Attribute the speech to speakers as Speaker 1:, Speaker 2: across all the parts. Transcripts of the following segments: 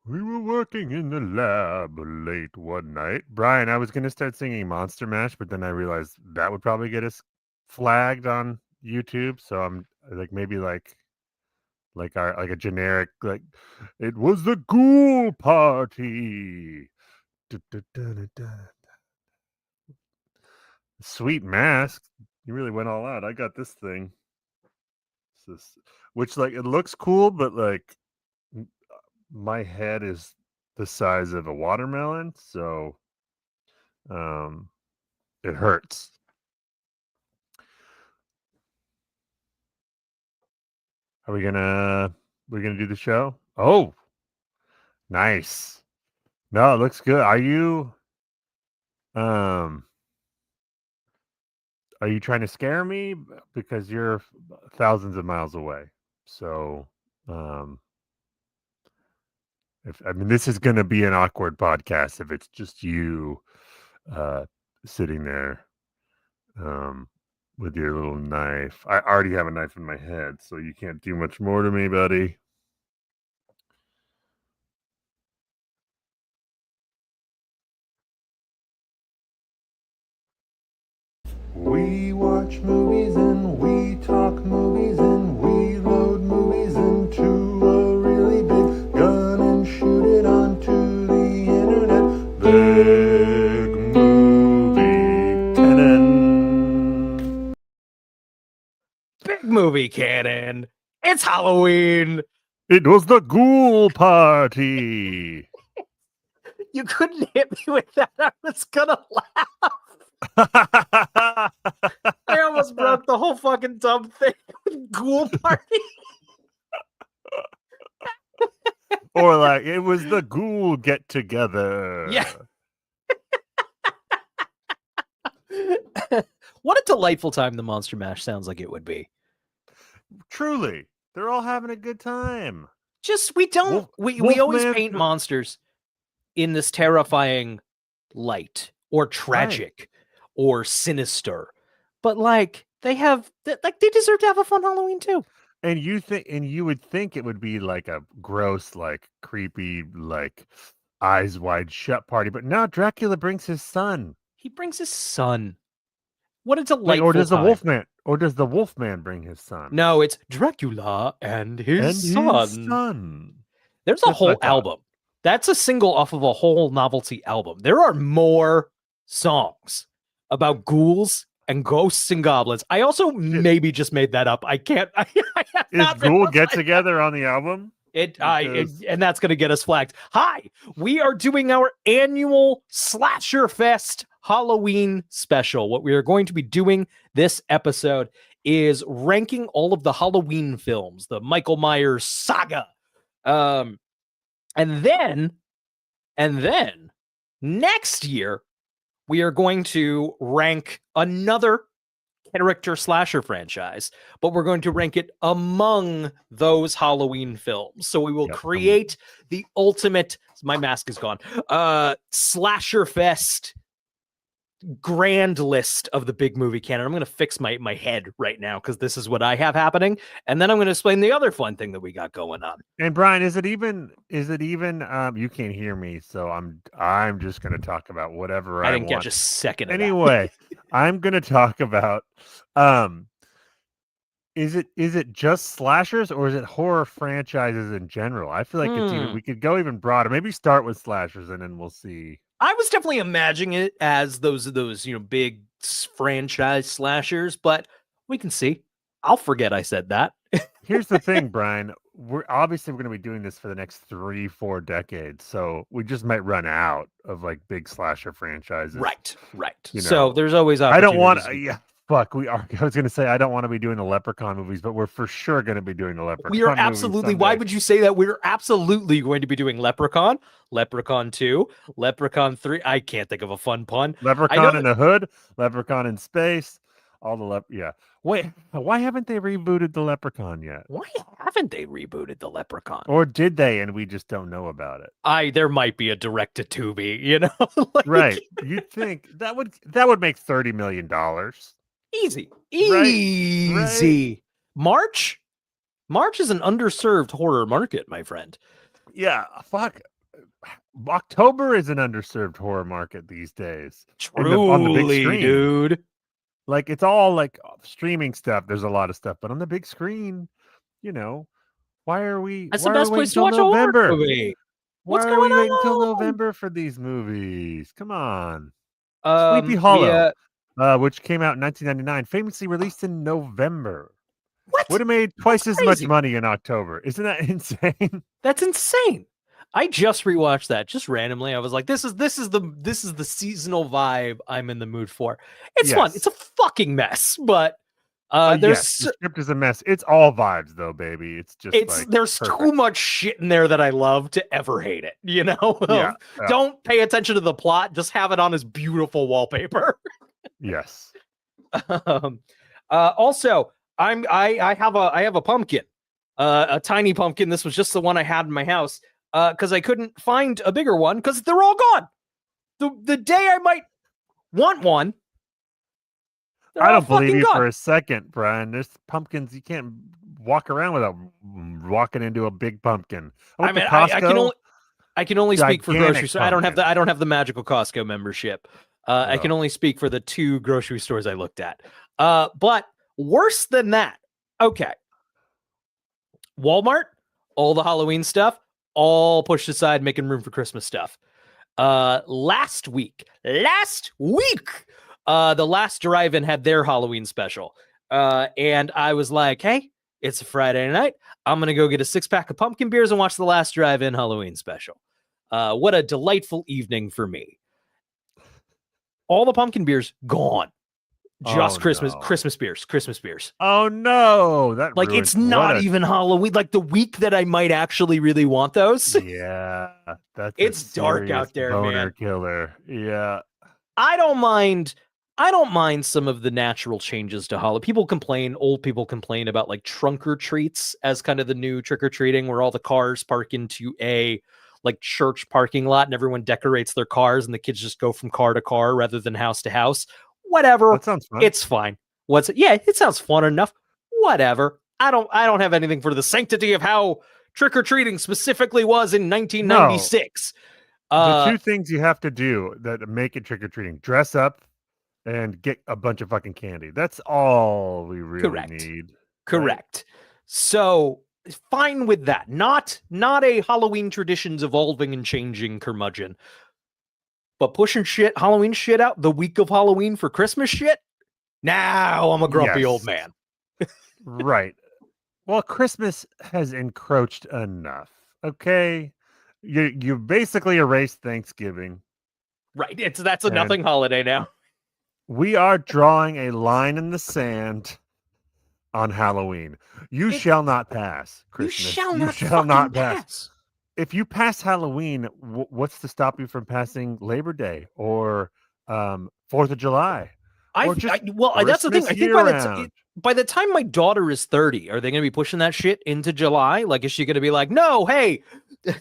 Speaker 1: We were working in the lab late one night. Brian, I was going to start singing Monster Mash, but then I realized that would probably get us flagged on YouTube. So I'm maybe like a generic, like, it was the ghoul party. Du-du-du-du-du. Sweet mask. You really went all out. I got this thing. Which, like, it looks cool, but like my head is the size of a watermelon, so it hurts. Are we're gonna do the show? Oh, nice. No, it looks good. Um are you trying to scare me? Because you're thousands of miles away. So this is gonna be an awkward podcast if it's just you sitting there with your little knife. I already have a knife in my head, so you can't do much more to me, buddy. We watch movies and we talk movies and we load movies into a really big gun and shoot it onto the internet. Big movie cannon.
Speaker 2: Big movie cannon. It's Halloween.
Speaker 1: It was the ghoul party.
Speaker 2: You couldn't hit me with that. I was gonna laugh. I almost broke the whole fucking dumb thing with ghoul party.
Speaker 1: Or like, it was the ghoul get together.
Speaker 2: Yeah. What a delightful time the Monster Mash sounds like it would be.
Speaker 1: Truly. They're all having a good time.
Speaker 2: Just, we always paint monsters in this terrifying light or tragic or sinister. But like, they deserve to have a fun Halloween too.
Speaker 1: And you would think it would be like a gross, like creepy, like eyes wide shut party, but now Dracula brings his son.
Speaker 2: He brings his son. What a delightful
Speaker 1: or does
Speaker 2: time.
Speaker 1: the Wolfman bring his son?
Speaker 2: No, it's Dracula and his son. There's a whole album. That's a single off of a whole novelty album. There are more songs about ghouls and ghosts and goblins. I also maybe just made that up. I can't.
Speaker 1: Is Ghoul Get Together on the album?
Speaker 2: And that's going to get us flagged. Hi, we are doing our annual Slasherfest Halloween special. What we are going to be doing this episode is ranking all of the Halloween films, the Michael Myers saga. And then next year, we are going to rank another character slasher franchise, but we're going to rank it among those Halloween films. So we will create the ultimate, my mask is gone, Slasherfest grand list of the big movie canon. I'm going to fix my head right now because this is what I have happening, and then I'm going to explain the other fun thing that we got going on.
Speaker 1: And Brian, is it even you can't hear me, so I'm just going to talk about whatever I
Speaker 2: didn't catch a second of
Speaker 1: anyway. I'm going to talk about is it just slashers or is it horror franchises in general? I feel like it's we could go even broader. Maybe start with slashers and then we'll see.
Speaker 2: I was definitely imagining it as those big franchise slashers, but we can see. I'll forget I said that.
Speaker 1: Here's the thing, Brian. We're going to be doing this for the next 3-4 decades, so we just might run out of like big slasher franchises.
Speaker 2: Right. So there's always
Speaker 1: I don't want to. Fuck, we are. I was going to say I don't want to be doing the Leprechaun movies, but we're for sure going to be doing the Leprechaun.
Speaker 2: We are absolutely. Why would you say that? We're absolutely going to be doing Leprechaun, Leprechaun 2, Leprechaun 3. I can't think of a fun pun.
Speaker 1: Leprechaun in the Hood, Leprechaun in Space, all the yeah. Wait, why haven't they rebooted the Leprechaun yet?
Speaker 2: Why haven't they rebooted the Leprechaun?
Speaker 1: Or did they, and we just don't know about it?
Speaker 2: There might be a direct-to-Tubi, you know?
Speaker 1: Right. You'd think that would make $30 million.
Speaker 2: Easy.
Speaker 1: Right.
Speaker 2: March is an underserved horror market, my friend.
Speaker 1: Yeah, fuck. October is an underserved horror market these days. On the big
Speaker 2: Truly,
Speaker 1: screen,
Speaker 2: dude.
Speaker 1: like it's all like streaming stuff. There's a lot of stuff, but on the big screen, you know, why are we
Speaker 2: That's the
Speaker 1: why are we
Speaker 2: best
Speaker 1: waiting
Speaker 2: place to
Speaker 1: till
Speaker 2: watch a horror
Speaker 1: November?
Speaker 2: movie.
Speaker 1: Why
Speaker 2: What's
Speaker 1: are
Speaker 2: going
Speaker 1: we waiting till
Speaker 2: on?
Speaker 1: November for these movies? Come on. Sleepy
Speaker 2: We
Speaker 1: Hollow, which came out in 1999, famously released in November.
Speaker 2: what?
Speaker 1: Would have made
Speaker 2: That's
Speaker 1: twice as much
Speaker 2: crazy.
Speaker 1: money in October. Isn't that insane?
Speaker 2: That's insane. I just rewatched that just randomly. I was like, this is the seasonal vibe I'm in the mood for. It's fun. It's a fucking mess, but
Speaker 1: yes, the script is a mess. It's all vibes though, baby. It's just
Speaker 2: there's
Speaker 1: perfect.
Speaker 2: too much shit in there that I love to ever hate it. You know?
Speaker 1: Yeah.
Speaker 2: Don't pay attention to the plot. Just have it on as beautiful wallpaper.
Speaker 1: Yes.
Speaker 2: Also, I have a pumpkin, a tiny pumpkin. This was just the one I had in my house because I couldn't find a bigger one because they're all gone. The day I might want one,
Speaker 1: I don't believe you for a second, Brian. There's pumpkins you can't walk around without walking into a big pumpkin.
Speaker 2: I mean, I can only speak for grocery stores. I don't have the magical Costco membership. I can only speak for the 2 grocery stores I looked at. But worse than that, okay. Walmart, all the Halloween stuff, all pushed aside, making room for Christmas stuff. Last week, the last drive-in had their Halloween special. And I was like, hey, it's a Friday night. I'm going to go get a 6-pack of pumpkin beers and watch the last drive-in Halloween special. What a delightful evening for me. All the pumpkin beers gone. Just Christmas beers.
Speaker 1: Oh no, that
Speaker 2: like it's not even Halloween. Like the week that I might actually really want those.
Speaker 1: Yeah,
Speaker 2: it's dark out there, man.
Speaker 1: Killer. Yeah,
Speaker 2: I don't mind some of the natural changes to Halloween. Old people complain about like trunk or treats as kind of the new trick or treating, where all the cars park into a like church parking lot and everyone decorates their cars and the kids just go from car to car rather than house to house. Whatever.
Speaker 1: That sounds fun.
Speaker 2: It's fine. Yeah, it sounds fun enough. Whatever. I don't have anything for the sanctity of how trick-or-treating specifically was in 1996.
Speaker 1: The 2 things you have to do that make it trick-or-treating: dress up and get a bunch of fucking candy. That's all we really need.
Speaker 2: Correct. Right? So fine with that. Not a Halloween traditions evolving and changing curmudgeon. But pushing Halloween shit out the week of Halloween for Christmas shit? Now I'm a grumpy old man.
Speaker 1: Right. Well, Christmas has encroached enough. Okay. You basically erased Thanksgiving.
Speaker 2: Right. That's a nothing holiday now.
Speaker 1: We are drawing a line in the sand on Halloween. You shall not pass Christmas.
Speaker 2: You shall not pass.
Speaker 1: If you pass Halloween, what's to stop you from passing Labor Day or 4th of July?
Speaker 2: That's the thing. I think by the time my daughter is 30, are they going to be pushing that shit into July? Like, is she going to be like, no, hey,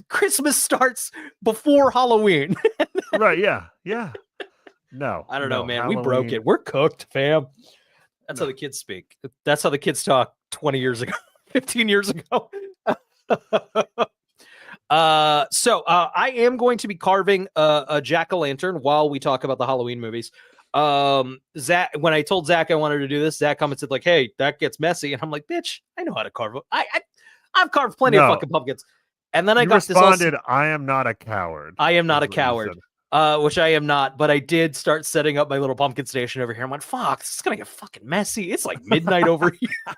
Speaker 2: Christmas starts before Halloween?
Speaker 1: Right. Yeah. Yeah. No.
Speaker 2: I don't know, man. Halloween. We broke it. We're cooked, fam. That's how the kids speak. That's how the kids talk 20 years ago, 15 years ago. So I am going to be carving a jack-o'-lantern while we talk about the Halloween movies. Zach, when I told Zach I wanted to do this, Zach commented like, hey, that gets messy. And I'm like, bitch, I know how to carve. I've carved plenty of fucking pumpkins. And then I responded,
Speaker 1: I am not a coward.
Speaker 2: I am not a coward. Which I am not, but I did start setting up my little pumpkin station over here. I'm like, fuck, this is gonna get fucking messy. It's like midnight over here.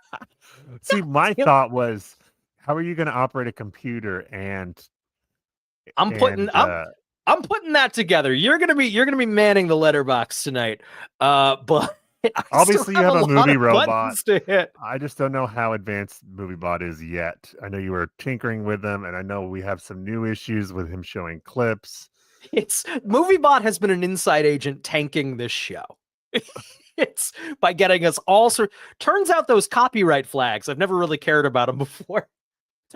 Speaker 1: See, my thought was, how are you going to operate a computer? And
Speaker 2: I'm putting that together. You're gonna be manning the letterbox tonight. But
Speaker 1: obviously you have a movie robot to hit. I just don't know how advanced MovieBot is yet. I know you were tinkering with them, and I know we have some new issues with him showing clips.
Speaker 2: It's MovieBot has been an inside agent tanking this show. It's by getting us all turns out those copyright flags, I've never really cared about them before.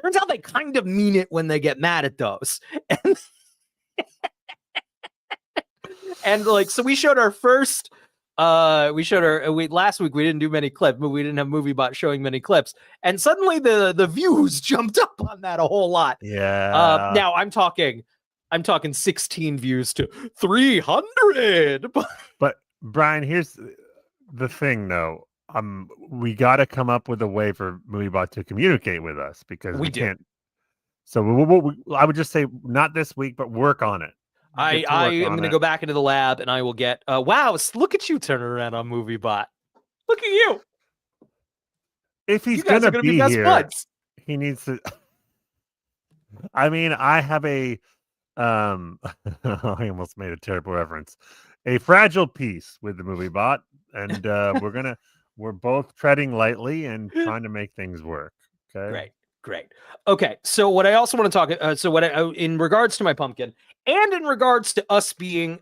Speaker 2: Turns out they kind of mean it when they get mad at those. And like, so we showed our first last week we didn't do many clips, but we didn't have MovieBot showing many clips, and suddenly the views jumped up on that a whole lot.
Speaker 1: Yeah.
Speaker 2: Now I'm talking I'm talking 16 views to 300.
Speaker 1: But Brian, here's the thing, though. We got to come up with a way for MovieBot to communicate with us because we can't. So I would just say not this week, but work on it.
Speaker 2: I am going to go back into the lab and I will get. Wow! Look at you turning around on MovieBot. Look at you.
Speaker 1: If he's going to be
Speaker 2: best
Speaker 1: here,
Speaker 2: buds.
Speaker 1: He needs to. I mean, I have a. I almost made a terrible reference. A fragile piece with the MovieBot, and we're both treading lightly and trying to make things work. Okay.
Speaker 2: Great. Okay, so what I also want to talk. In regards to my pumpkin, and in regards to us being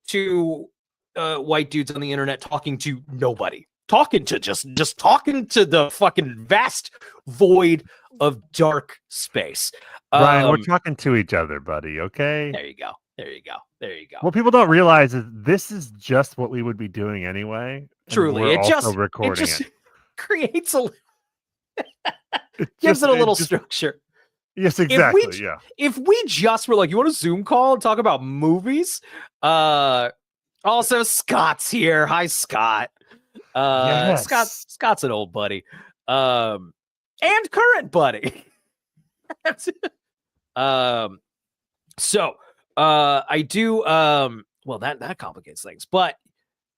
Speaker 2: two white dudes on the internet talking to nobody, talking to just talking to the fucking vast void of dark space.
Speaker 1: Brian, we're talking to each other, buddy. Okay.
Speaker 2: There you go.
Speaker 1: What people don't realize is this is just what we would be doing anyway.
Speaker 2: Truly, it just creates a. Gives it a little structure.
Speaker 1: Yes, exactly.
Speaker 2: If we just were like, you want a Zoom call and talk about movies? Also, Scott's here. Hi, Scott.
Speaker 1: Yes.
Speaker 2: Scott's an old buddy. And current buddy. So I do well that complicates things, but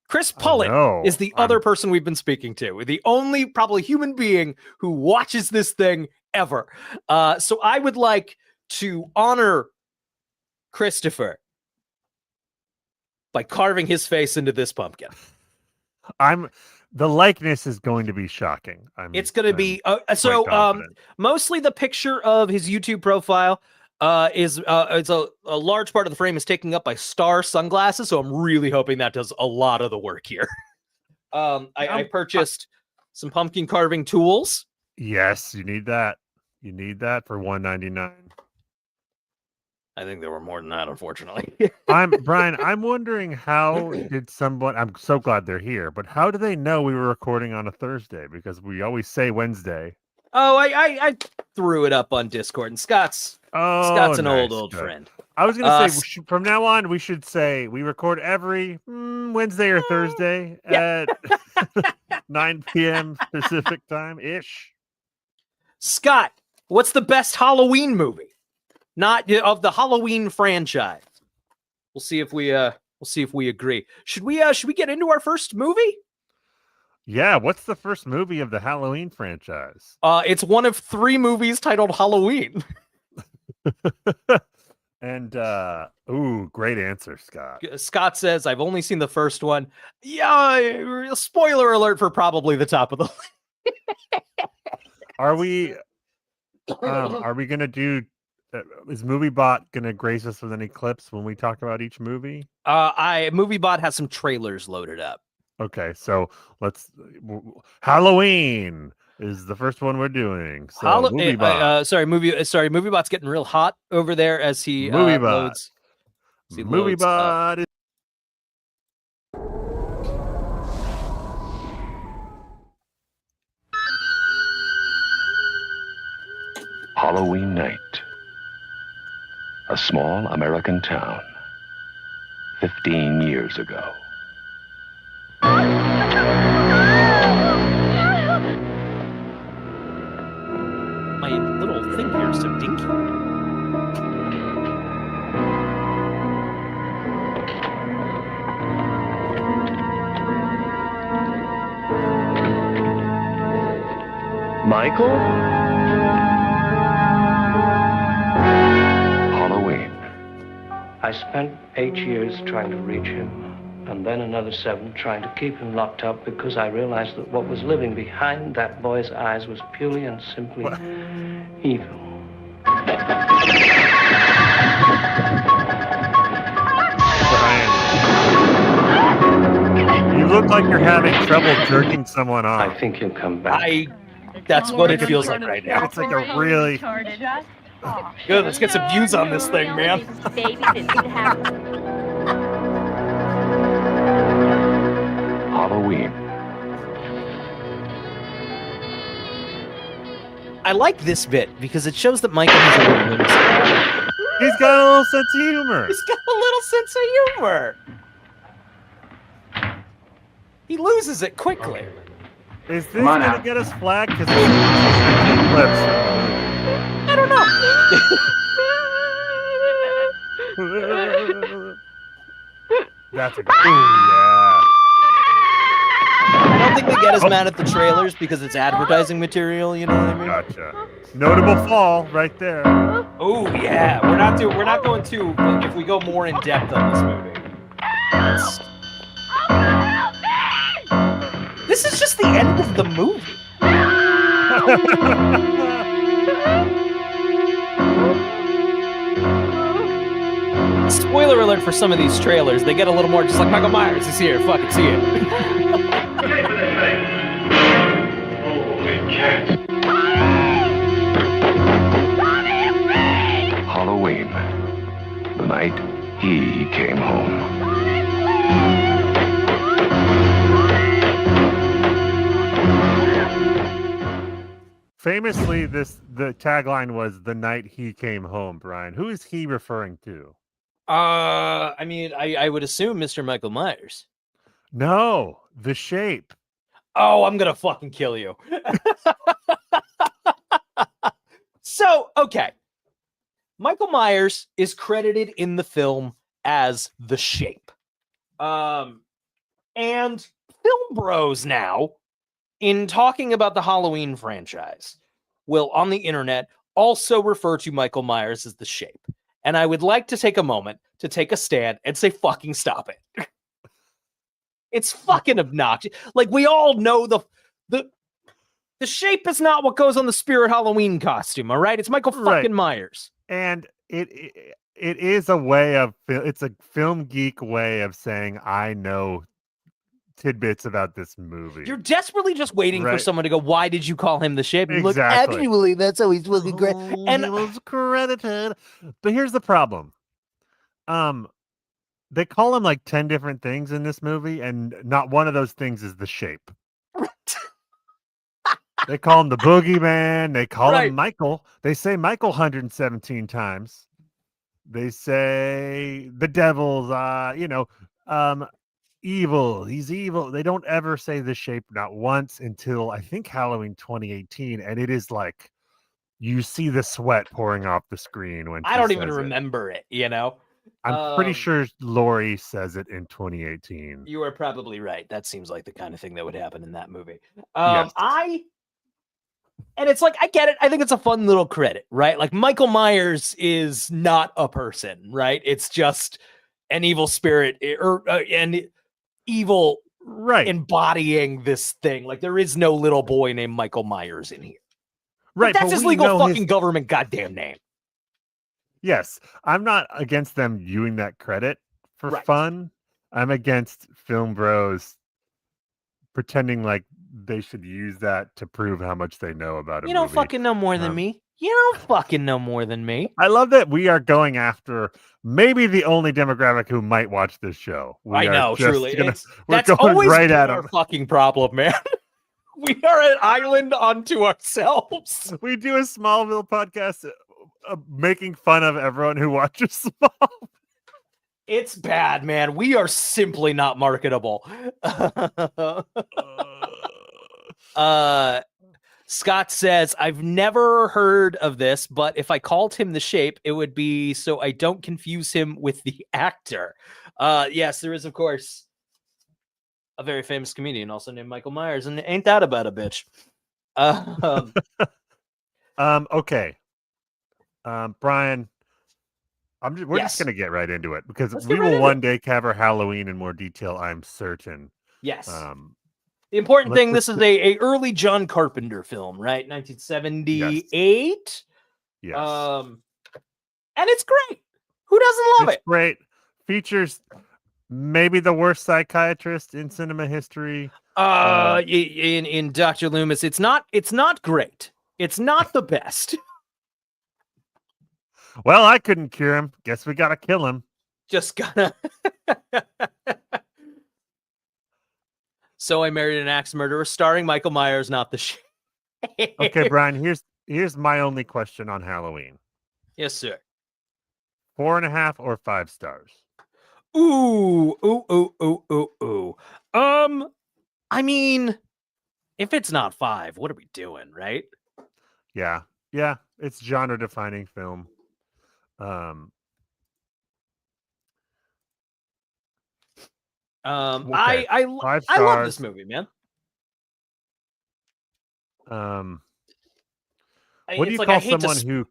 Speaker 2: Chris Pullett is the other person we've been speaking to, the only probably human being who watches this thing ever. So I would like to honor Christopher by carving his face into this pumpkin.
Speaker 1: The likeness is going to be shocking.
Speaker 2: It's going to be mostly the picture of his YouTube profile. It's a large part of the frame is taken up by star sunglasses, so I'm really hoping that does a lot of the work here. I purchased some pumpkin carving tools.
Speaker 1: Yes, you need that. You need that for $1.99.
Speaker 2: I think there were more than that, unfortunately.
Speaker 1: Brian, I'm wondering how did someone, I'm so glad they're here, but how do they know we were recording on a Thursday? Because we always say Wednesday.
Speaker 2: Oh, I threw it up on Discord, and Scott's an old friend.
Speaker 1: I was going to say, from now on, we should say we record every Wednesday or Thursday at 9 p.m. Pacific time-ish.
Speaker 2: Scott, what's the best Halloween movie? Not of the Halloween franchise. We'll see if we agree. Should we get into our first movie?
Speaker 1: Yeah, what's the first movie of the Halloween franchise?
Speaker 2: It's one of 3 movies titled Halloween.
Speaker 1: And great answer, Scott.
Speaker 2: Scott says, I've only seen the first one. Yeah, spoiler alert for probably the top of the list.
Speaker 1: Are we gonna do is MovieBot gonna grace us with any clips when we talk about each movie?
Speaker 2: MovieBot has some trailers loaded up.
Speaker 1: Okay, so Halloween is the first one we're doing. So MovieBot.
Speaker 2: MovieBot's getting real hot over there as he loads.
Speaker 1: MovieBot.
Speaker 3: Halloween night. A small American town. 15 years ago.
Speaker 2: My little thing here is so dinky.
Speaker 3: Michael? Halloween.
Speaker 4: I spent 8 years trying to reach him, and then another 7 trying to keep him locked up because I realized that what was living behind that boy's eyes was purely and simply evil.
Speaker 1: Brian, you look like you're having trouble jerking someone off.
Speaker 4: I think he'll come back.
Speaker 2: That's what it feels like right now.
Speaker 1: It's like a really...
Speaker 2: Good, let's get some views on this thing, man.
Speaker 3: Halloween.
Speaker 2: I like this bit because it shows that Michael has a little whimsy.
Speaker 1: He's got a little sense of humor.
Speaker 2: He's got a little sense of humor. He loses it quickly.
Speaker 1: Is this gonna get us flagged? Because clips.
Speaker 2: I don't know.
Speaker 1: That's a good. Ooh, yeah.
Speaker 2: I don't think they get as mad at the trailers because it's advertising material. You know what I mean?
Speaker 1: Gotcha. Notable fall right there.
Speaker 2: Oh yeah, we're not going to. If we go more in depth on this movie, this is just the end of the movie. Spoiler alert for some of these trailers. They get a little more just like Michael Myers is here. Fucking see it.
Speaker 3: Halloween, the night he came home.
Speaker 1: Famously, the tagline was "The night he came home." Brian, who is he referring to?
Speaker 2: I mean, I would assume Mr. Michael Myers.
Speaker 1: No, The Shape.
Speaker 2: Oh, I'm gonna fucking kill you. So, okay. Michael Myers is credited in the film as The Shape. And film bros now, in talking about the Halloween franchise, will on the internet also refer to Michael Myers as The Shape. And I would like to take a moment to take a stand and say fucking stop it. It's fucking obnoxious. Like, we all know the Shape is not what goes on the Spirit Halloween costume, all right? It's Michael fucking Myers.
Speaker 1: And it is a way of, it's a film geek way of saying I know tidbits about this movie.
Speaker 2: You're desperately just waiting for someone to go, why did you call him The Shape? And
Speaker 1: exactly.
Speaker 2: Look, actually, that's how he's fucking great. And
Speaker 1: he was credited. But here's the problem. They call him like 10 different things in this movie, and not one of those things is The Shape. They call him the Boogeyman. They call him Michael. They say Michael 117 times. They say the devil's, evil. He's evil. They don't ever say The Shape, not once, until I think Halloween 2018, and it is like you see the sweat pouring off the screen when
Speaker 2: I don't even remember it. You know.
Speaker 1: I'm pretty sure Laurie says it in 2018.
Speaker 2: You are probably right. That seems like the kind of thing that would happen in that movie.
Speaker 1: Yes.
Speaker 2: And it's like, I get it. I think it's a fun little credit, right? Like, Michael Myers is not a person, right? It's just an evil spirit or an evil embodying this thing. Like, there is no little boy named Michael Myers in here.
Speaker 1: Right.
Speaker 2: But that's his legal fucking government goddamn name.
Speaker 1: Yes. I'm not against them viewing that credit for fun. I'm against film bros pretending like they should use that to prove how much they know about it.
Speaker 2: You don't fucking know more than me. You don't fucking know more than me.
Speaker 1: I love that we are going after maybe the only demographic who might watch this show.
Speaker 2: I know, truly.
Speaker 1: We're going always right at
Speaker 2: our fucking problem, man. We are an island unto ourselves.
Speaker 1: We do a Smallville podcast making fun of everyone who watches Smallville.
Speaker 2: It's bad, man. We are simply not marketable. Scott says, I've never heard of this, but if I called him The Shape, it would be so I don't confuse him with the actor. Yes, there is, of course, a very famous comedian also named Michael Myers, and ain't that about a bitch?
Speaker 1: Okay. Brian, we're just going to get right into it because we will one day cover Halloween in more detail, I'm certain.
Speaker 2: Yes. The important thing, this is a early John Carpenter film, right? 1978.
Speaker 1: Yes.
Speaker 2: And it's great. Who doesn't love it?
Speaker 1: Great. Features maybe the worst psychiatrist in cinema history.
Speaker 2: In Dr. Loomis, it's not great. It's not the best.
Speaker 1: Well, I couldn't cure him. Guess we gotta kill him.
Speaker 2: Just gotta. So I Married an Axe Murderer, starring Michael Myers, not The Shape.
Speaker 1: Okay, Brian. Here's my only question on Halloween.
Speaker 2: Yes, sir.
Speaker 1: 4.5 or 5 stars.
Speaker 2: Ooh. I mean, if it's not 5, what are we doing, right?
Speaker 1: Yeah, it's genre-defining film. Okay,
Speaker 2: I
Speaker 1: 5
Speaker 2: I love this
Speaker 1: stars.
Speaker 2: movie, man.
Speaker 1: What do
Speaker 2: It's
Speaker 1: you
Speaker 2: like I
Speaker 1: call
Speaker 2: hate
Speaker 1: someone
Speaker 2: to.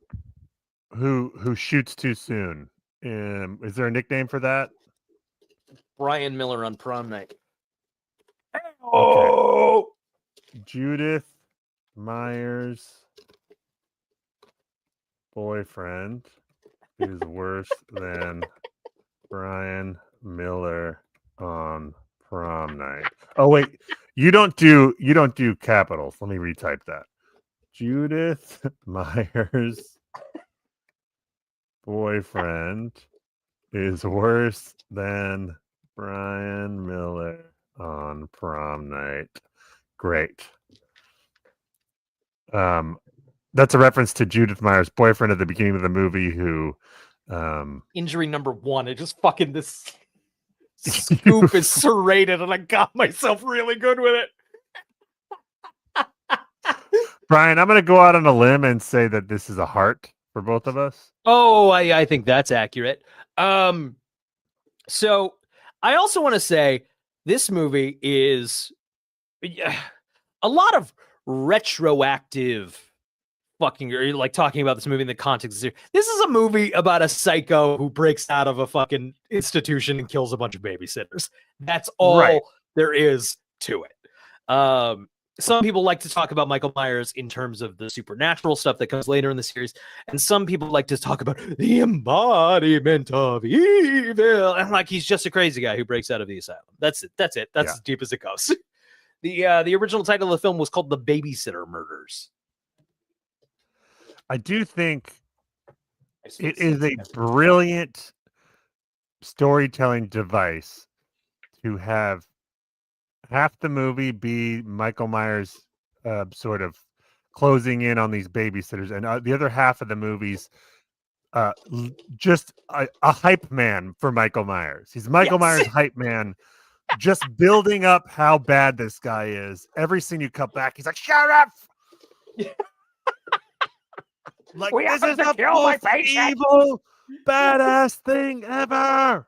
Speaker 1: who shoots too soon? Is there a nickname for that?
Speaker 2: Brian Miller on prom night.
Speaker 1: Okay,
Speaker 2: Oh,
Speaker 1: Judith Myers' boyfriend is worse than Brian Miller on prom night. Oh wait, you don't do capitals. Let me retype that. Judith Myers' boyfriend is worse than Brian Miller on prom night. Great. That's a reference to Judith Myers' boyfriend at the beginning of the movie who
Speaker 2: injury number 1. It just fucking this scoop is serrated, and I got myself really good with it.
Speaker 1: Brian, I'm gonna go out on a limb and say that this is a heart for both of us.
Speaker 2: Oh, I think that's accurate. So I also want to say this movie is a lot of retroactive fucking, or like talking about this movie in the context of this is a movie about a psycho who breaks out of a fucking institution and kills a bunch of babysitters. That's all there is to it. Some people like to talk about Michael Myers in terms of the supernatural stuff that comes later in the series, and some people like to talk about the embodiment of evil, and like he's just a crazy guy who breaks out of the asylum. That's it. That's as deep as it goes. The original title of the film was called The Babysitter Murders.
Speaker 1: I do think it is a brilliant storytelling device to have half the movie be Michael Myers sort of closing in on these babysitters, and the other half of the movies just a hype man for Michael Myers. He's Michael Myers hype man, just building up how bad this guy is. Every scene you cut back, he's like, "Sheriff!" Like, this is the most evil, badass thing ever.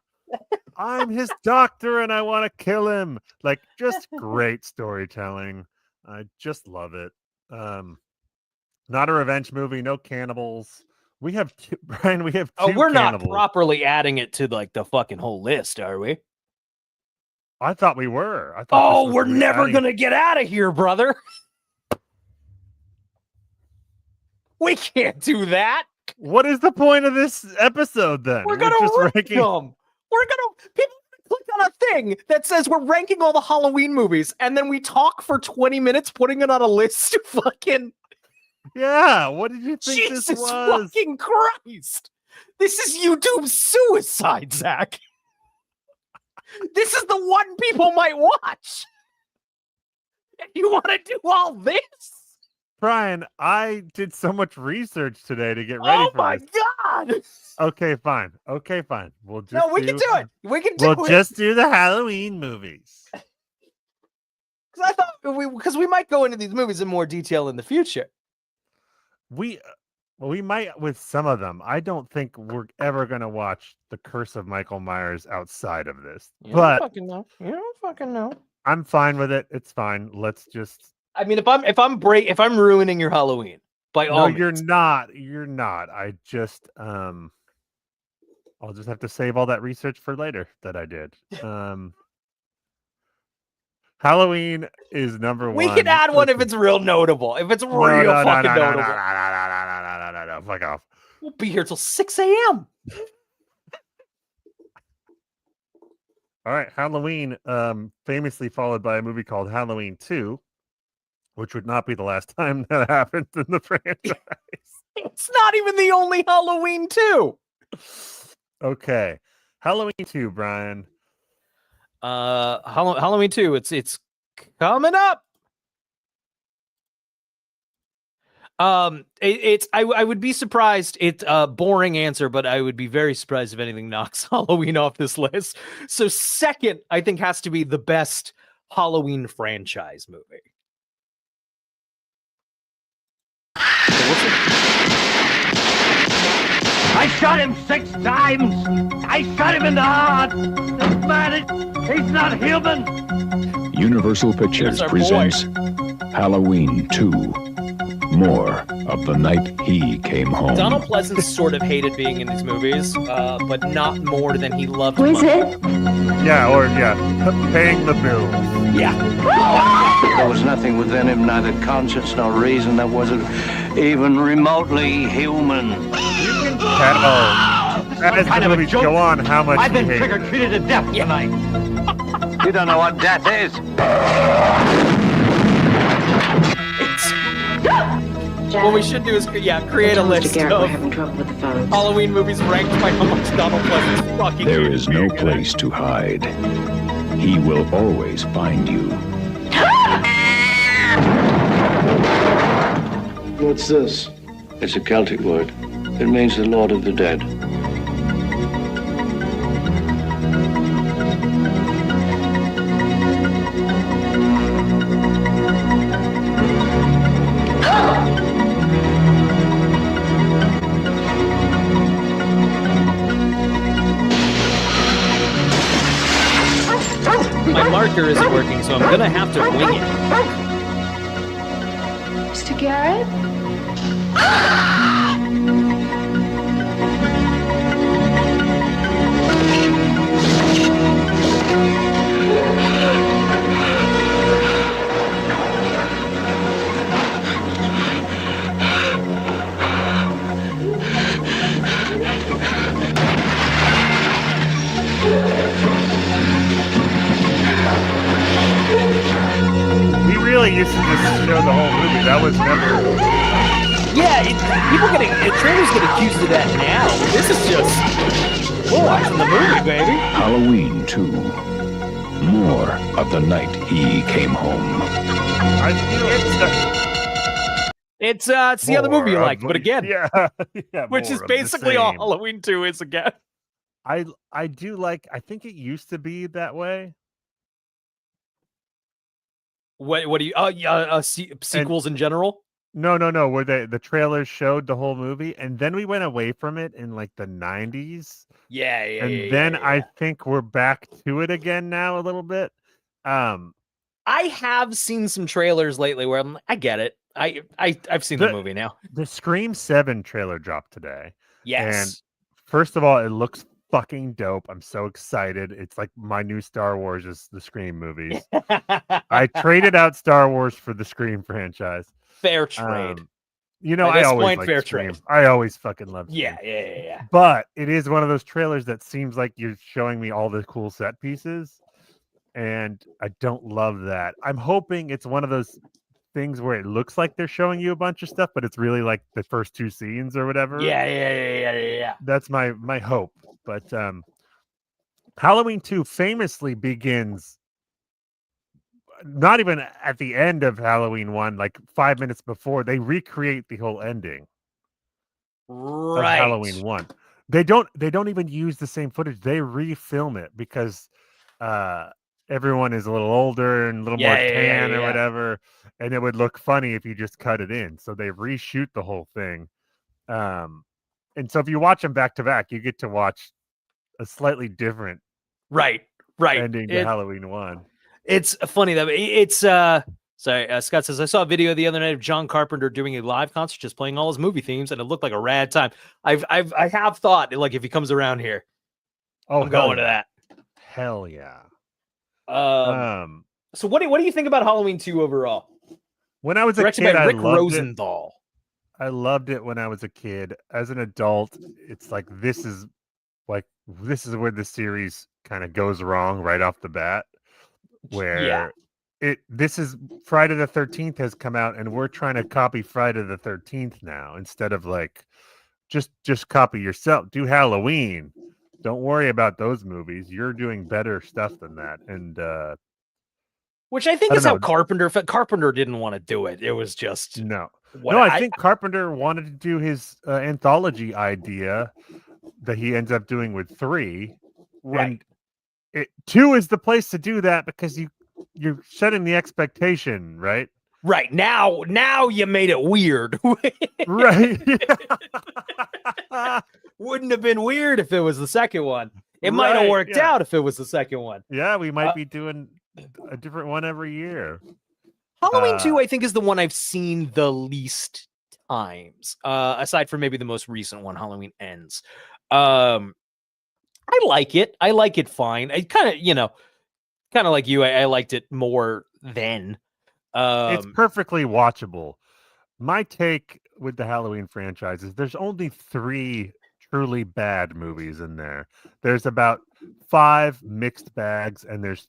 Speaker 1: I'm his doctor and I want to kill him. Like, just great storytelling. I just love it. Not a revenge movie, no cannibals. We have two, Brian, we have two
Speaker 2: we're
Speaker 1: cannibals.
Speaker 2: Not properly adding it to like the fucking whole list, are we?
Speaker 1: I thought we were. I thought
Speaker 2: we're never gonna get out of here, brother. We can't do that.
Speaker 1: What is the point of this episode then?
Speaker 2: We're gonna just rank them. People click on a thing that says we're ranking all the Halloween movies, and then we talk for 20 minutes putting it on a list. Fucking
Speaker 1: yeah. What did you think
Speaker 2: Jesus
Speaker 1: this was?
Speaker 2: Fucking Christ! This is YouTube suicide, Zach. This is the one people might watch. And you want to do all this?
Speaker 1: Brian, I did so much research today to get ready for this.
Speaker 2: Oh my God!
Speaker 1: Okay, fine. We'll just
Speaker 2: we can do it.
Speaker 1: We'll just do the Halloween movies.
Speaker 2: Because I thought because we might go into these movies in more detail in the future.
Speaker 1: We might with some of them. I don't think we're ever going to watch The Curse of Michael Myers outside of this.
Speaker 2: You don't fucking know.
Speaker 1: I'm fine with it. It's fine. Let's just.
Speaker 2: I mean, if I'm ruining your Halloween, by all means.
Speaker 1: You're not. You're not. I just I'll just have to save all that research for later that I did. Halloween is number one.
Speaker 2: We can add one if it's real notable. If it's real fucking notable.
Speaker 1: No. Fuck off.
Speaker 2: We'll be here till 6 a.m.
Speaker 1: All right, Halloween, famously followed by a movie called Halloween 2, which would not be the last time that happens in the franchise.
Speaker 2: It's not even the only Halloween 2.
Speaker 1: Okay. Halloween 2, Brian.
Speaker 2: Halloween 2, it's coming up. I would be surprised. It's a boring answer, but I would be very surprised if anything knocks Halloween off this list. So second, I think has to be the best Halloween franchise movie.
Speaker 5: I shot him 6 times. I shot him in the heart. This man, he's not human.
Speaker 6: Universal Pictures
Speaker 2: Here's our
Speaker 6: presents Halloween 2. More of the night he came home.
Speaker 2: Donald Pleasance sort of hated being in these movies, but not more than he loved.
Speaker 7: Who is
Speaker 2: money.
Speaker 7: it?
Speaker 1: Paying the bills.
Speaker 2: Yeah.
Speaker 4: There was nothing within him, neither conscience nor reason, that wasn't even remotely human.
Speaker 1: You can tell as the movies go on how much
Speaker 5: I've been
Speaker 1: he hated it.
Speaker 5: trigger-treated to death tonight.
Speaker 4: You don't know what death is.
Speaker 2: What we should do is create a list
Speaker 7: Garrett, we're
Speaker 2: of
Speaker 7: having trouble with the phone.
Speaker 2: Halloween movies ranked by how much Donald Pleasance fucking.
Speaker 6: There
Speaker 2: hated
Speaker 6: is no
Speaker 2: being in it.
Speaker 6: place to hide. He will always find you.
Speaker 4: What's this? It's a Celtic word. It means the Lord of the Dead.
Speaker 2: My marker isn't working, so I'm gonna have to wing it.
Speaker 7: Mr. Garrett?
Speaker 1: We really used to just show the whole movie. That was never.
Speaker 2: Yeah, trailers get accused of that now. This is just we're watching the movie, baby.
Speaker 6: Halloween 2. More of the night he came home.
Speaker 1: I feel
Speaker 2: It's the other movie you
Speaker 1: more
Speaker 2: liked,
Speaker 1: of
Speaker 2: but
Speaker 1: the-
Speaker 2: again,
Speaker 1: yeah,
Speaker 2: which
Speaker 1: more
Speaker 2: is
Speaker 1: of the
Speaker 2: basically all
Speaker 1: same.
Speaker 2: Halloween 2 is again.
Speaker 1: I do like. I think it used to be that way.
Speaker 2: What do you? Sequels in general.
Speaker 1: No, where the trailers showed the whole movie, and then we went away from it in like the 90s.
Speaker 2: Yeah,
Speaker 1: And then I think we're back to it again now a little bit.
Speaker 2: I have seen some trailers lately where I'm like, I get it. I've seen the movie now.
Speaker 1: The Scream 7 trailer dropped today.
Speaker 2: Yes.
Speaker 1: First of all, it looks fucking dope. I'm so excited. It's like my new Star Wars is the Scream movies. I traded out Star Wars for the Scream franchise.
Speaker 2: Fair trade.
Speaker 1: I
Speaker 2: At this
Speaker 1: always
Speaker 2: point,
Speaker 1: liked
Speaker 2: fair
Speaker 1: Scream.
Speaker 2: trade.
Speaker 1: I always fucking love Scream.
Speaker 2: Yeah.
Speaker 1: But it is one of those trailers that seems like you're showing me all the cool set pieces, and I don't love that. I'm hoping it's one of those things where it looks like they're showing you a bunch of stuff, but it's really like the first 2 scenes or whatever.
Speaker 2: Yeah.
Speaker 1: That's my hope. But Halloween 2 famously begins not even at the end of Halloween 1, like 5 minutes before. They recreate the whole ending of Halloween 1. They don't even use the same footage. They refilm it because everyone is a little older and a little more tan or whatever, and it would look funny if you just cut it in. So they reshoot the whole thing. And so if you watch them back to back, you get to watch a slightly different ending to Halloween 1.
Speaker 2: It's funny that it's sorry. Scott says I saw a video the other night of John Carpenter doing a live concert, just playing all his movie themes, and it looked like a rad time. I have thought, like, if he comes around here, I'm going to that.
Speaker 1: Hell yeah.
Speaker 2: So what do you think about Halloween 2 overall?
Speaker 1: When I was a
Speaker 2: Directed
Speaker 1: kid,
Speaker 2: by
Speaker 1: I
Speaker 2: Rick
Speaker 1: loved
Speaker 2: Rosenthal.
Speaker 1: I loved it when I was a kid. As an adult, it's like this is where the series kind of goes wrong right off the bat. Where this is Friday the 13th has come out, and we're trying to copy Friday the 13th now instead of like just copy yourself. Do Halloween. Don't worry about those movies. You're doing better stuff than that. And
Speaker 2: Which I think
Speaker 1: I
Speaker 2: is
Speaker 1: don't
Speaker 2: how
Speaker 1: know.
Speaker 2: Carpenter didn't want to do it. It was just
Speaker 1: No.
Speaker 2: what
Speaker 1: No, I think Carpenter wanted to do his anthology idea that he ends up doing with 3.
Speaker 2: right.
Speaker 1: And 2 is the place to do that because you're setting the expectation, right?
Speaker 2: Right. Now you made it weird.
Speaker 1: Right.
Speaker 2: Wouldn't have been weird if it was the second one. It might have
Speaker 1: Right,
Speaker 2: worked
Speaker 1: yeah.
Speaker 2: out if it was the second one.
Speaker 1: Yeah, we might be doing a different one every year.
Speaker 2: Halloween 2, I think, is the one I've seen the least times. Aside from maybe the most recent one, Halloween Ends. I like it. I like it fine. I kind of like you. I liked it more then.
Speaker 1: It's perfectly watchable. My take with the Halloween franchise is there's only 3 truly bad movies in there. There's about 5 mixed bags, and there's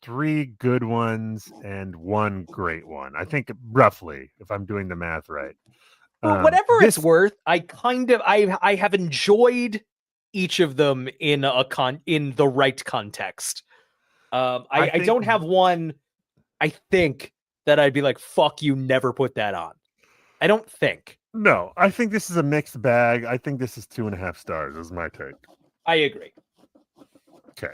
Speaker 1: 3 good ones and 1 great one. I think roughly, if I'm doing the math right.
Speaker 2: For whatever it's worth, I have enjoyed each of them in in the right context. I don't have one, I think, that I'd be like, fuck you, never put that on. I don't think.
Speaker 1: No, I think this is a mixed bag. I think this is 2.5 stars, is my take.
Speaker 2: I agree.
Speaker 1: Okay.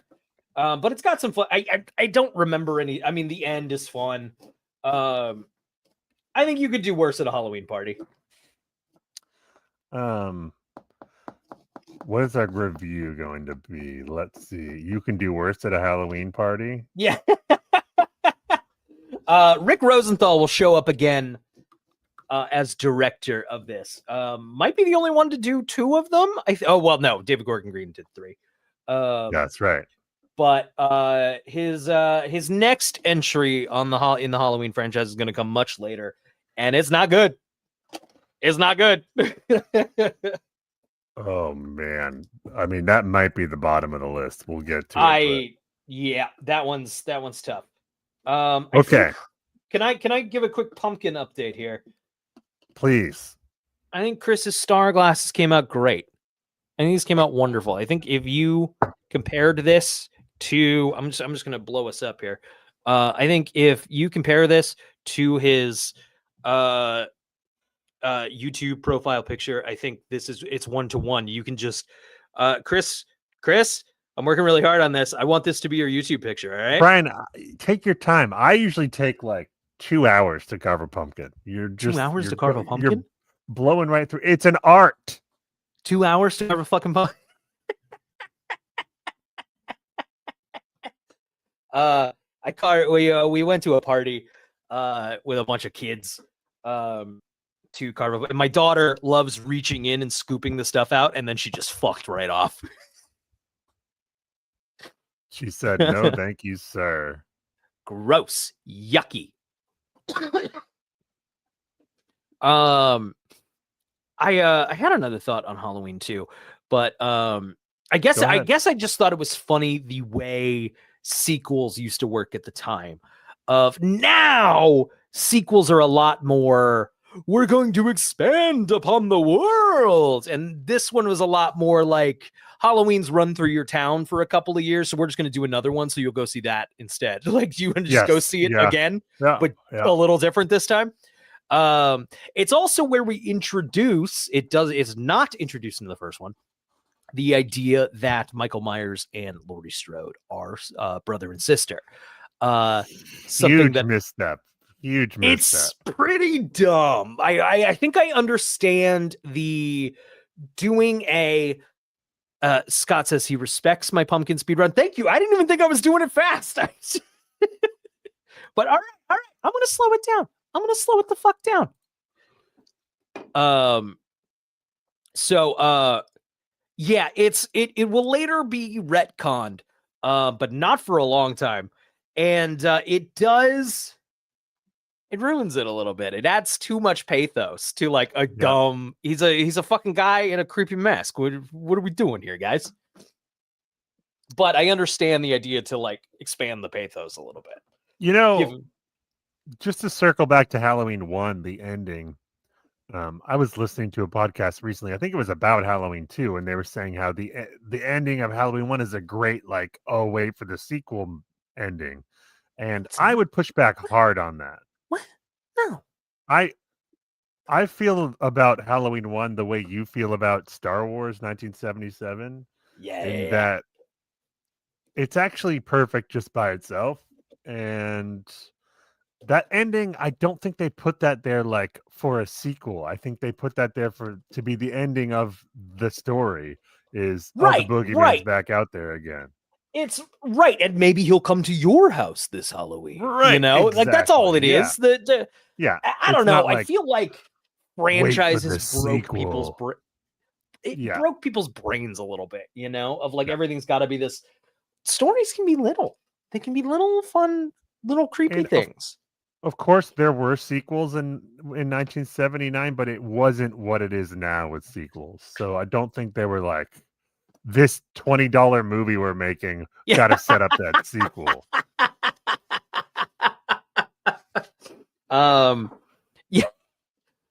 Speaker 2: But it's got some fun. I don't remember any. I mean, the end is fun. I think you could do worse at a Halloween party.
Speaker 1: What is our review going to be? Let's see. You can do worse at a Halloween party?
Speaker 2: Yeah. Rick Rosenthal will show up again as director of this. Might be the only one to do 2 of them. No, David Gordon Green did 3.
Speaker 1: That's right.
Speaker 2: But his next entry on in the Halloween franchise is going to come much later, and it's not good. It's not good.
Speaker 1: Oh man, I mean that might be the bottom of the list. We'll get to it.
Speaker 2: Yeah, that one's tough.
Speaker 1: Okay.
Speaker 2: Can I give a quick pumpkin update here?
Speaker 1: Please.
Speaker 2: I think Chris's Star Glasses came out great. I think these came out wonderful. I think if you compared this to, I'm just gonna blow us up here. I think if you compare this to his YouTube profile picture, I think it's 1-to-1. You can just Chris, I'm working really hard on this. I want this to be your YouTube picture. All right,
Speaker 1: Brian, take your time. I usually take like 2 hours to carve a pumpkin. You're just
Speaker 2: 2 hours to carve a pumpkin?
Speaker 1: You're blowing right through. It's an art.
Speaker 2: 2 hours to carve a fucking pumpkin. We went to a party with a bunch of kids to carve a, and my daughter loves reaching in and scooping the stuff out, and then she just fucked right off.
Speaker 1: She said, "No, thank you, sir."
Speaker 2: Gross, yucky. I had another thought on Halloween too, but I guess I just thought it was funny the way sequels used to work at the time. Of now, sequels are a lot more, we're going to expand upon the world, and this one was a lot more like Halloween's run through your town for a couple of years, so we're just going to do another one, so you'll go see that instead. Like, you want to just go see it again, but a little different this time. It's also where we introduce, it's not introduced in the first one, the idea that Michael Myers and Laurie Strode are brother and sister.
Speaker 1: Huge misstep.
Speaker 2: It's pretty dumb. I think I understand the doing a Scott says he respects my pumpkin speed run. Thank you. I didn't even think I was doing it fast. But all right. I'm gonna slow it down. I'm gonna slow it the fuck down. Yeah, it will later be retconned, but not for a long time. And it ruins it a little bit. It adds too much pathos to like a dumb, he's a fucking guy in a creepy mask. What are we doing here, guys? But I understand the idea to like expand the pathos a little bit.
Speaker 1: You know, just to circle back to Halloween 1, the ending. I was listening to a podcast recently. I think it was about Halloween 2, and they were saying how the ending of Halloween 1 is a great, like, oh, wait for the sequel ending. And I would push back hard on that.
Speaker 2: What? No.
Speaker 1: I feel about Halloween 1 the way you feel about Star Wars 1977, in that it's actually perfect just by itself. And that ending, I don't think they put that there like for a sequel. I think they put that there to be the ending of the story is, the
Speaker 2: Right,
Speaker 1: boogeyman's
Speaker 2: right.
Speaker 1: back out there again.
Speaker 2: It's right, and maybe he'll come to your house this Halloween.
Speaker 1: Right,
Speaker 2: Like that's all it
Speaker 1: exactly,
Speaker 2: is. The
Speaker 1: Yeah.
Speaker 2: I don't
Speaker 1: it's
Speaker 2: know.
Speaker 1: not
Speaker 2: I
Speaker 1: like,
Speaker 2: feel like
Speaker 1: wait for
Speaker 2: franchises
Speaker 1: the
Speaker 2: broke people's
Speaker 1: sequel. Yeah.
Speaker 2: broke people's brains a little bit, of like
Speaker 1: Yeah.
Speaker 2: everything's got to be this. Stories can be little. They can be little fun, little creepy
Speaker 1: And
Speaker 2: things.
Speaker 1: Of course, there were sequels in 1979, but it wasn't what it is now with sequels. So I don't think they were like, this $20 movie we're making got to set up that sequel.
Speaker 2: Yeah,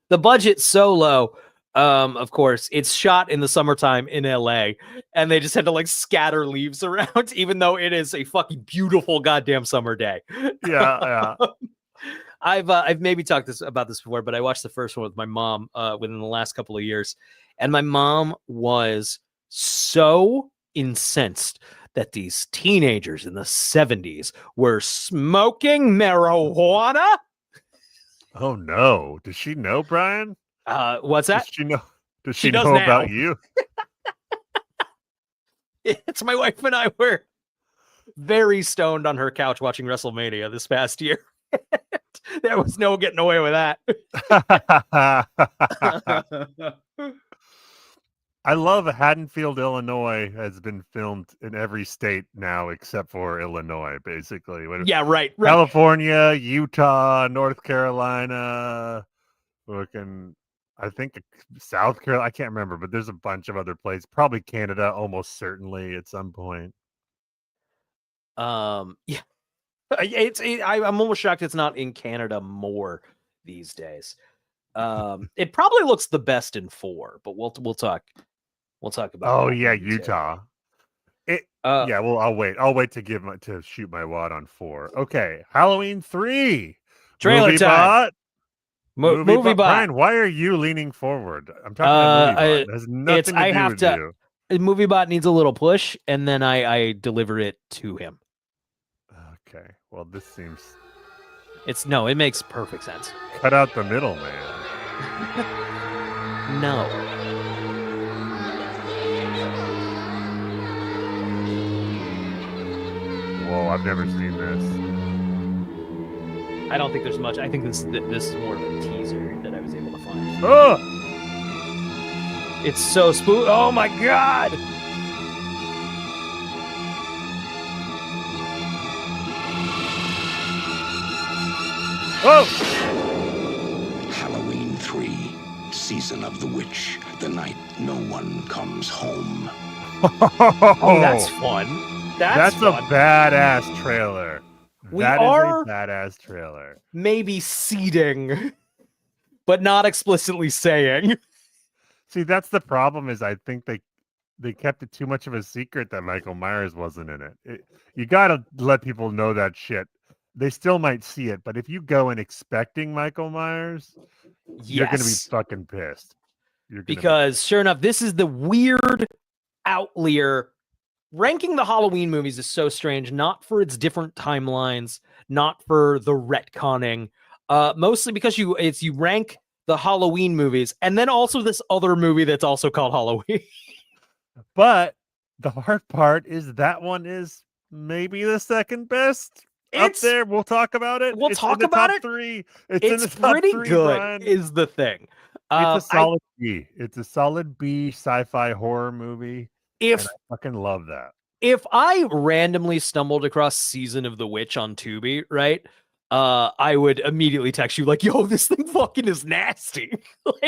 Speaker 2: the budget's so low. Of course, it's shot in the summertime in LA, and they just had to like scatter leaves around, even though it is a fucking beautiful goddamn summer day.
Speaker 1: Yeah.
Speaker 2: I've maybe talked about this before, but I watched the first one with my mom within the last couple of years, and my mom was so incensed that these teenagers in the 70s were smoking marijuana.
Speaker 1: Oh no! Does she know, Brian?
Speaker 2: What's that?
Speaker 1: Does she know? Does
Speaker 2: She
Speaker 1: she
Speaker 2: does
Speaker 1: know
Speaker 2: now.
Speaker 1: about you?
Speaker 2: It's my wife and I were very stoned on her couch watching WrestleMania this past year. There was no getting away with that.
Speaker 1: I love Haddonfield, Illinois has been filmed in every state now except for Illinois, basically.
Speaker 2: Yeah, right.
Speaker 1: California, Utah, North Carolina, I think South Carolina. I can't remember, but there's a bunch of other places. Probably Canada, almost certainly at some point.
Speaker 2: Yeah. I'm almost shocked it's not in Canada more these days. It probably looks the best in 4, but we'll talk about.
Speaker 1: Oh yeah, Utah. Yeah, well, I'll wait to shoot my wad on 4. Okay, Halloween 3.
Speaker 2: Trailer
Speaker 1: Movie
Speaker 2: time.
Speaker 1: bot.
Speaker 2: Movie bot.
Speaker 1: Brian, why are you leaning forward? I'm talking about movie bot. It has nothing to do with you.
Speaker 2: Movie bot needs a little push, and then I deliver it to him.
Speaker 1: Okay. Well, this seems.
Speaker 2: It makes perfect sense.
Speaker 1: Cut out the middle, man.
Speaker 2: No.
Speaker 1: Whoa, I've never seen this.
Speaker 2: I don't think there's much. I think this is more of a teaser that I was able to find.
Speaker 1: Oh!
Speaker 2: It's so spooky. Oh my god!
Speaker 1: Oh!
Speaker 8: Halloween 3, Season of the Witch, the night no one comes home.
Speaker 2: Oh, that's fun. That's
Speaker 1: a
Speaker 2: fun.
Speaker 1: badass trailer. That is a badass trailer.
Speaker 2: Maybe seeding, but not explicitly saying.
Speaker 1: See, that's the problem. Is I think they kept it too much of a secret that Michael Myers wasn't in it. You got to let people know that shit. They still might see it, but if you go in expecting Michael Myers, you're going to be fucking pissed.
Speaker 2: Because sure enough, this is the weird outlier. Ranking the Halloween movies is so strange, not for its different timelines, not for the retconning, mostly because you rank the Halloween movies and then also this other movie that's also called Halloween.
Speaker 1: But the hard part is that one is maybe the second best. Up there, we'll talk about it.
Speaker 2: We'll talk about it.
Speaker 1: 3.
Speaker 2: It's
Speaker 1: in the top
Speaker 2: pretty
Speaker 1: 3,
Speaker 2: good.
Speaker 1: Brian.
Speaker 2: Is the thing.
Speaker 1: It's a solid B. It's a solid B sci-fi horror movie. And I fucking love that.
Speaker 2: If I randomly stumbled across Season of the Witch on Tubi, right? I would immediately text you like, "Yo, this thing fucking is nasty."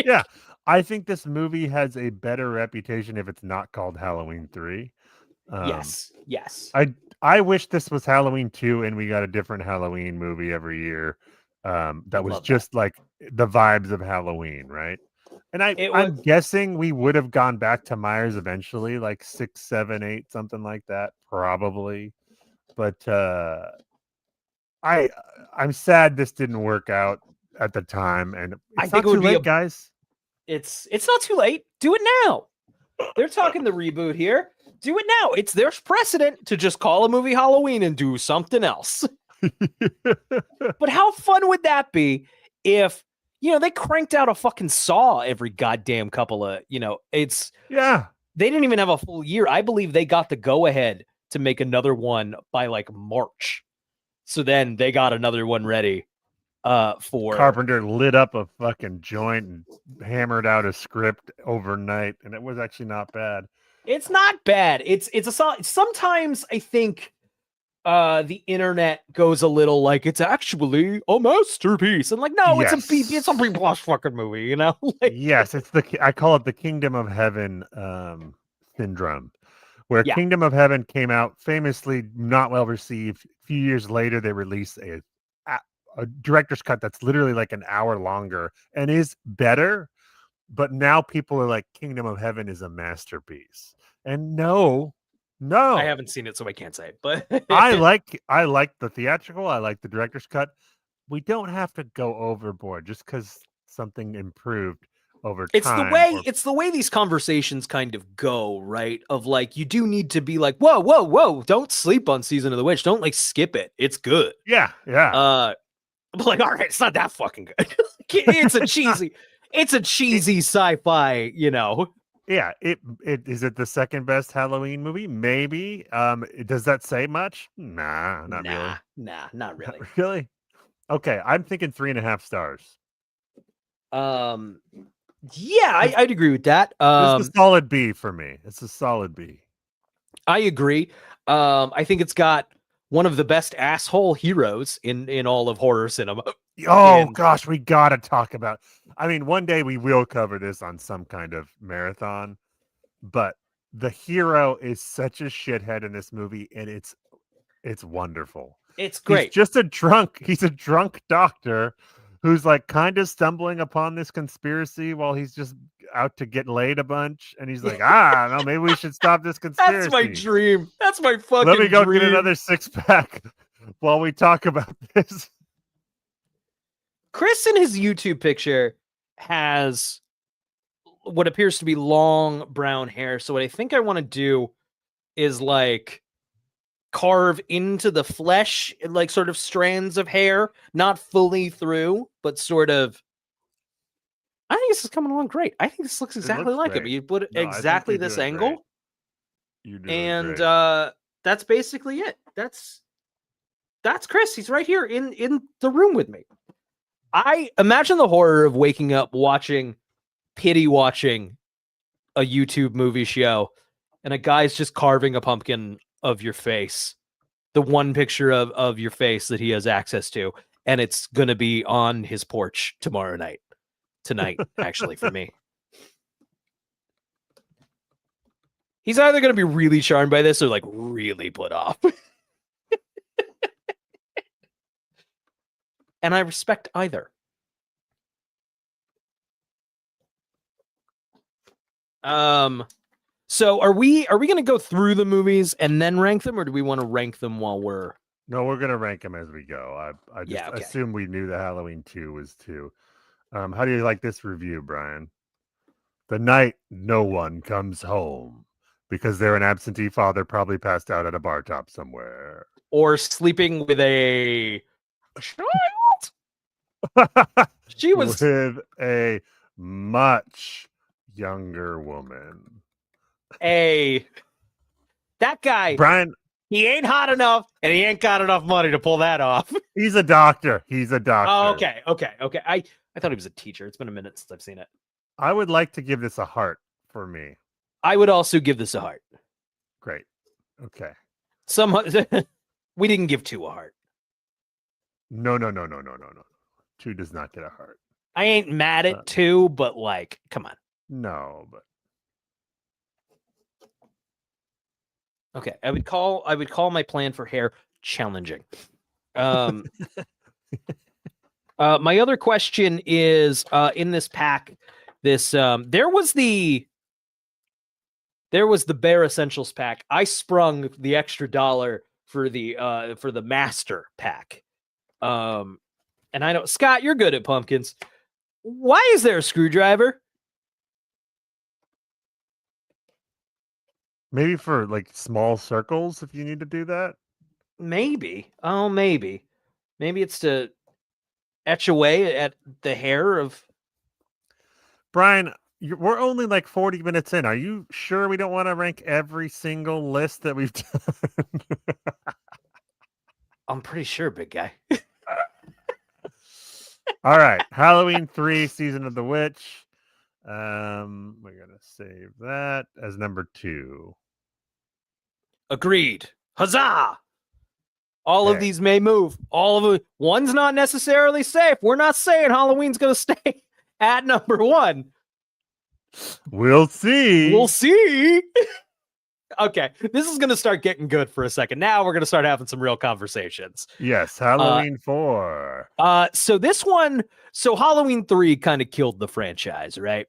Speaker 1: Yeah, I think this movie has a better reputation if it's not called Halloween 3.
Speaker 2: Yes.
Speaker 1: I wish this was Halloween 2 and we got a different Halloween movie every year. That was just like the vibes of Halloween, right? And I'm guessing we would have gone back to Myers eventually, like 6, 7, 8, something like that, probably. But I'm sad this didn't work out at the time, and
Speaker 2: I
Speaker 1: it's
Speaker 2: think
Speaker 1: not
Speaker 2: it would
Speaker 1: too
Speaker 2: be
Speaker 1: late, guys.
Speaker 2: It's not too late. Do it now. They're talking the reboot here. Do it now. There's precedent to just call a movie Halloween and do something else. But how fun would that be if, they cranked out a fucking Saw every goddamn couple of,
Speaker 1: Yeah.
Speaker 2: They didn't even have a full year. I believe they got the go ahead to make another one by like March. So then they got another one ready for
Speaker 1: Carpenter lit up a fucking joint and hammered out a script overnight, and it was actually not bad.
Speaker 2: It's not bad. It's a solid. Sometimes I think the internet goes a little like it's actually a masterpiece, and like no,
Speaker 1: Yes.
Speaker 2: it's a B plus fucking movie, Like,
Speaker 1: Yes, I call it the Kingdom of Heaven syndrome, where
Speaker 2: Yeah.
Speaker 1: Kingdom of Heaven came out famously not well received. A few years later, they released a director's cut that's literally like an hour longer and is better. But now people are like, Kingdom of Heaven is a masterpiece. And no.
Speaker 2: I haven't seen it, so I can't say it. But
Speaker 1: I like the theatrical. I like the director's cut. We don't have to go overboard just because something improved over time.
Speaker 2: It's the way these conversations kind of go, right? Of like, you do need to be like, whoa, don't sleep on Season of the Witch. Don't like skip it. It's good.
Speaker 1: Yeah.
Speaker 2: But like, all right, it's not that fucking good. It's a cheesy sci-fi,
Speaker 1: Yeah, it is it the second best Halloween movie? Maybe. Does that say much? Nah, not really.
Speaker 2: Nah, not really.
Speaker 1: Not really? Okay, I'm thinking 3.5 stars.
Speaker 2: Yeah, I'd agree with that.
Speaker 1: It's a solid B for me. It's a solid B.
Speaker 2: I agree. I think it's got one of the best asshole heroes in all of horror cinema.
Speaker 1: Oh gosh, we gotta talk about. I mean, one day we will cover this on some kind of marathon, but the hero is such a shithead in this movie, and it's wonderful.
Speaker 2: It's great.
Speaker 1: He's a drunk doctor who's like kind of stumbling upon this conspiracy while he's just out to get laid a bunch, and he's like, no, maybe we should stop this conspiracy.
Speaker 2: That's my dream. That's my fucking
Speaker 1: Let me go
Speaker 2: dream.
Speaker 1: get another 6-pack while we talk about this.
Speaker 2: Chris in his YouTube picture has what appears to be long brown hair. So what I think I want to do is like carve into the flesh, like sort of strands of hair, not fully through, but sort of. I think this is coming along great. I think this looks exactly like him. You put exactly this angle. And that's basically it. That's Chris. He's right here in the room with me. I imagine the horror of waking up watching a YouTube movie show and a guy's just carving a pumpkin of your face, the one picture of your face that he has access to, and it's going to be on his porch tonight, actually, for me. He's either going to be really charmed by this or like really put off. And I respect either. So are we going to go through the movies and then rank them, or do we want to rank them while we're?
Speaker 1: No, we're going to rank them as we go. I just
Speaker 2: Yeah, okay.
Speaker 1: assume we knew the Halloween 2 was 2. How do you like this review, Brian? The night no one comes home because they're an absentee father probably passed out at a bar top somewhere.
Speaker 2: Or sleeping with a child? She was
Speaker 1: with a much younger woman.
Speaker 2: That guy,
Speaker 1: Brian,
Speaker 2: he ain't hot enough and he ain't got enough money to pull that off.
Speaker 1: He's a doctor.
Speaker 2: Oh, okay. I thought he was a teacher. It's been a minute since I've seen it.
Speaker 1: I would like to give this a heart for me.
Speaker 2: I would also give this a heart.
Speaker 1: Great. Okay.
Speaker 2: We didn't give 2 a heart.
Speaker 1: No. 2 does not get a heart.
Speaker 2: I ain't mad at 2, but like, come on.
Speaker 1: No, but
Speaker 2: okay. I would call my plan for hair challenging. My other question is in this pack, there was the Bare Essentials pack. I sprung the extra $1 for the master pack. And I know, Scott, you're good at pumpkins. Why is there a screwdriver?
Speaker 1: Maybe for like small circles if you need to do that.
Speaker 2: Maybe. Oh, maybe. Maybe it's to etch away at the hair of...
Speaker 1: Brian, we're only like 40 minutes in. Are you sure we don't want to rank every single list that we've done?
Speaker 2: I'm pretty sure, big guy.
Speaker 1: All right. Halloween 3, Season of the Witch. We're going to save that as number 2.
Speaker 2: Agreed. Huzzah! All of
Speaker 1: Okay.
Speaker 2: these may move. All of them. One's not necessarily safe. We're not saying Halloween's going to stay at number 1.
Speaker 1: We'll see.
Speaker 2: We'll see. Okay, this is going to start getting good for a second. Now we're going to start having some real conversations.
Speaker 1: Yes, Halloween 4.
Speaker 2: So this one, Halloween 3 kind of killed the franchise, right?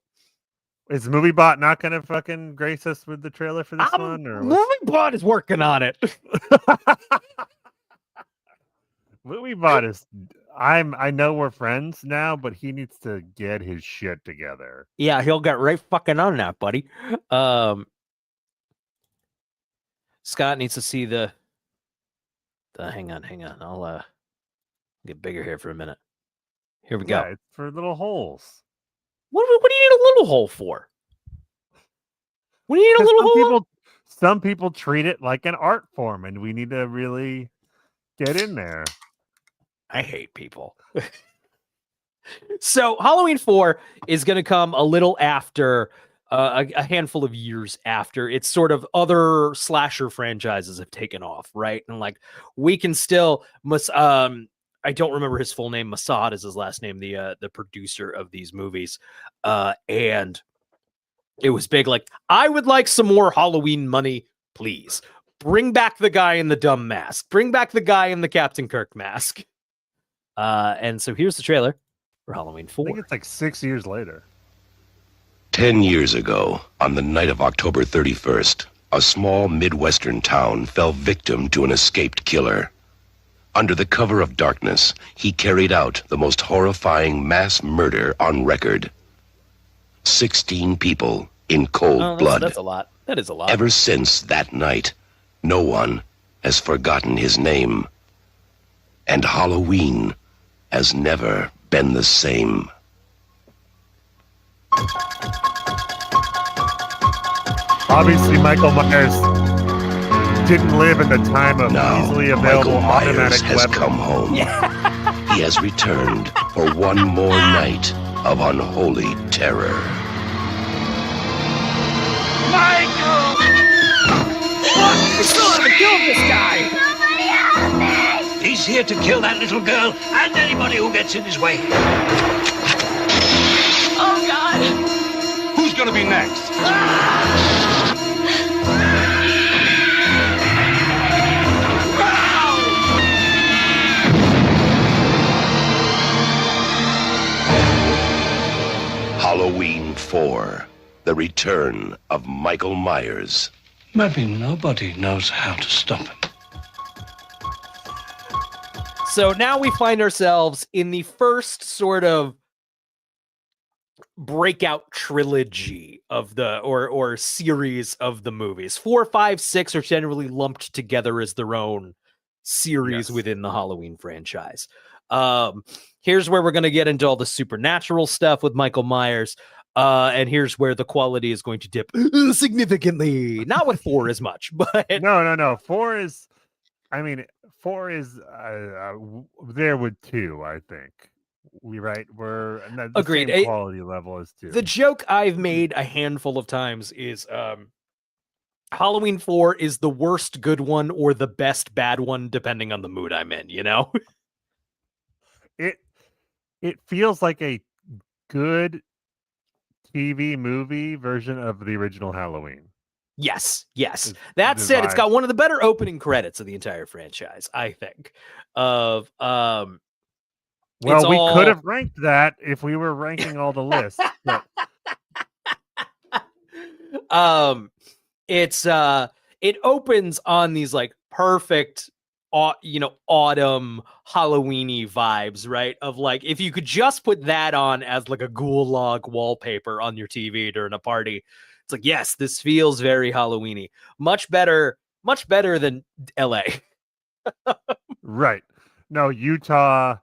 Speaker 1: Is MovieBot not going to fucking grace us with the trailer for this one? Or
Speaker 2: MovieBot is working on it.
Speaker 1: MovieBot is... I know we're friends now, but he needs to get his shit together.
Speaker 2: Yeah, he'll get right fucking on that, buddy. Scott needs to see the hang on. I'll get bigger here for a minute. Here we go.
Speaker 1: Yeah, it's for little holes.
Speaker 2: What do you need a little hole for? What do you need a little hole?
Speaker 1: Some people treat it like an art form, and we need to really get in there.
Speaker 2: I hate people. So Halloween 4 is going to come a little after, a handful of years after. It's sort of other slasher franchises have taken off, right? And like we can still, I don't remember his full name. Masad is his last name. The producer of these movies, and it was big. Like, I would like some more Halloween money, please. Bring back the guy in the dumb mask. Bring back the guy in the Captain Kirk mask. And so here's the trailer for Halloween 4.
Speaker 1: I think it's like 6 years later.
Speaker 3: 10 years ago, on the night of October 31st, a small Midwestern town fell victim to an escaped killer. Under the cover of darkness, he carried out the most horrifying mass murder on record. 16 people in cold blood.
Speaker 2: That's a lot. That is a lot.
Speaker 3: Ever since that night, no one has forgotten his name. And Halloween has never been the same.
Speaker 1: Obviously, Michael Myers didn't live in the time of easily available
Speaker 3: Michael
Speaker 1: automatic
Speaker 3: Myers has
Speaker 1: weapons.
Speaker 3: come home. He has returned for one more night of unholy terror.
Speaker 5: Michael!
Speaker 2: We still haven't killed this guy!
Speaker 5: He's here to kill that little girl and anybody who gets in his way.
Speaker 7: Oh, God.
Speaker 5: Who's gonna be next?
Speaker 3: Halloween 4, the return of Michael Myers.
Speaker 4: Maybe nobody knows how to stop him.
Speaker 2: So now we find ourselves in the first sort of breakout trilogy of the or series of the movies. 4, 5, 6 are generally lumped together as their own series within the Halloween franchise. Here's where we're going to get into all the supernatural stuff with Michael Myers. And here's where the quality is going to dip significantly. Not with 4 as much, but
Speaker 1: No. 4 is, I mean, 4 is there with 2, I think. We're the
Speaker 2: agreed.
Speaker 1: Same quality level as 2.
Speaker 2: The joke I've made a handful of times is Halloween 4 is the worst good one or the best bad one, depending on the mood I'm in, you know?
Speaker 1: It feels like a good TV movie version of the original Halloween.
Speaker 2: Yes. That said, it's got one of the better opening credits of the entire franchise, I think.
Speaker 1: Well, we could have ranked that if we were ranking all the lists. But...
Speaker 2: it opens on these like perfect autumn Halloweeny vibes, right? Of like, if you could just put that on as like a gulag wallpaper on your TV during a party, it's like, yes, this feels very Halloweeny. Much better than LA.
Speaker 1: Right. No, Utah.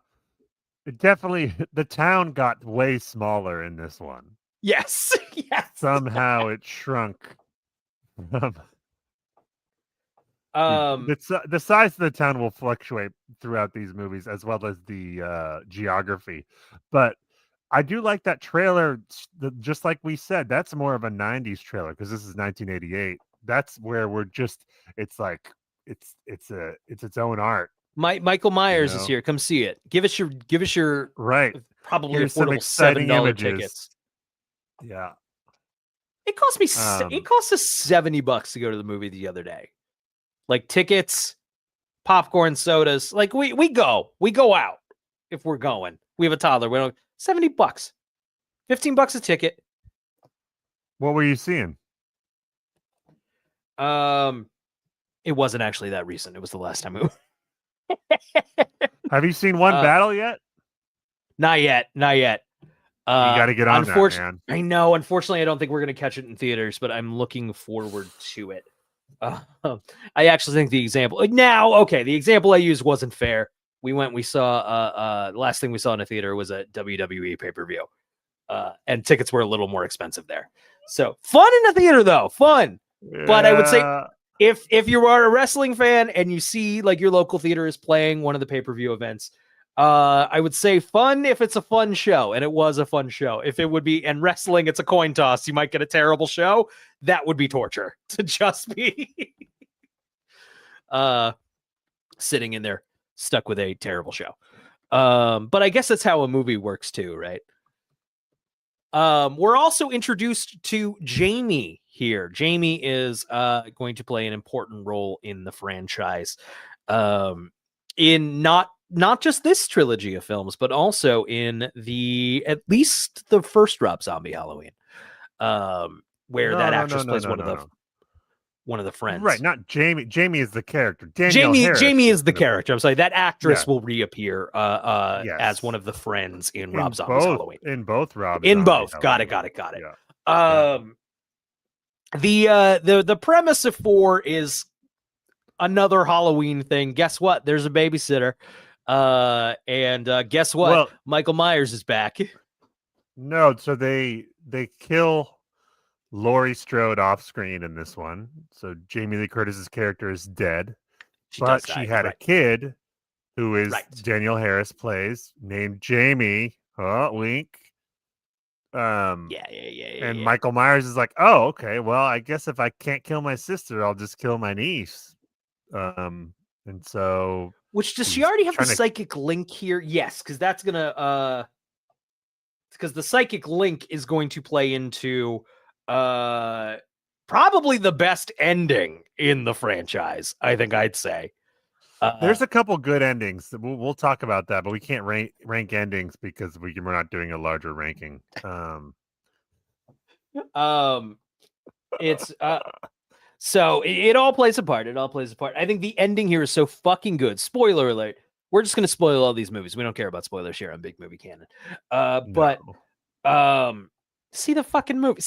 Speaker 1: It definitely, the town got way smaller in this one.
Speaker 2: Yes. Yes.
Speaker 1: Somehow it shrunk. The size of the town will fluctuate throughout these movies, as well as the geography. But I do like that trailer. Just like we said, that's more of a '90s trailer because this is 1988. That's where it's like it's its own art.
Speaker 2: Michael Myers is here. Come see it. Give us your
Speaker 1: right.
Speaker 2: Probably
Speaker 1: Here's some
Speaker 2: affordable
Speaker 1: exciting
Speaker 2: $7
Speaker 1: images.
Speaker 2: tickets.
Speaker 1: Yeah.
Speaker 2: It cost me. It cost us $70 to go to the movie the other day. Like tickets, popcorn, sodas. Like we go out if we're going. We have a toddler. We don't. $70, $15 a ticket.
Speaker 1: What were you seeing?
Speaker 2: It wasn't actually that recent. It was the last time we went.
Speaker 1: Have you seen One Battle yet?
Speaker 2: Not yet. You
Speaker 1: got to get on that, man.
Speaker 2: I know. Unfortunately, I don't think we're going to catch it in theaters, but I'm looking forward to it. I actually think the example the example I used wasn't fair. We saw the last thing we saw in a theater was a WWE pay-per-view. And tickets were a little more expensive there. So fun in the theater though, fun. Yeah. But I would say if you are a wrestling fan and you see like your local theater is playing one of the pay-per-view events, I would say fun if it's a fun show, and it was a fun show. If it would be, and wrestling, it's a coin toss. You might get a terrible show. That would be torture to just be sitting in there stuck with a terrible show. But I guess that's how a movie works too, right? We're also introduced to Jamie here. Jamie is going to play an important role in the franchise. In not just this trilogy of films, but also in at least the first Rob Zombie Halloween, where that actress plays one of the friends.
Speaker 1: Right, not Jamie. Jamie is the character.
Speaker 2: Jamie is the character. I'm sorry, that actress will reappear as one of the friends in Rob Zombie's Halloween.
Speaker 1: In both Rob.
Speaker 2: In both. Got it. Yeah. The premise of 4 is another Halloween thing. Guess what? There's a babysitter. And guess what? Well, Michael Myers is back.
Speaker 1: No, so they kill Laurie Strode off screen in this one. So Jamie Lee Curtis's character is dead. She had a kid who is Danielle Harris plays, named Jamie. Wink. And Michael Myers is like, oh, okay. Well, I guess if I can't kill my sister, I'll just kill my niece. And so,
Speaker 2: which does she already have the psychic link here? Yes, because that's gonna because the psychic link is going to play into probably the best ending in the franchise. I think I'd say.
Speaker 1: There's a couple good endings. We'll talk about that, but we can't rank endings because we're not doing a larger ranking.
Speaker 2: It's so it all plays a part. I think the ending here is so fucking good. Spoiler alert. We're just going to spoil all these movies. We don't care about spoilers here on Big Movie Canon. But see the fucking movie.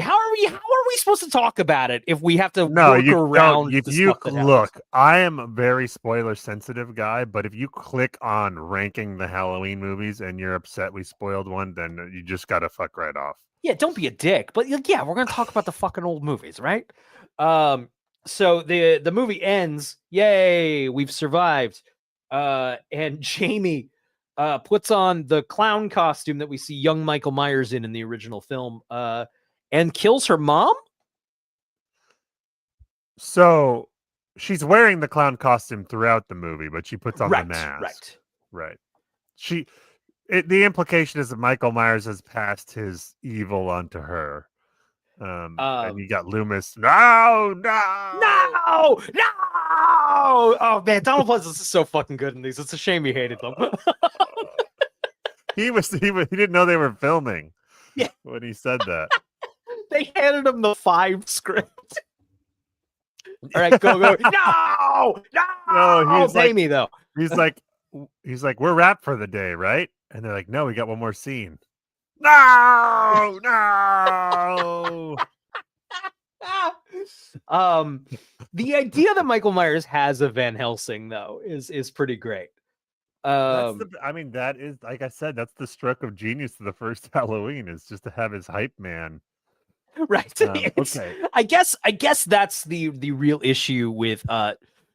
Speaker 2: How are we supposed to talk about it if we have to work around?
Speaker 1: If you look, I am a very spoiler sensitive guy, but if you click on ranking the Halloween movies and you're upset we spoiled one, then you just got to fuck right off.
Speaker 2: Yeah, don't be a dick. But yeah, we're going to talk about the fucking old movies, right? So the movie ends. Yay, we've survived. And Jamie puts on the clown costume that we see young Michael Myers in the original film, and kills her mom.
Speaker 1: So she's wearing the clown costume throughout the movie, but she puts on the mask. Right. The implication is that Michael Myers has passed his evil onto her. And you got Loomis. No!
Speaker 2: Oh man, Donald Pleasence is so fucking good in these. It's a shame he hated them.
Speaker 1: He didn't know they were filming.
Speaker 2: Yeah,
Speaker 1: when he said that.
Speaker 2: They handed him the 5 script. All right, go. No!
Speaker 1: No,
Speaker 2: pay me though.
Speaker 1: he's like, we're wrapped for the day, right? And they're like, no, we got one more scene. No.
Speaker 2: The idea that Michael Myers has of Van Helsing though is pretty great.
Speaker 1: That is, like I said, that's the stroke of genius of the first Halloween, is just to have his hype man.
Speaker 2: Right.
Speaker 1: Okay.
Speaker 2: I guess that's the real issue with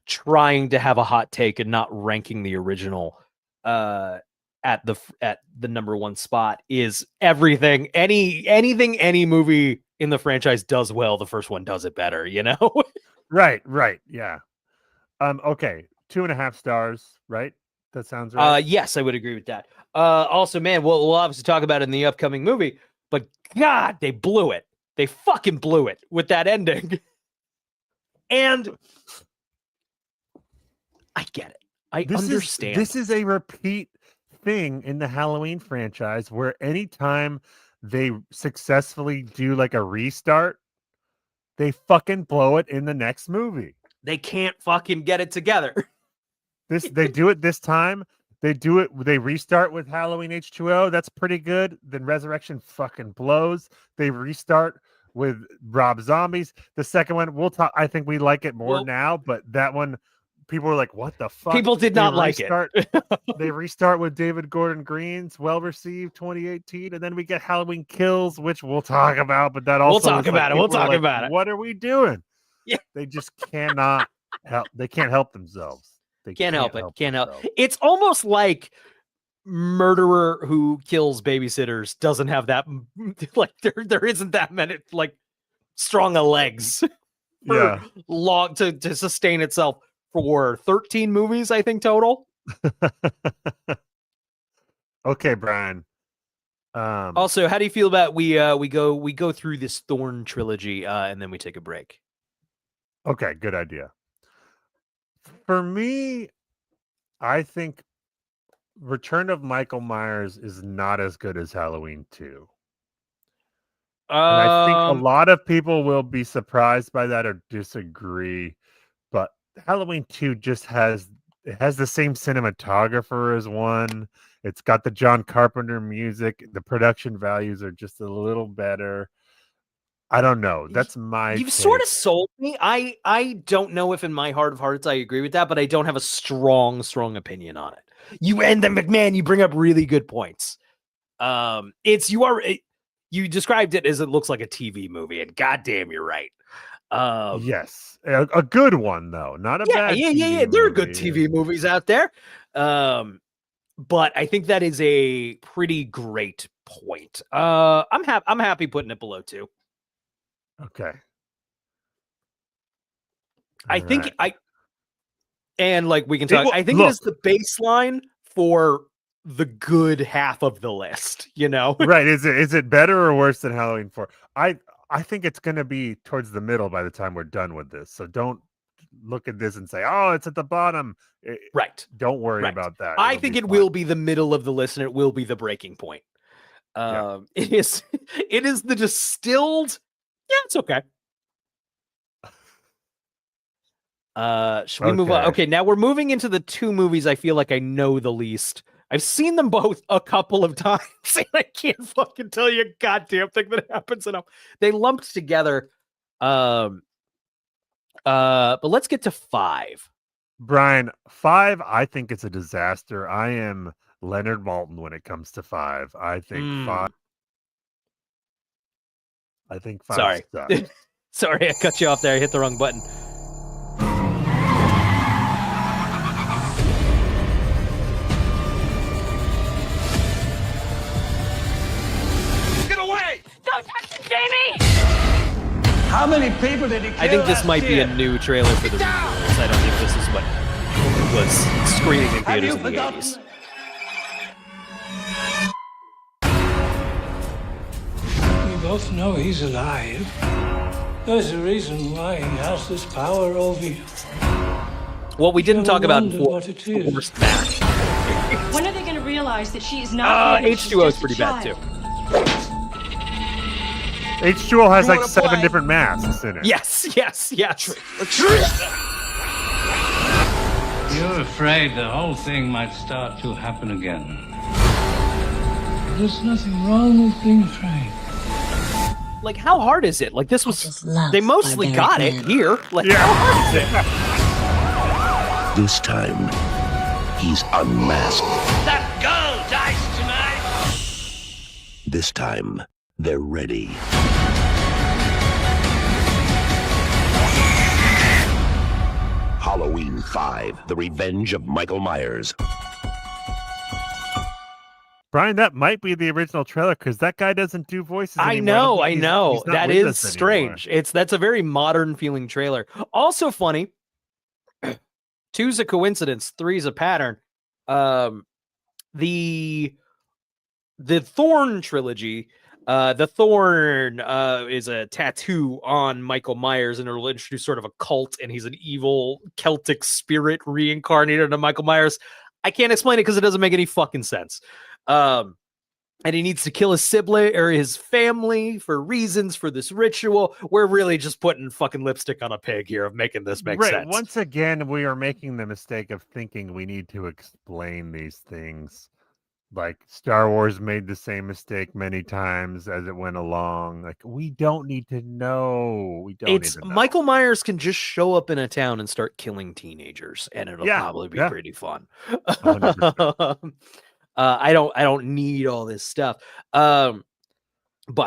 Speaker 2: trying to have a hot take and not ranking the original at the number one spot is everything. Anything any movie in the franchise does well, the first one does it better, you know?
Speaker 1: Right, yeah. Okay, 2.5 stars, right? That sounds right.
Speaker 2: Yes, I would agree with that. Also, man, we'll obviously talk about it in the upcoming movie, but God, they blew it. They fucking blew it with that ending. And I get it. I understand.
Speaker 1: This is a repeat thing in the Halloween franchise where anytime they successfully do like a restart, they fucking blow it in the next movie.
Speaker 2: They can't fucking get it together.
Speaker 1: They do it this time. They restart with Halloween H2O. That's pretty good. Then Resurrection fucking blows. They restart with Rob Zombies. The second one, we'll talk. I think we like it more now, but that one, people were like, what the fuck?
Speaker 2: People did not like it.
Speaker 1: They restart with David Gordon Green's well received 2018, and then we get Halloween Kills, which we'll talk about, but that also
Speaker 2: we'll talk about it.
Speaker 1: What are we doing?
Speaker 2: Yeah.
Speaker 1: They just cannot help. They can't help themselves. They
Speaker 2: can't help it. It's almost like murderer who kills babysitters doesn't have that, like there isn't that many like strong legs for long to sustain itself for 13 movies, I think, total.
Speaker 1: Okay, Brian.
Speaker 2: Also, how do you feel about we go through this Thorn trilogy and then we take a break?
Speaker 1: Okay, good idea. For me, I think Return of Michael Myers is not as good as Halloween 2. And I think a lot of people will be surprised by that or disagree, but Halloween 2 just has the same cinematographer as 1. It's got the John Carpenter music. The production values are just a little better. I don't know. That's my
Speaker 2: You've
Speaker 1: take.
Speaker 2: sort of sold me. I don't know if in my heart of hearts I agree with that, but I don't have a strong opinion on it. You and then McMahon, you bring up really good points. You described it as it looks like a TV movie, and goddamn, you're right.
Speaker 1: Yes, a good one though, not a bad.
Speaker 2: Yeah. There are good TV movies out there, but I think that is a pretty great point. I'm happy putting it below 2.
Speaker 1: Okay.
Speaker 2: I think and like we can talk. I think it is the baseline for the good half of the list. You know,
Speaker 1: right? Is it better or worse than Halloween 4? I think it's going to be towards the middle by the time we're done with this. So don't look at this and say, "Oh, it's at the bottom."
Speaker 2: Right.
Speaker 1: Don't worry about that.
Speaker 2: I think it will be the middle of the list, and it will be the breaking point. It is the distilled. Yeah, it's okay. Should we move on? Okay, now we're moving into the 2 movies I feel like I know the least. I've seen them both a couple of times, and I can't fucking tell you a goddamn thing that happens enough. They lumped together. But let's get to 5.
Speaker 1: Brian, 5, I think it's a disaster. I am Leonard Maltin when it comes to 5. I think 5. I think 5.
Speaker 2: Sorry. Sorry, I cut you off there. I hit the wrong button.
Speaker 5: Get away!
Speaker 7: Don't touch it, Jamie!
Speaker 5: How many people did he kill?
Speaker 2: I think this might be a new trailer for the reviewers. I don't think this is what was screening in theaters in the 80s.
Speaker 9: We both know he's alive. There's a reason why he has this power over you.
Speaker 2: What we didn't talk about before,
Speaker 9: what it is.
Speaker 2: the worst match.
Speaker 7: When are they going to realize that she is not here, that she's
Speaker 2: H2O is
Speaker 7: just a
Speaker 2: pretty bad too.
Speaker 7: child?
Speaker 1: H2O has like 7 different masks in it.
Speaker 2: Yes.
Speaker 9: You're afraid the whole thing might start to happen again. There's nothing wrong with being afraid.
Speaker 2: Like, how hard is it? Like, this was they mostly got it here. Like, how hard is it?
Speaker 3: This time, he's unmasked.
Speaker 5: That girl dies tonight!
Speaker 3: This time, they're ready. Halloween 5, The Revenge of Michael Myers.
Speaker 1: Brian, that might be the original trailer because that guy doesn't do voices
Speaker 2: I
Speaker 1: anymore.
Speaker 2: know.
Speaker 1: He's not
Speaker 2: That
Speaker 1: with
Speaker 2: is
Speaker 1: us
Speaker 2: strange. That's a very modern feeling trailer. Also funny. 2's a coincidence. 3's a pattern. The Thorn trilogy. The Thorn is a tattoo on Michael Myers, and it'll introduce sort of a cult, and he's an evil Celtic spirit reincarnated into Michael Myers. I can't explain it because it doesn't make any fucking sense. And he needs to kill his sibling or his family for reasons for this ritual. We're really just putting fucking lipstick on a pig here of making this make sense.
Speaker 1: Once again, we are making the mistake of thinking we need to explain these things. Like Star Wars made the same mistake many times as it went along. Like, we don't need to know.
Speaker 2: Michael Myers can just show up in a town and start killing teenagers, and it'll probably be pretty fun.
Speaker 1: 100%.
Speaker 2: I don't need all this stuff. But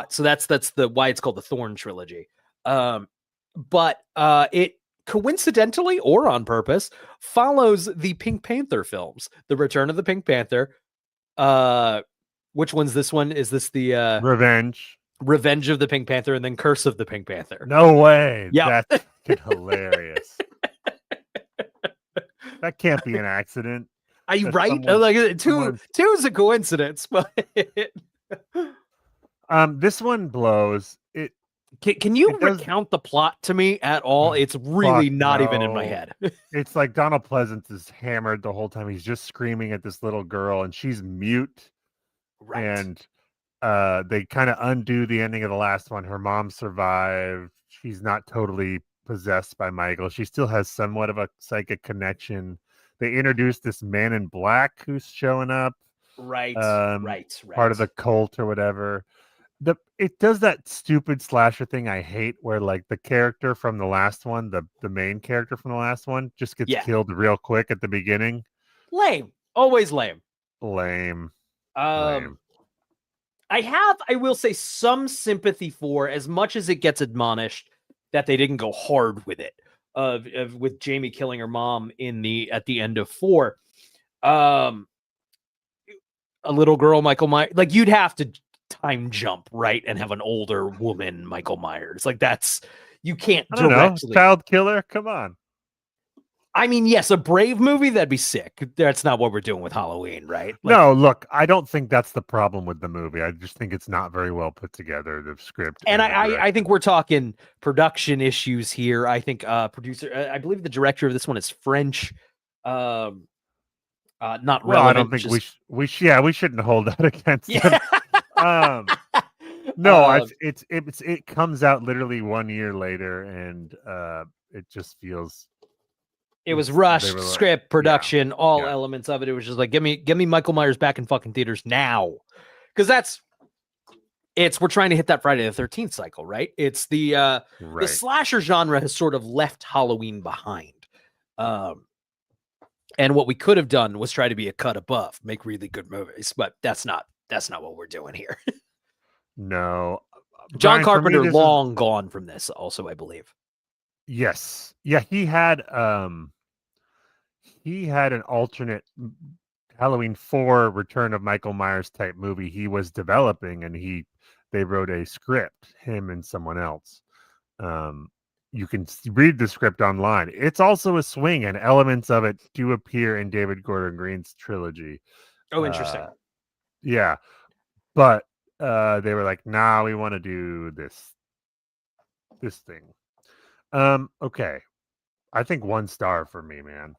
Speaker 2: so that's the why it's called the Thorn trilogy. But it coincidentally or on purpose follows the Pink Panther films, The Return of the Pink Panther. Which one's this one? Is this the Revenge of the Pink Panther, and then Curse of the Pink Panther?
Speaker 1: No way.
Speaker 2: Yeah,
Speaker 1: that's hilarious. That can't be an accident.
Speaker 2: Are you right? Like two is a coincidence, but
Speaker 1: this one blows.
Speaker 2: Can you recount the plot to me at all? It's really not even in my head.
Speaker 1: It's like Donald Pleasance is hammered the whole time. He's just screaming at this little girl, and she's mute.
Speaker 2: Right.
Speaker 1: And they kind of undo the ending of the last one. Her mom survived. She's not totally possessed by Michael. She still has somewhat of a psychic connection. They introduced this man in black who's showing up.
Speaker 2: Right.
Speaker 1: Part of the cult or whatever. It does that stupid slasher thing I hate where like the character from the last one, the main character from the last one just gets killed real quick at the beginning.
Speaker 2: Lame. Always lame.
Speaker 1: Lame.
Speaker 2: I will say some sympathy for, as much as it gets admonished that they didn't go hard with it, with Jamie killing her mom at the end of 4. A little girl, Michael Myers, like you'd have to time jump, right, and have an older woman Michael Myers. Like you can't directly
Speaker 1: child killer. Come on.
Speaker 2: I mean, yes, a Brave movie, that'd be sick. That's not what we're doing with Halloween, right?
Speaker 1: No, look, I don't think that's the problem with the movie. I just think it's not very well put together, the script.
Speaker 2: And I think we're talking production issues here. I think producer, I believe the director of this one is French. Not relevant.
Speaker 1: I don't think we shouldn't hold that against them. No, it comes out literally 1 year later, and it just feels.
Speaker 2: It was rushed, script, production, all elements of it. It was just like, give me Michael Myers back in fucking theaters now, because we're trying to hit that Friday the 13th cycle, right? It's the slasher genre has sort of left Halloween behind, and what we could have done was try to be a cut above, make really good movies, but that's not what we're doing here.
Speaker 1: No,
Speaker 2: John Carpenter long gone from this, also, I believe.
Speaker 1: Yes. Yeah, he had an alternate Halloween 4 Return of Michael Myers type movie he was developing, and they wrote a script, him and someone else. You can read the script online. It's also a swing, and elements of it do appear in David Gordon Green's trilogy.
Speaker 2: Oh, interesting.
Speaker 1: Yeah. But they were like, nah, we want to do this thing. Okay. I think 1 star for me, man.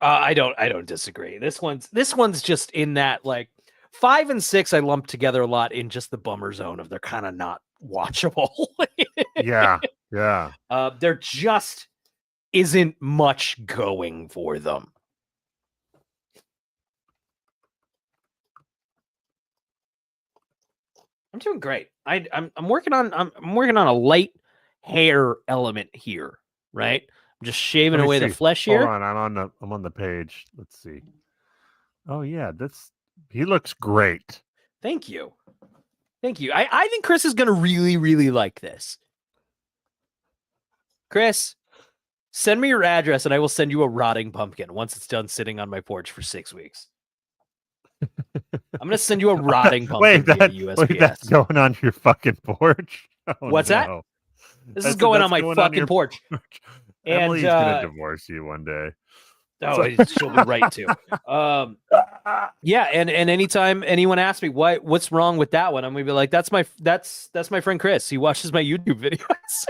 Speaker 2: I don't disagree. This one's just in that, like, 5 and 6 I lumped together a lot in just the bummer zone of they're kind of not watchable.
Speaker 1: Yeah.
Speaker 2: There just isn't much going for them. I'm doing great. I'm working on a light hair element here, right? I'm just shaving
Speaker 1: Let me
Speaker 2: away the
Speaker 1: see.
Speaker 2: flesh
Speaker 1: Hold
Speaker 2: here.
Speaker 1: on, I'm on the page. Let's see. Oh yeah, he looks great.
Speaker 2: Thank you. I think Chris is gonna really, really like this. Chris, send me your address and I will send you a rotting pumpkin once it's done sitting on my porch for 6 weeks. I'm gonna send you a rotting pumpkin via USPS.
Speaker 1: That's going on your fucking porch. Oh,
Speaker 2: What's that?
Speaker 1: no.
Speaker 2: This is going on my fucking porch.
Speaker 1: Emily's gonna divorce you one day.
Speaker 2: Oh, she'll be right too. Yeah, and anytime anyone asks me what's wrong with that one, I'm gonna be like, that's my friend Chris. He watches my YouTube videos.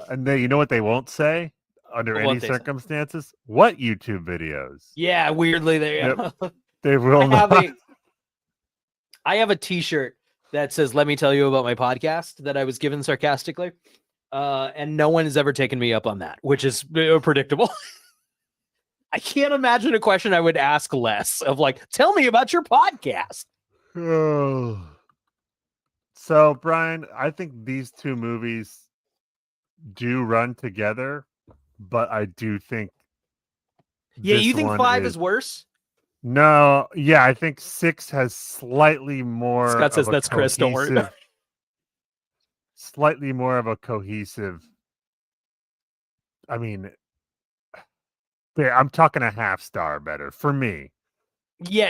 Speaker 1: And you know what they won't say under any circumstances? What YouTube videos?
Speaker 2: Yeah, weirdly they
Speaker 1: will not.
Speaker 2: I have a T-shirt that says "Let me tell you about my podcast" that I was given sarcastically, and no one has ever taken me up on that, which is predictable. I can't imagine a question I would ask less of like, "Tell me about your podcast."
Speaker 1: So, Brian, I think these two movies do run together, but I do think.
Speaker 2: Yeah, you think 5 is worse?
Speaker 1: No, yeah, I think 6 has slightly more.
Speaker 2: Scott says that's Chris. Don't worry.
Speaker 1: Slightly more of a cohesive. I mean, I'm talking a half star better for me.
Speaker 2: Yeah.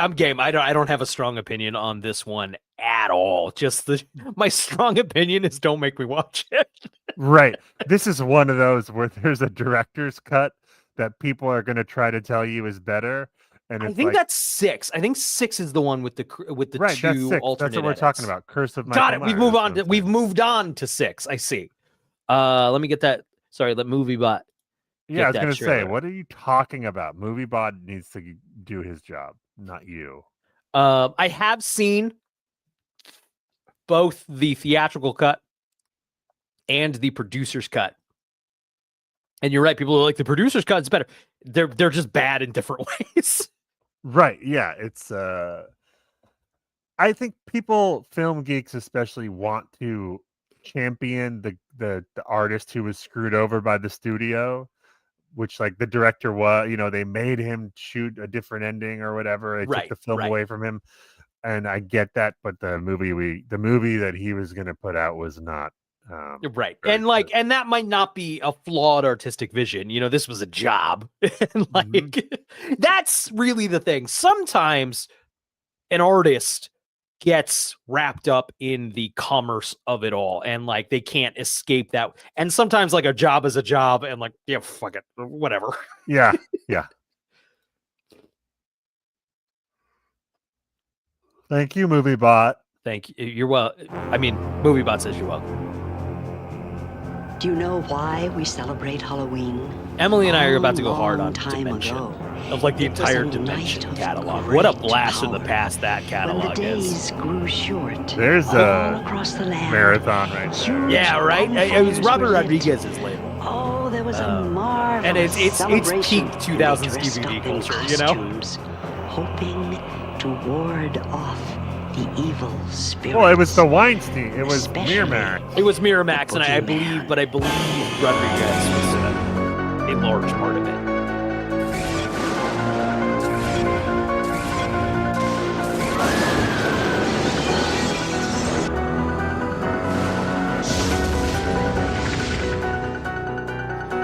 Speaker 2: I'm game. I don't have a strong opinion on this one at all. Just my strong opinion is don't make me watch it.
Speaker 1: Right. This is one of those where there's a director's cut that people are going to try to tell you is better. And
Speaker 2: I think that's 6. I think 6 is the one with the
Speaker 1: right,
Speaker 2: two alternate.
Speaker 1: That's what we're talking about. Curse of Michael
Speaker 2: Got it.
Speaker 1: Myers.
Speaker 2: We've moved on to 6. I see. Let me get that. Sorry, let MovieBot.
Speaker 1: Yeah, I was going to say, what are you talking about? MovieBot needs to do his job, not you.
Speaker 2: I have seen both the theatrical cut and the producer's cut. And you're right, people are like, the producer's cut is better. They're just bad in different ways.
Speaker 1: Right. Yeah. It's I think film geeks especially, want to champion the artist who was screwed over by the studio, which like the director was, they made him shoot a different ending or whatever. They took the film away from him. And I get that, but the movie that he was going to put out was not
Speaker 2: right. And good. And that might not be a flawed artistic vision. This was a job. And that's really the thing. Sometimes an artist gets wrapped up in the commerce of it all, and like they can't escape that. And sometimes like a job is a job, and like, yeah, fuck it, whatever.
Speaker 1: Yeah. Thank you, MovieBot.
Speaker 2: Thank you. You're well. I mean, MovieBot says you're welcome.
Speaker 10: Do you know why we celebrate Halloween?
Speaker 2: Emily and I are about to go hard on Dimension of like the entire Dimension catalog. What a blast in the past that catalog is.
Speaker 10: Grew short.
Speaker 1: There's a marathon right there.
Speaker 2: Yeah, right. It was Robert Rodriguez's label.
Speaker 10: Oh, there was a marvelous
Speaker 2: and it's peak 2000s DVD culture,
Speaker 10: hoping to ward off the evil spirit.
Speaker 1: Well, it was the Weinstein. It was Miramax.
Speaker 2: It was Miramax, and I believe Rodriguez was a large part of it.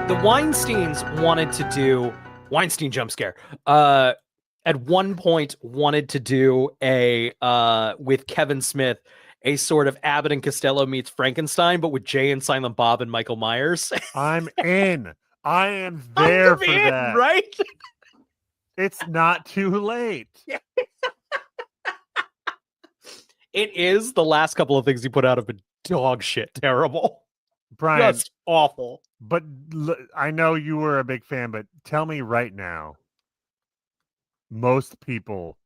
Speaker 2: The Weinsteins wanted to do Weinstein jump scare. At one point wanted to do a with Kevin Smith, a sort of Abbott and Costello meets Frankenstein, but with Jay and Silent Bob and Michael Myers.
Speaker 1: I'm in. I am there for that.
Speaker 2: Right?
Speaker 1: It's not too late.
Speaker 2: It is. The last couple of things he put out have been dog shit terrible.
Speaker 1: Brian,
Speaker 2: just awful.
Speaker 1: But I know you were a big fan, but tell me right now, most people,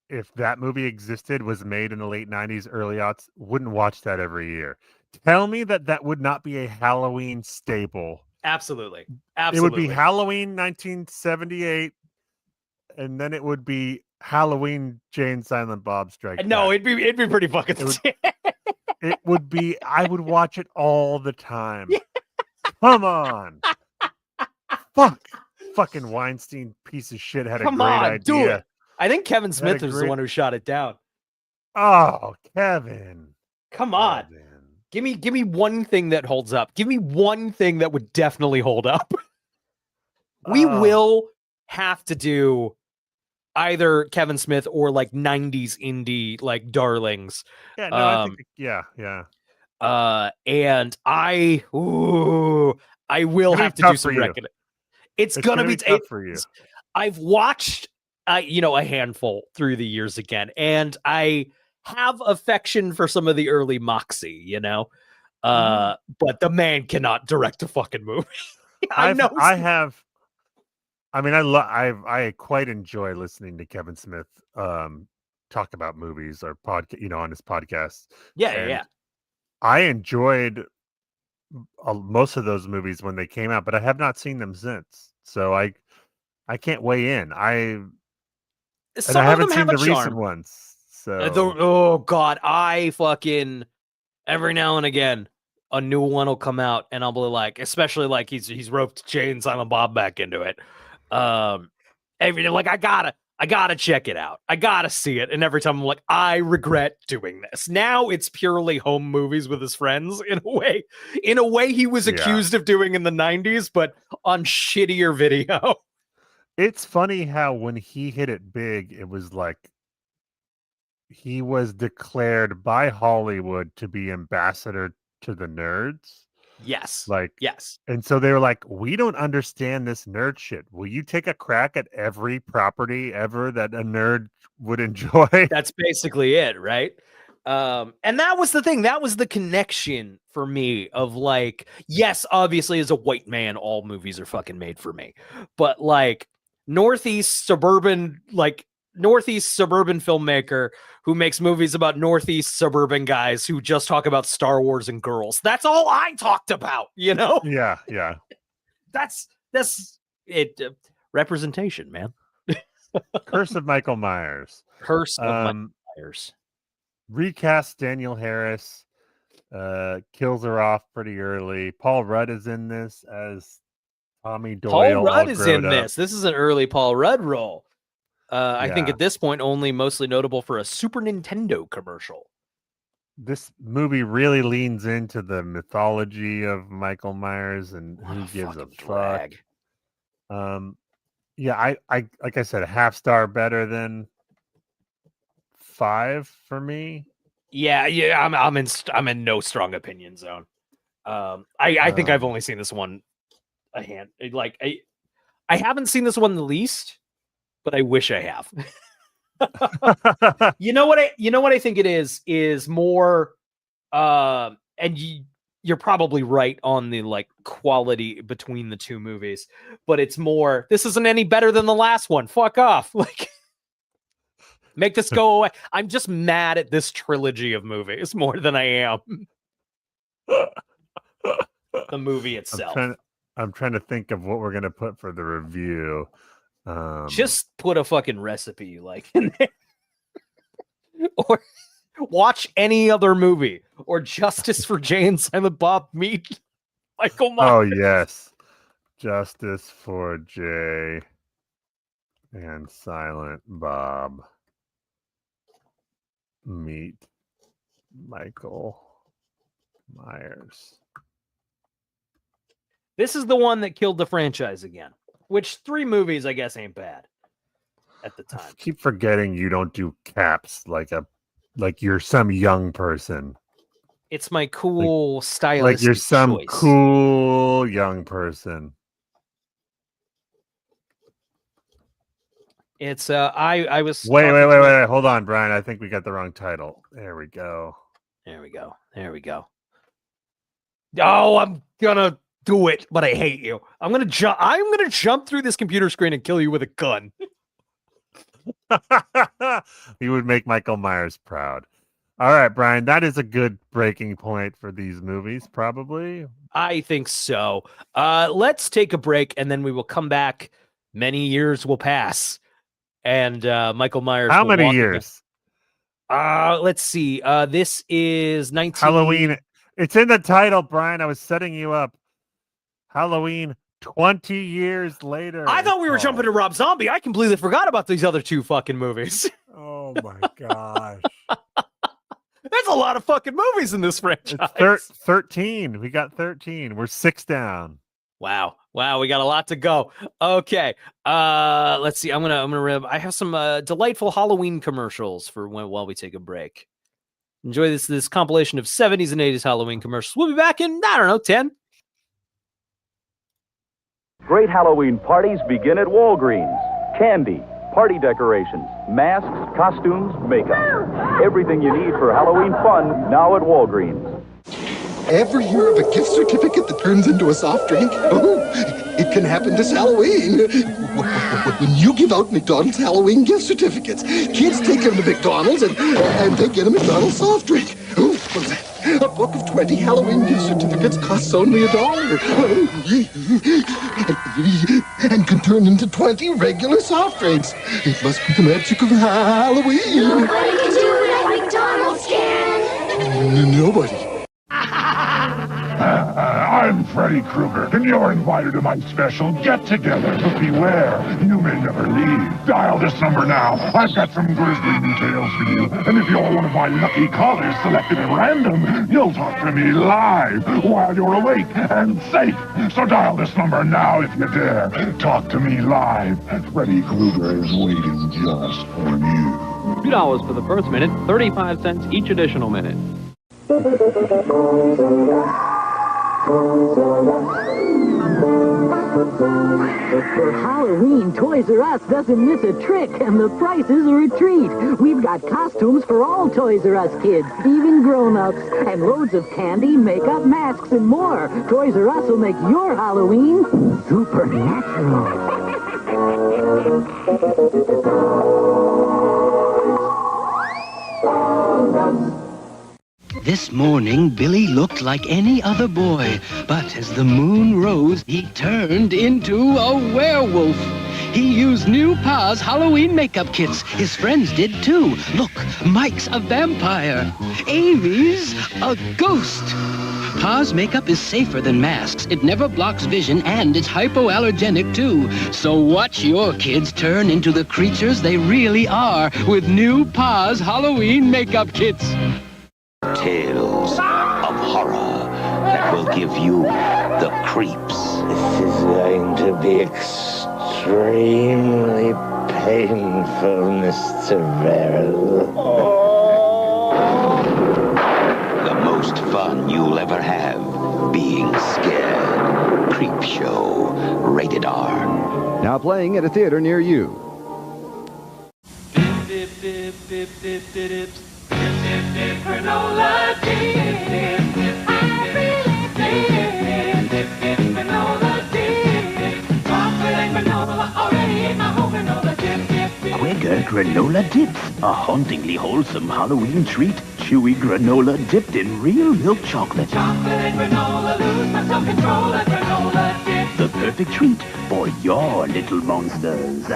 Speaker 1: if that movie existed, was made in the late 90s, early aughts, wouldn't watch that every year. Tell me that would not be a Halloween staple.
Speaker 2: Absolutely.
Speaker 1: It would be Halloween 1978, and then it would be Halloween Jane Silent Bob Strike
Speaker 2: No,
Speaker 1: Back.
Speaker 2: it'd be pretty fucking.
Speaker 1: It would be. I would watch it all the time. Come on. Fucking Weinstein piece of shit had a great idea.
Speaker 2: Do it. I think Kevin Smith was the one who shot it down.
Speaker 1: Oh, Kevin.
Speaker 2: Come on. Give me one thing that holds up. Give me one thing that would definitely hold up. We will have to do either Kevin Smith or like 90s indie like darlings.
Speaker 1: Yeah, no, I think yeah.
Speaker 2: And I will have to do some reckoning. It's gonna be tough for you. I've watched a handful through the years again, and I have affection for some of the early Moxie, but the man cannot direct a fucking movie. I quite enjoy listening to Kevin Smith talk about movies or on his podcast. Yeah. I enjoyed most of those movies when they came out, but I have not seen them since. So I can't weigh in. I haven't seen the recent ones. So God, I fucking every now and again a new one will come out, and I'll be like, especially like he's roped Jane Silent Bob back into it. Every like I gotta check it out. I gotta see it. And every time I'm like, I regret doing this. Now it's purely home movies with his friends in a way. In a way he was accused of doing in the 90s, but on shittier video.
Speaker 1: It's funny how when he hit it big, it was like he was declared by Hollywood to be ambassador to the nerds.
Speaker 2: Yes.
Speaker 1: Yes. And so they were like, we don't understand this nerd shit. Will you take a crack at every property ever that a nerd would enjoy?
Speaker 2: That's basically it, right? And that was the thing. That was the connection for me of like, yes, obviously as a white man, all movies are fucking made for me. But like Northeast suburban filmmaker who makes movies about Northeast suburban guys who just talk about Star Wars and girls. That's all I talked about,
Speaker 1: Yeah.
Speaker 2: That's it. Representation, man.
Speaker 1: Curse of Michael Myers.
Speaker 2: Michael Myers.
Speaker 1: Recast Daniel Harris. Kills her off pretty early. Paul Rudd is in this as Tommy Doyle.
Speaker 2: Paul Rudd is in this. This is an early Paul Rudd role. I think at this point only mostly notable for a Super Nintendo commercial.
Speaker 1: This movie really leans into the mythology of Michael Myers and who gives a fuck. I like I said, a half star better than 5 for me.
Speaker 2: Yeah, I'm in no strong opinion zone. I think I've only seen this one a hand. Like I haven't seen this one the least, but I wish I have. You know what I think it is more and you're probably right on the like quality between the two movies, but it's more this isn't any better than the last one. Fuck off. Like make this go away. I'm just mad at this trilogy of movies more than I am the movie itself.
Speaker 1: I'm trying to think of what we're gonna put for the review.
Speaker 2: Just put a fucking recipe you like in there. Or watch any other movie. Or Justice for Jay and Silent Bob meet Michael Myers.
Speaker 1: Oh yes. Justice for Jay and Silent Bob meet Michael Myers.
Speaker 2: This is the one that killed the franchise again. Which 3 movies, I guess, ain't bad at the time.
Speaker 1: I keep forgetting you don't do caps like you're some young person.
Speaker 2: It's my cool stylistic
Speaker 1: like you're some
Speaker 2: choice.
Speaker 1: Cool young person.
Speaker 2: It's I was
Speaker 1: wait. Hold on, Brian. I think we got the wrong title. There we go.
Speaker 2: Oh, I'm gonna do it, but I hate you. I'm gonna jump through this computer screen and kill you with a gun.
Speaker 1: You would make Michael Myers proud. All right, Brian, that is a good breaking point for these movies, probably.
Speaker 2: I think so. Let's take a break, and then we will come back. Many years will pass, and Michael Myers.
Speaker 1: How
Speaker 2: will
Speaker 1: many
Speaker 2: walk
Speaker 1: years?
Speaker 2: Let's see. This is 19...
Speaker 1: Halloween. It's in the title, Brian. I was setting you up. Halloween 20 years later.
Speaker 2: I thought we were jumping to Rob Zombie. I completely forgot about these other two fucking movies.
Speaker 1: Oh my gosh.
Speaker 2: There's a lot of fucking movies in this franchise.
Speaker 1: It's 13. We got 13. We're 6 down.
Speaker 2: Wow. We got a lot to go. Okay. Let's see. I'm gonna I have some delightful Halloween commercials for while we take a break. Enjoy this compilation of 70s and 80s Halloween commercials. We'll be back in, 10.
Speaker 11: Great Halloween parties begin at Walgreens. Candy, party decorations, masks, costumes, makeup. Everything you need for Halloween fun now at Walgreens.
Speaker 12: Ever hear of a gift certificate that turns into a soft drink? Oh, it can happen this Halloween. When you give out McDonald's Halloween gift certificates, kids take them to McDonald's and they get a McDonald's soft drink. Oh, a book of 20 Halloween gift certificates costs only $1 and can turn into 20 regular soft drinks. It must be the magic of Halloween.
Speaker 13: Nobody can do it like McDonald's can.
Speaker 12: Nobody.
Speaker 14: I'm Freddy Krueger, and you're invited to my special get-together. But beware, you may never leave. Dial this number now. I've got some grisly new tales for you. And if you're one of my lucky callers selected at random, you'll talk to me live while you're awake and safe. So dial this number now if you dare. Talk to me live. Freddy Krueger is waiting just for you.
Speaker 15: $2 for the first minute, 35 cents each additional minute.
Speaker 16: For Halloween, Toys R Us doesn't miss a trick, and the prices are a treat. We've got costumes for all Toys R Us kids, even grown-ups, and loads of candy, makeup, masks, and more. Toys R Us will make your Halloween supernatural.
Speaker 17: This morning, Billy looked like any other boy, but as the moon rose, he turned into a werewolf. He used new Pa's Halloween makeup kits. His friends did too. Look, Mike's a vampire. Amy's a ghost. Pa's makeup is safer than masks. It never blocks vision, and it's hypoallergenic too. So watch your kids turn into the creatures they really are with new Pa's Halloween makeup kits.
Speaker 8: Tales of horror that will give you the creeps.
Speaker 4: This is going to be extremely painful, Mr. Verrill.
Speaker 8: The most fun you'll ever have being scared. Creep Show. Rated R.
Speaker 18: Now playing at a theater near you.
Speaker 13: Granola dip. I really dip. Granola dip. Chocolate and granola already in my whole granola dip.
Speaker 19: Quaker Granola Dips, a hauntingly wholesome Halloween treat. Chewy granola dipped in real milk chocolate.
Speaker 13: Chocolate and granola, lose my self-control at granola dip.
Speaker 19: The perfect treat for your little monsters.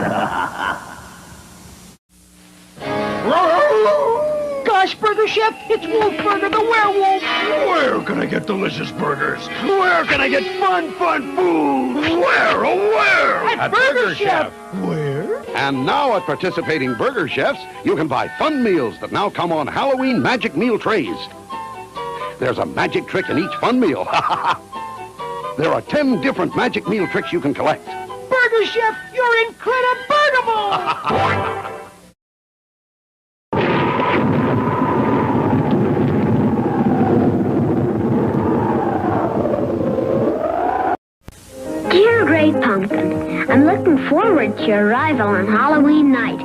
Speaker 5: Gosh, Burger Chef, it's Wolfburger the werewolf.
Speaker 14: Where can I get delicious burgers? Where can I get fun food? Where, oh where?
Speaker 5: At Burger Chef.
Speaker 14: Where?
Speaker 20: And now at participating Burger Chefs, you can buy fun meals that now come on Halloween magic meal trays. There's a magic trick in each fun meal. There are 10 different magic meal tricks you can collect.
Speaker 5: Burger Chef, you're incredible.
Speaker 21: Dear Great Pumpkin, I'm looking forward to your arrival on Halloween night.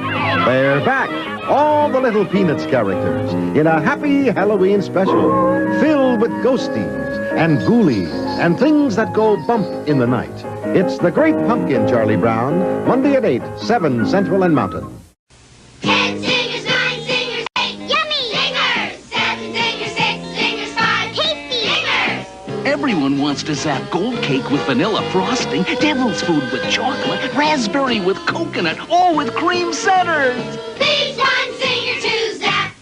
Speaker 22: They're back, all the little Peanuts characters, in a happy Halloween special, filled with ghosties and ghoulies and things that go bump in the night. It's The Great Pumpkin, Charlie Brown, Monday at 8, 7 Central and Mountain.
Speaker 13: 10 singers, 9 singers, 8 yummy singers, 7 singers, 6 singers, 5 tasty singers.
Speaker 6: Everyone wants to zap gold cake with vanilla frosting, devil's food with chocolate, raspberry with coconut, all with cream centers.
Speaker 13: These one singer to zap.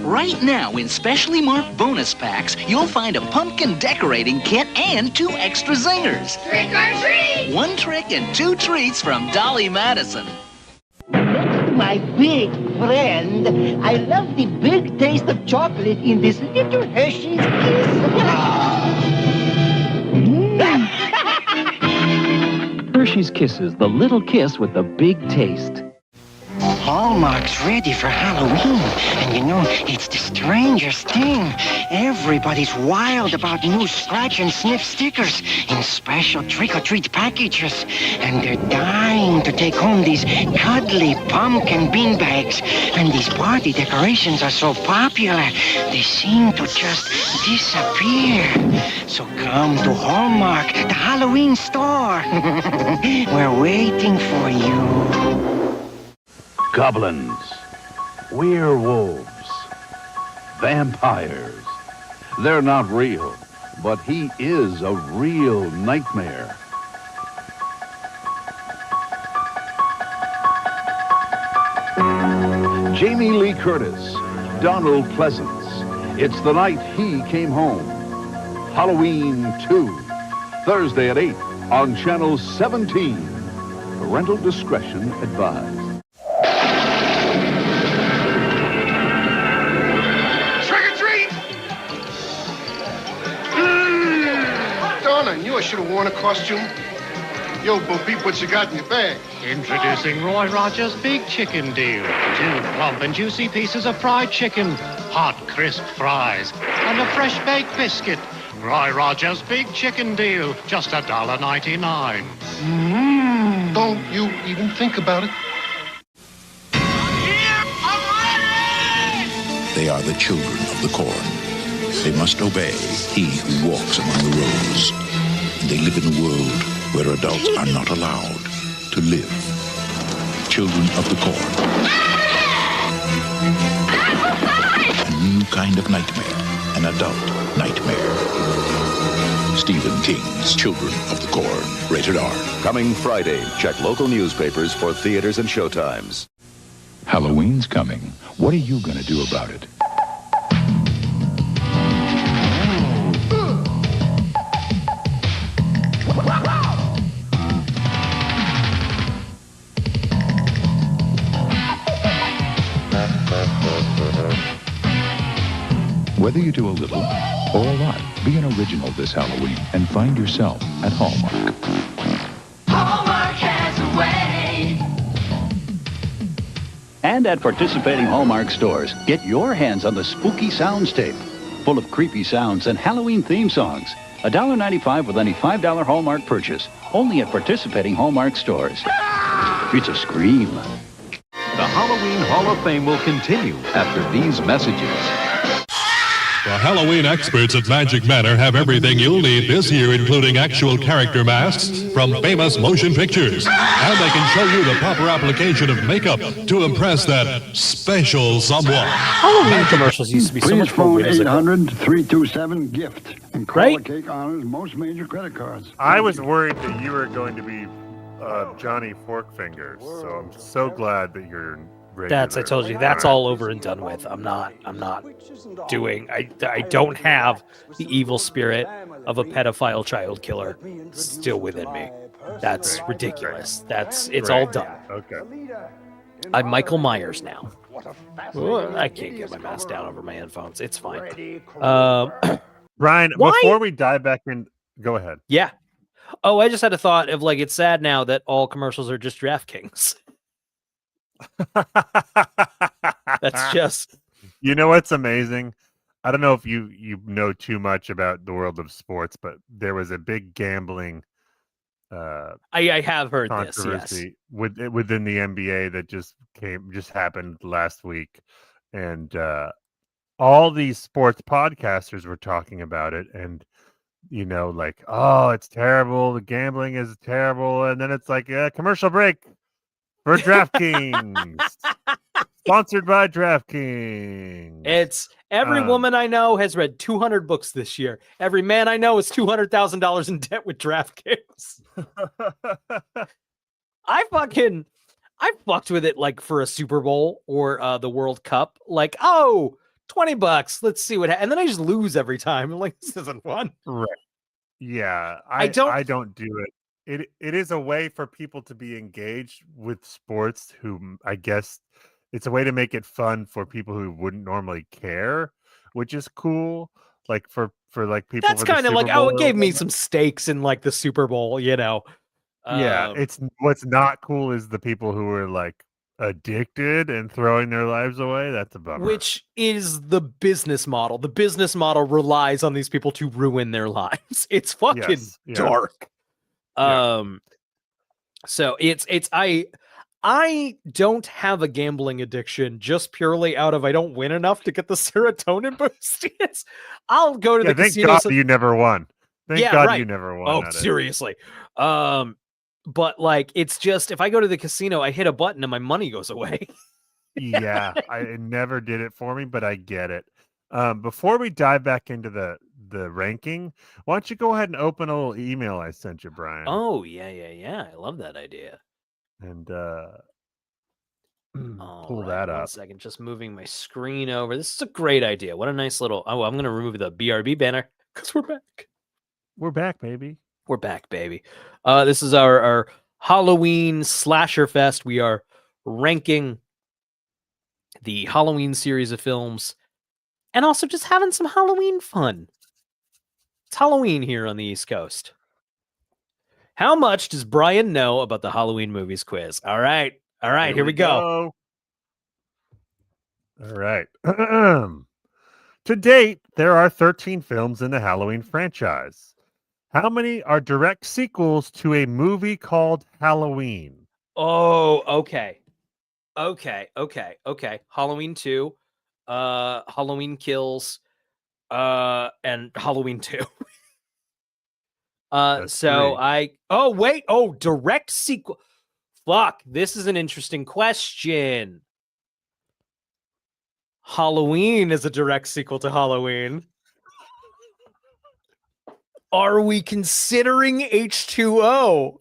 Speaker 6: Right now, in specially marked bonus packs, you'll find a pumpkin decorating kit and 2 extra zingers.
Speaker 13: Trick or treat.
Speaker 6: 1 trick and 2 treats from Dolly Madison.
Speaker 5: My big friend, I love the big taste of chocolate in this little Hershey's Kiss.
Speaker 15: Hershey's Kisses, the little kiss with the big taste.
Speaker 7: Hallmark's ready for Halloween, and you know, it's the strangest thing. Everybody's wild about new scratch and sniff stickers in special trick-or-treat packages, and they're dying to take home these cuddly pumpkin beanbags. And these party decorations are so popular, they seem to just disappear. So come to Hallmark, the Halloween store. We're waiting for you.
Speaker 19: Goblins, werewolves, vampires. They're not real, but he is a real nightmare. Jamie Lee Curtis, Donald Pleasance. It's the night he came home. Halloween 2, Thursday at 8 on Channel 17. Parental discretion advised.
Speaker 23: I knew I should have worn a costume. Yo, Bo Peep, what you got in your bag?
Speaker 24: Introducing Roy Rogers' Big Chicken Deal. 2 plump and juicy pieces of fried chicken, hot, crisp fries, and a fresh baked biscuit. Roy Rogers' Big Chicken Deal, just $1.99.
Speaker 23: Don't you even think about it.
Speaker 25: They are the children of the corn. They must obey he who walks among the rows. They live in a world where adults are not allowed to live. Children of the corn. A new kind of nightmare. An adult nightmare. Stephen King's Children of the Corn. Rated R.
Speaker 26: Coming Friday. Check local newspapers for theaters and showtimes.
Speaker 27: Halloween's coming. What are you going to do about it? Whether you do a little or a lot, be an original this Halloween and find yourself at Hallmark.
Speaker 13: Hallmark has a way.
Speaker 28: And at participating Hallmark stores, get your hands on the Spooky Sounds tape, full of creepy sounds and Halloween theme songs. $1.95 with any $5 Hallmark purchase, only at participating Hallmark stores. It's a scream.
Speaker 29: The Halloween Hall of Fame will continue after these messages.
Speaker 30: The Halloween experts at Magic Manor have everything you'll need this year, including actual character masks from famous motion pictures. And they can show you the proper application of makeup to impress that special someone.
Speaker 2: Halloween commercials used to be so much more
Speaker 31: Please phone
Speaker 2: whimsical.
Speaker 31: 800-327-GIFT and call
Speaker 2: Right?
Speaker 31: the Cake Honors most major credit cards.
Speaker 1: I was worried that you were going to be Johnny Forkfingers, so I'm so glad that you're regular.
Speaker 2: I told you, that's all over and done with. I'm not doing, I don't have the evil spirit of a pedophile child killer still within me. That's ridiculous. It's all done.
Speaker 1: Okay.
Speaker 2: I'm Michael Myers now. Well, I can't get my mask down over my headphones. It's fine.
Speaker 1: Brian, before we dive back in, go ahead.
Speaker 2: Yeah. Oh, I just had a thought of like, it's sad now that all commercials are just DraftKings. That's just.
Speaker 1: You know what's amazing? I don't know if you know too much about the world of sports, but there was a big gambling.
Speaker 2: I have heard this. Yes.
Speaker 1: Controversy within the NBA that just happened last week, and all these sports podcasters were talking about it, and like, oh, it's terrible. The gambling is terrible, and then it's like, commercial break for DraftKings. Sponsored by DraftKings.
Speaker 2: It's every woman I know has read 200 books this year. Every man I know is $200,000 in debt with DraftKings. I fucked with it like for a Super Bowl or the World Cup. Like, oh, $20. Let's see what and then I just lose every time. I'm like, this isn't fun.
Speaker 1: Right. Yeah,
Speaker 2: I don't-
Speaker 1: I don't do it. It is a way for people to be engaged with sports who I guess it's a way to make it fun for people who wouldn't normally care, which is cool. Like for like people.
Speaker 2: That's
Speaker 1: for the
Speaker 2: kind of
Speaker 1: Super
Speaker 2: like,
Speaker 1: Bowl
Speaker 2: oh, it
Speaker 1: or
Speaker 2: gave me
Speaker 1: whatnot.
Speaker 2: some stakes in like the Super Bowl, you know.
Speaker 1: Yeah, it's what's not cool is the people who are like addicted and throwing their lives away. That's a bummer.
Speaker 2: Which is the business model. The business model relies on these people to ruin their lives. It's fucking
Speaker 1: Yes, yeah.
Speaker 2: dark.
Speaker 1: Yeah.
Speaker 2: So I don't have a gambling addiction just purely out of I don't win enough to get the serotonin boost. I'll go to the
Speaker 1: Thank
Speaker 2: casino.
Speaker 1: God you never won. Thank
Speaker 2: Yeah,
Speaker 1: God
Speaker 2: right.
Speaker 1: you never won.
Speaker 2: Oh,
Speaker 1: at it.
Speaker 2: seriously. But like it's just if I go to the casino, I hit a button and my money goes away.
Speaker 1: Yeah, it never did it for me, but I get it. Before we dive back into the ranking, why don't you go ahead and open a little email I sent you, Brian?
Speaker 2: Oh, yeah. I love that idea.
Speaker 1: And
Speaker 2: All
Speaker 1: pull
Speaker 2: right,
Speaker 1: that
Speaker 2: 1
Speaker 1: up.
Speaker 2: second, just moving my screen over. This is a great idea. What a nice little. Oh, I'm gonna remove the BRB banner because we're back.
Speaker 1: We're back, baby.
Speaker 2: We're back, baby. This is our Halloween Slasher Fest. We are ranking the Halloween series of films and also just having some Halloween fun. It's Halloween here on the East Coast. How much does Brian know about the Halloween movies quiz? All right, here we go.
Speaker 1: All right. To date, there are 13 films in the Halloween franchise. How many are direct sequels to a movie called Halloween?
Speaker 2: Oh, okay. Halloween 2, Halloween Kills, and Halloween 2. So
Speaker 1: three.
Speaker 2: direct sequel. Fuck, this is an interesting question. Halloween is a direct sequel to Halloween. Are we considering H2O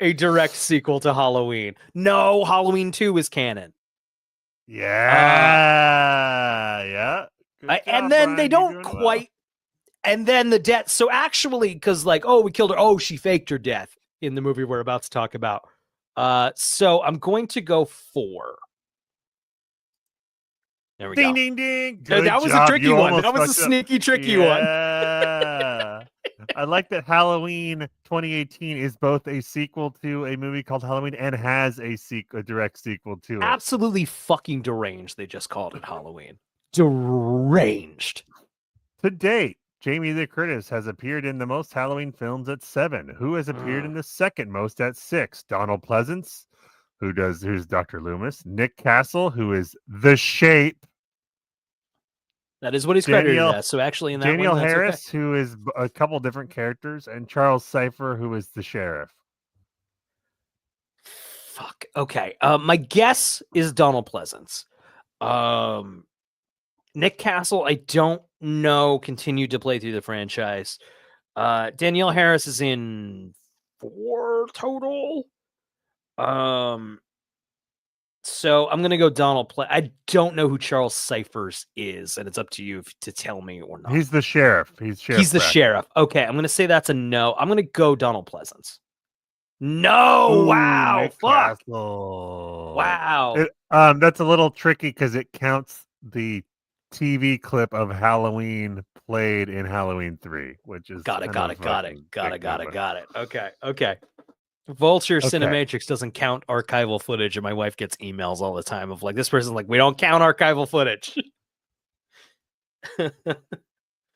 Speaker 2: a direct sequel to Halloween? No, Halloween 2 is canon.
Speaker 1: Yeah. Good
Speaker 2: and
Speaker 1: job,
Speaker 2: then
Speaker 1: Brian.
Speaker 2: they
Speaker 1: You're
Speaker 2: don't
Speaker 1: doing
Speaker 2: quite. And then the death. So actually, because like, oh, we killed her. Oh, she faked her death in the movie we're about to talk about. So I'm going to go 4. There we go.
Speaker 1: Ding, ding.
Speaker 2: That was a tricky one. That was a sneaky, tricky one.
Speaker 1: Yeah. I like that Halloween 2018 is both a sequel to a movie called Halloween and has a direct sequel to it.
Speaker 2: Absolutely fucking deranged. They just called it Halloween. Deranged.
Speaker 1: To date, Jamie Lee Curtis has appeared in the most Halloween films at 7. Who has appeared in the second most at 6? Donald Pleasance, who's Dr. Loomis. Nick Castle, who is The Shape.
Speaker 2: That is what he's credited as. So actually, in that
Speaker 1: Danielle
Speaker 2: one, that's
Speaker 1: Harris,
Speaker 2: okay.
Speaker 1: who is a couple different characters, and Charles Cypher, who is the sheriff.
Speaker 2: Fuck. Okay. My guess is Donald Pleasance. Nick Castle, I don't know, continued to play through the franchise. Danielle Harris is in 4 total. So I'm gonna go Donald I don't know who Charles Cyphers is, and it's up to you to tell me or not.
Speaker 1: He's the sheriff. He's
Speaker 2: the sheriff. Okay, I'm gonna say that's a no. I'm gonna go Donald Pleasance. No!
Speaker 1: Ooh,
Speaker 2: Wow!
Speaker 1: Nick
Speaker 2: Fuck!
Speaker 1: Castle.
Speaker 2: Wow!
Speaker 1: That's a little tricky because it counts the TV clip of Halloween played in Halloween 3, which is
Speaker 2: Got it. Okay. Vulture
Speaker 1: Okay.
Speaker 2: Cinematrix doesn't count archival footage, and my wife gets emails all the time of like, this person's like, we don't count archival footage.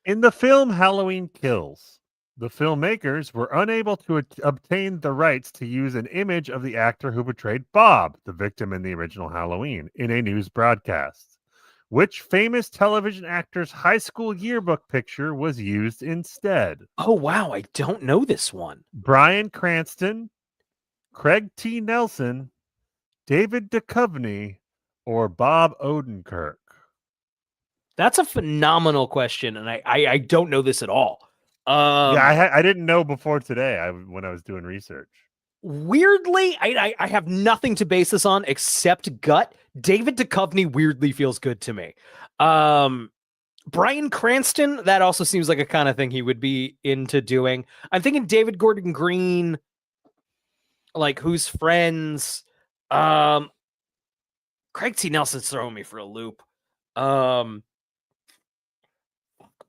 Speaker 1: In the film Halloween Kills, the filmmakers were unable to obtain the rights to use an image of the actor who portrayed Bob, the victim in the original Halloween, in a news broadcast. Which famous television actor's high school yearbook picture was used instead?
Speaker 2: Oh, wow. I don't know this one.
Speaker 1: Bryan Cranston, Craig T. Nelson, David Duchovny, or Bob Odenkirk?
Speaker 2: That's a phenomenal question, and I don't know this at all.
Speaker 1: I didn't know before today when I was doing research.
Speaker 2: Weirdly, I have nothing to base this on except gut. David Duchovny weirdly feels good to me. Bryan Cranston, that also seems like a kind of thing he would be into doing. I'm thinking David Gordon Green, like Who's Friends. Craig T. Nelson's throwing me for a loop.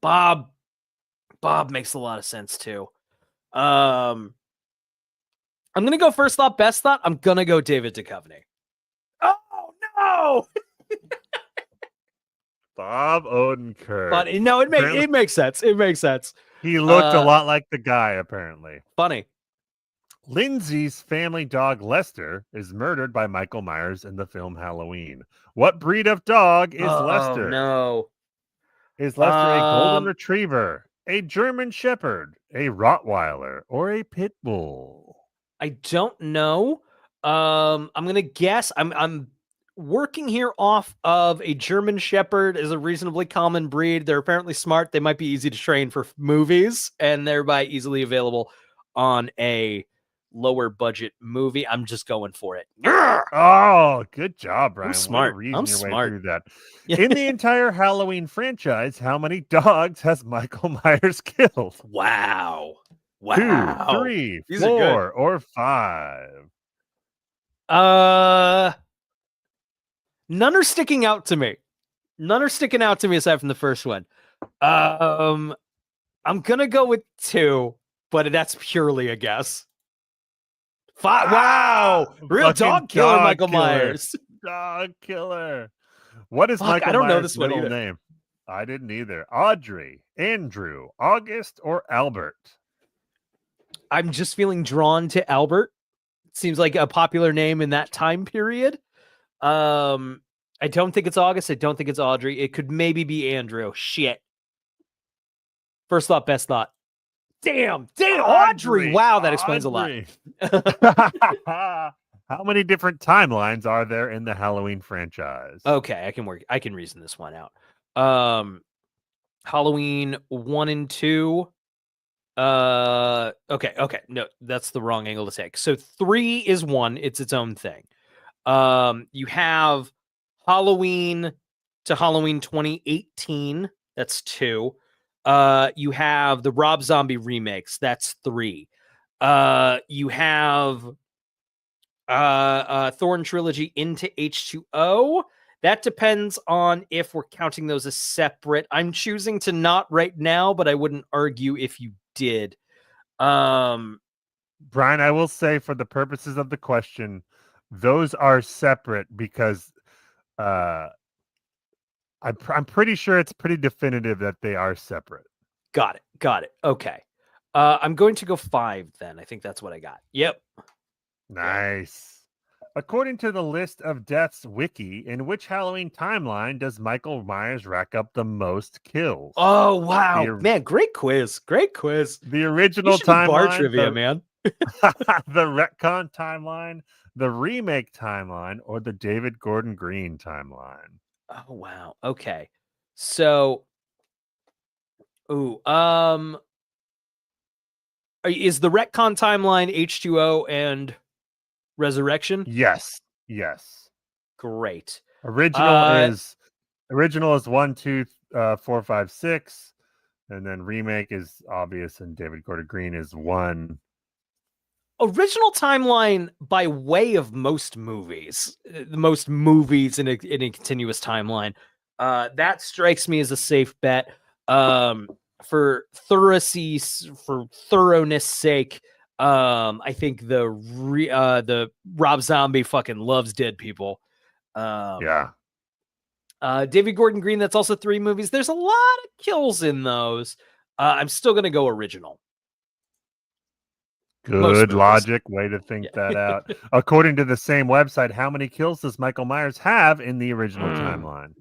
Speaker 2: Bob makes a lot of sense too. I'm gonna go first thought, best thought. I'm gonna go David Duchovny. Oh no!
Speaker 1: Bob Odenkirk.
Speaker 2: But no, it makes sense. It makes sense.
Speaker 1: He looked a lot like the guy, apparently.
Speaker 2: Funny.
Speaker 1: Lindsay's family dog Lester is murdered by Michael Myers in the film Halloween. What breed of dog is Lester?
Speaker 2: Oh no.
Speaker 1: Is Lester a golden retriever, a German shepherd, a Rottweiler, or a pit bull?
Speaker 2: I don't know. I'm gonna guess. I'm working here off of a German Shepherd is a reasonably common breed. They're apparently smart. They might be easy to train for movies and thereby easily available on a lower budget movie. I'm just going for it.
Speaker 1: Oh, good job, Brian.
Speaker 2: I'm smart.
Speaker 1: Way to
Speaker 2: I'm
Speaker 1: reason your
Speaker 2: smart.
Speaker 1: way through that. In the entire Halloween franchise, how many dogs has Michael Myers killed?
Speaker 2: Wow.
Speaker 1: 2, 3,
Speaker 2: These are
Speaker 1: 4, or 5?
Speaker 2: None are sticking out to me. None are sticking out to me aside from the first one. I'm gonna go with 2, but that's purely a guess. 5. Wow, real dog killer, Michael Myers.
Speaker 1: Dog killer. What is
Speaker 2: Fuck,
Speaker 1: Michael
Speaker 2: I don't know
Speaker 1: Myers'
Speaker 2: this one
Speaker 1: middle
Speaker 2: either.
Speaker 1: name? I didn't either. Audrey, Andrew, August, or Albert?
Speaker 2: I'm just feeling drawn to Albert. Seems like a popular name in that time period. I don't think it's August. I don't think it's Audrey. It could maybe be Andrew. Shit. First thought, best thought. Damn, Audrey. Wow, that explains a lot.
Speaker 1: How many different timelines are there in the Halloween franchise?
Speaker 2: Okay, I can reason this one out. Halloween 1 and 2. Okay. No, that's the wrong angle to take. So 3 is 1. It's its own thing. You have Halloween to Halloween 2018. That's 2. You have the Rob Zombie remakes. That's 3. You have Thorn trilogy into H2O. That depends on if we're counting those as separate. I'm choosing to not right now, but I wouldn't argue if you did.
Speaker 1: Brian, I will say for the purposes of the question, those are separate because I'm pretty sure it's pretty definitive that they are separate.
Speaker 2: Got it. Okay. I'm going to go 5 then. I think that's what I got. Yep.
Speaker 1: Nice. According to the list of deaths wiki, in which Halloween timeline does Michael Myers rack up the most kills?
Speaker 2: Oh, wow. Man, great quiz.
Speaker 1: The original timeline.
Speaker 2: Bar trivia, man.
Speaker 1: The retcon timeline, the remake timeline, or the David Gordon Green timeline?
Speaker 2: Oh, wow. Okay. So, is the retcon timeline H2O and Resurrection?
Speaker 1: Yes.
Speaker 2: Great.
Speaker 1: Original is 1, 2, 4, 5, 6, and then remake is obvious, and David Gordon Green is 1.
Speaker 2: Original timeline by way of most movies. Most movies in a continuous timeline. That strikes me as a safe bet. For thoroughness sake, I think the Rob Zombie fucking loves dead people.
Speaker 1: Yeah.
Speaker 2: David Gordon Green, that's also 3 movies. There's a lot of kills in those. I'm still gonna go original.
Speaker 1: Good logic. Way to think that out. According to the same website, how many kills does Michael Myers have in the original timeline?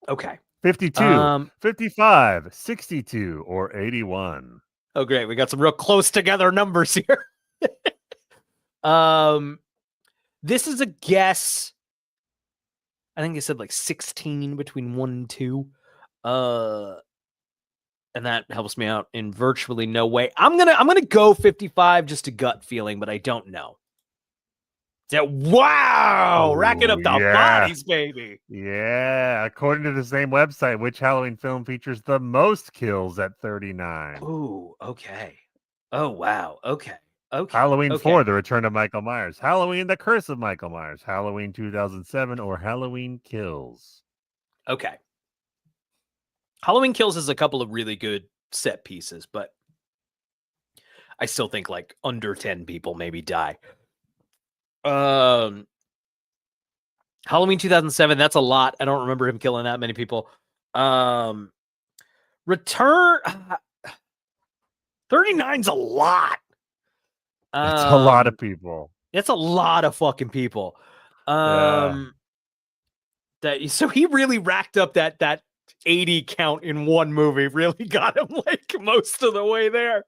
Speaker 2: Okay.
Speaker 1: 52, 55, 62, or 81?
Speaker 2: Oh, great. We got some real close together numbers here. This is a guess. I think they said like 16 between 1 and 2. And that helps me out in virtually no way. I'm gonna go 55, just a gut feeling, but I don't know. Wow, racking up the bodies, baby.
Speaker 1: Yeah, according to the same website, which Halloween film features the most kills at 39?
Speaker 2: Ooh, okay. Oh wow, okay.
Speaker 1: Halloween
Speaker 2: okay.
Speaker 1: 4, The Return of Michael Myers. Halloween, The Curse of Michael Myers. Halloween 2007, or Halloween Kills.
Speaker 2: Okay. Halloween Kills is a couple of really good set pieces, but I still think like under 10 people maybe die. Halloween 2007, that's a lot. I don't remember him killing that many people. Return 39's a lot.
Speaker 1: It's a lot of people.
Speaker 2: It's a lot of fucking people.
Speaker 1: Yeah.
Speaker 2: So he really racked up that 80 count in one movie. Really got him like most of the way there.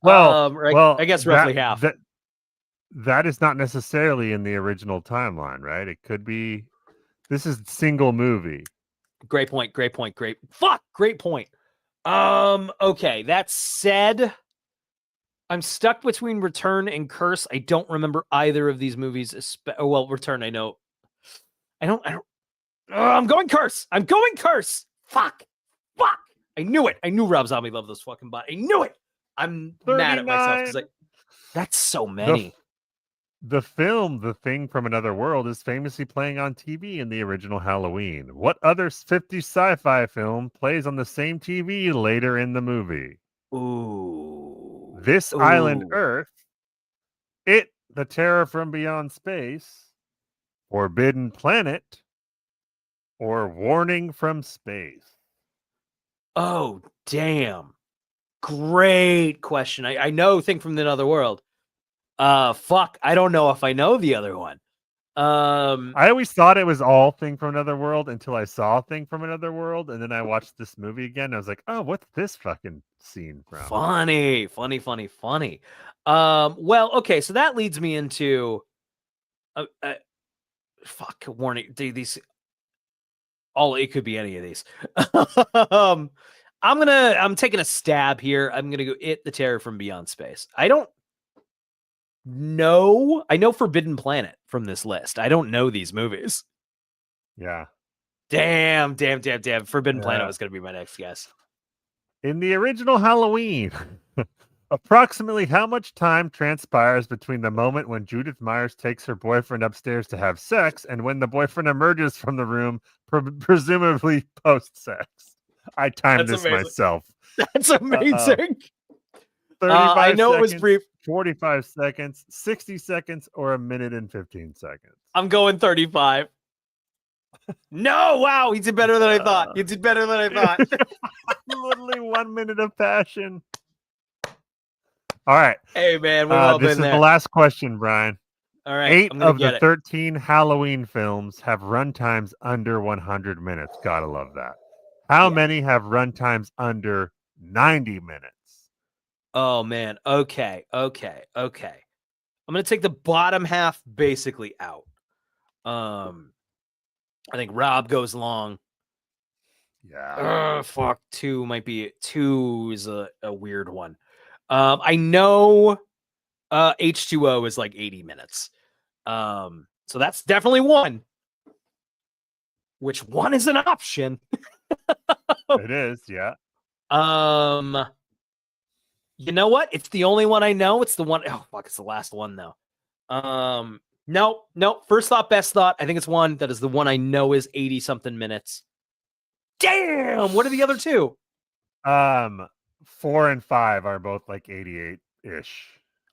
Speaker 1: Well,
Speaker 2: I guess roughly half.
Speaker 1: That is not necessarily in the original timeline, right? It could be. This is single movie.
Speaker 2: Great point. Great point. Great point. Okay. That said, I'm stuck between Return and Curse. I don't remember either of these movies. Well, Return, I know. I don't. I'm going Curse. Fuck. I knew it. I knew Rob Zombie loved those fucking bots. I knew it. I'm 39. Mad at myself because that's so many.
Speaker 1: The film The Thing from Another World is famously playing on TV in the original Halloween. What other 50s sci-fi film plays on the same TV later in the movie?
Speaker 2: Ooh.
Speaker 1: This Island Earth, It, The Terror from Beyond Space, Forbidden Planet, or Warning from Space?
Speaker 2: Oh, damn. Great question. I know Thing from Another World. Fuck. I don't know if I know the other one.
Speaker 1: I always thought it was all Thing from Another World until I saw Thing from Another World, and then I watched this movie again. I was like, oh, what's this fucking scene from?
Speaker 2: Funny. Well, okay, so that leads me into fuck, warning. These it could be any of these. I'm taking a stab here. I'm gonna go It, The Terror from Beyond Space. I don't know. I know Forbidden Planet from this list. I don't know these movies.
Speaker 1: Yeah.
Speaker 2: Damn. Forbidden Planet was gonna be my next guess.
Speaker 1: In the original Halloween, approximately how much time transpires between the moment when Judith Myers takes her boyfriend upstairs to have sex and when the boyfriend emerges from the room, presumably post-sex? I timed this myself.
Speaker 2: That's amazing.
Speaker 1: 35
Speaker 2: I know
Speaker 1: seconds,
Speaker 2: it was brief.
Speaker 1: 45 seconds, 60 seconds, or 1 minute and 15 seconds.
Speaker 2: I'm going 35. No, wow, he did better than I thought.
Speaker 1: Literally 1 minute of passion. All right.
Speaker 2: Hey, man, we've all
Speaker 1: this
Speaker 2: been
Speaker 1: is
Speaker 2: there.
Speaker 1: the last question, Brian.
Speaker 2: All right.
Speaker 1: 8 of the 13 Halloween films have runtimes under 100 minutes. Gotta love that. How many have runtimes under 90 minutes?
Speaker 2: Oh, man. Okay. I'm going to take the bottom half basically out. I think Rob goes long.
Speaker 1: Yeah.
Speaker 2: Fuck. 2 might be... 2 is a weird one. I know H2O is like 80 minutes. So that's definitely one. Which one is an option?
Speaker 1: It is, yeah.
Speaker 2: You know what? It's the only one I know. It's the one. Oh, fuck. It's the last one, though. No. First thought, best thought. I think it's one. That is the one I know is 80-something minutes. Damn. What are the other two?
Speaker 1: 4 and 5 are both like 88-ish.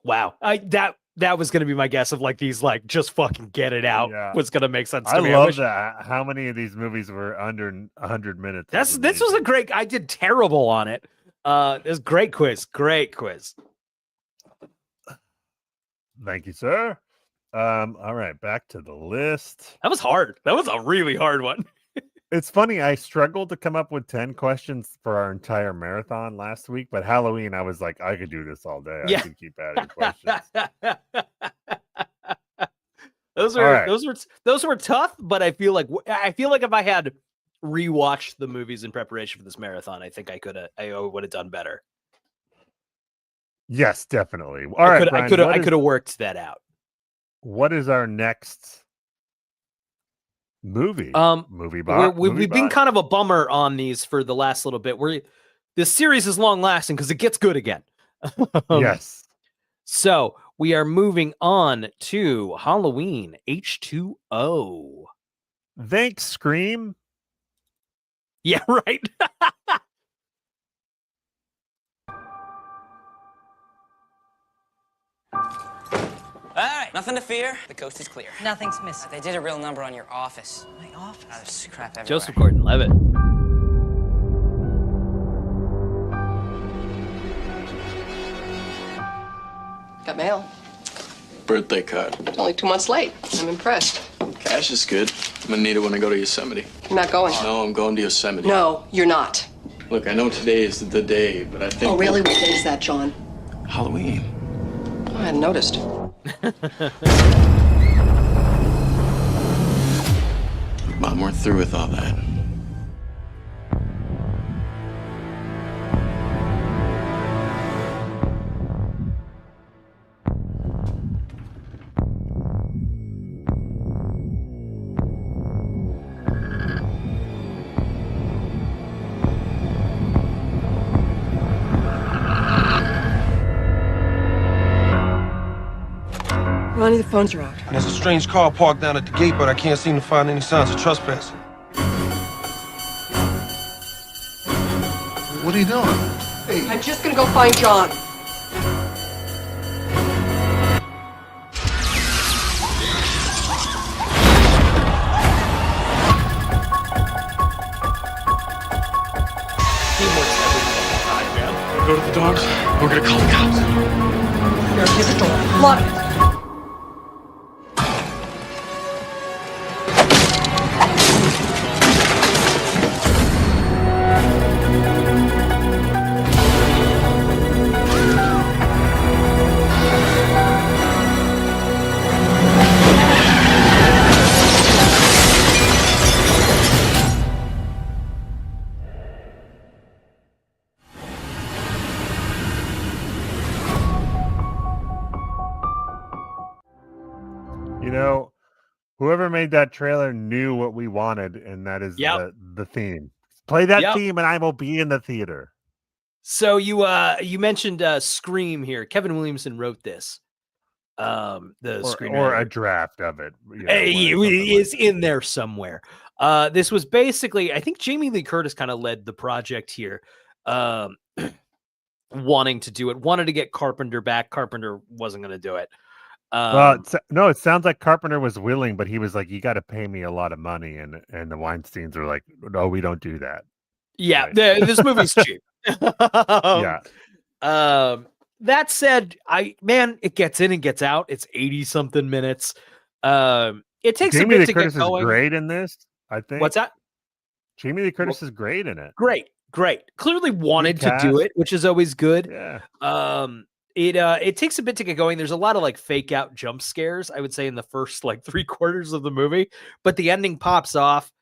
Speaker 2: Wow. That was going to be my guess of like these, like, just fucking get it out.
Speaker 1: Yeah.
Speaker 2: Was going to make sense to
Speaker 1: I
Speaker 2: me.
Speaker 1: love that. How many of these movies were under 100 minutes?
Speaker 2: This was a great... I did terrible on it. It was great quiz.
Speaker 1: Thank you, sir. All right, back to the list.
Speaker 2: That was hard. That was a really hard one.
Speaker 1: It's funny, I struggled to come up with 10 questions for our entire marathon last week, but Halloween, I was like, I could do this all day. I could keep adding questions.
Speaker 2: Those were tough, but I feel like if I had rewatched the movies in preparation for this marathon, I think I would have done better.
Speaker 1: Yes, definitely. All right, Brian,
Speaker 2: I could have worked that out.
Speaker 1: What is our next movie?
Speaker 2: We've been kind of a bummer on these for the last little bit. This series is long lasting because it gets good again.
Speaker 1: Yes.
Speaker 2: So we are moving on to Halloween H2O.
Speaker 1: Thanks, Scream.
Speaker 2: Yeah, right.
Speaker 3: All right, nothing to fear. The coast is clear.
Speaker 4: Nothing's missing.
Speaker 3: They did a real number on your office.
Speaker 4: My office?
Speaker 3: There's crap everywhere.
Speaker 2: Joseph Gordon-Levitt.
Speaker 8: Got mail.
Speaker 9: Birthday card.
Speaker 8: It's only 2 months late. I'm impressed.
Speaker 9: Cash is good. I'm gonna need it when I go to Yosemite.
Speaker 8: I'm not going.
Speaker 9: No, I'm going to Yosemite.
Speaker 8: No, you're not.
Speaker 9: Look, I know today is the day, but I think...
Speaker 8: Oh, really? What day is that, John?
Speaker 9: Halloween.
Speaker 8: Oh, I hadn't noticed.
Speaker 9: Mom, we're through with all that.
Speaker 8: Ronnie, the phones are out.
Speaker 10: And there's a strange car parked down at the gate, but I can't seem to find any signs of trespassing.
Speaker 31: What are you doing? Hey.
Speaker 8: I'm just gonna go find John.
Speaker 9: Go to the dogs. We're gonna call the cops.
Speaker 8: Here's the door. Lock it.
Speaker 1: You know, whoever made that trailer knew what we wanted, and that is the theme. Play that theme, and I will be in the theater.
Speaker 2: So you mentioned Scream here. Kevin Williamson wrote this. The screenwriter.
Speaker 1: Or a draft of it.
Speaker 2: Is in there somewhere. This was basically, I think Jamie Lee Curtis kind of led the project here. Wanting to do it, wanted to get Carpenter back. Carpenter wasn't going to do it.
Speaker 1: No, it sounds like Carpenter was willing, but he was like, "You got to pay me a lot of money," and the Weinsteins are like, "No, we don't do that."
Speaker 2: Yeah, this movie's cheap.
Speaker 1: Yeah.
Speaker 2: That said, it gets in and gets out. It's 80-something minutes. It takes
Speaker 1: Jamie
Speaker 2: a bit
Speaker 1: Lee
Speaker 2: to
Speaker 1: Curtis
Speaker 2: get going.
Speaker 1: is great in this, I think.
Speaker 2: What's that?
Speaker 1: Jamie Lee Curtis is great in it.
Speaker 2: Great. Clearly wanted to do it, which is always good.
Speaker 1: Yeah.
Speaker 2: It takes a bit to get going. There's a lot of like fake out jump scares, I would say, in the first like 3/4 of the movie, but the ending pops off.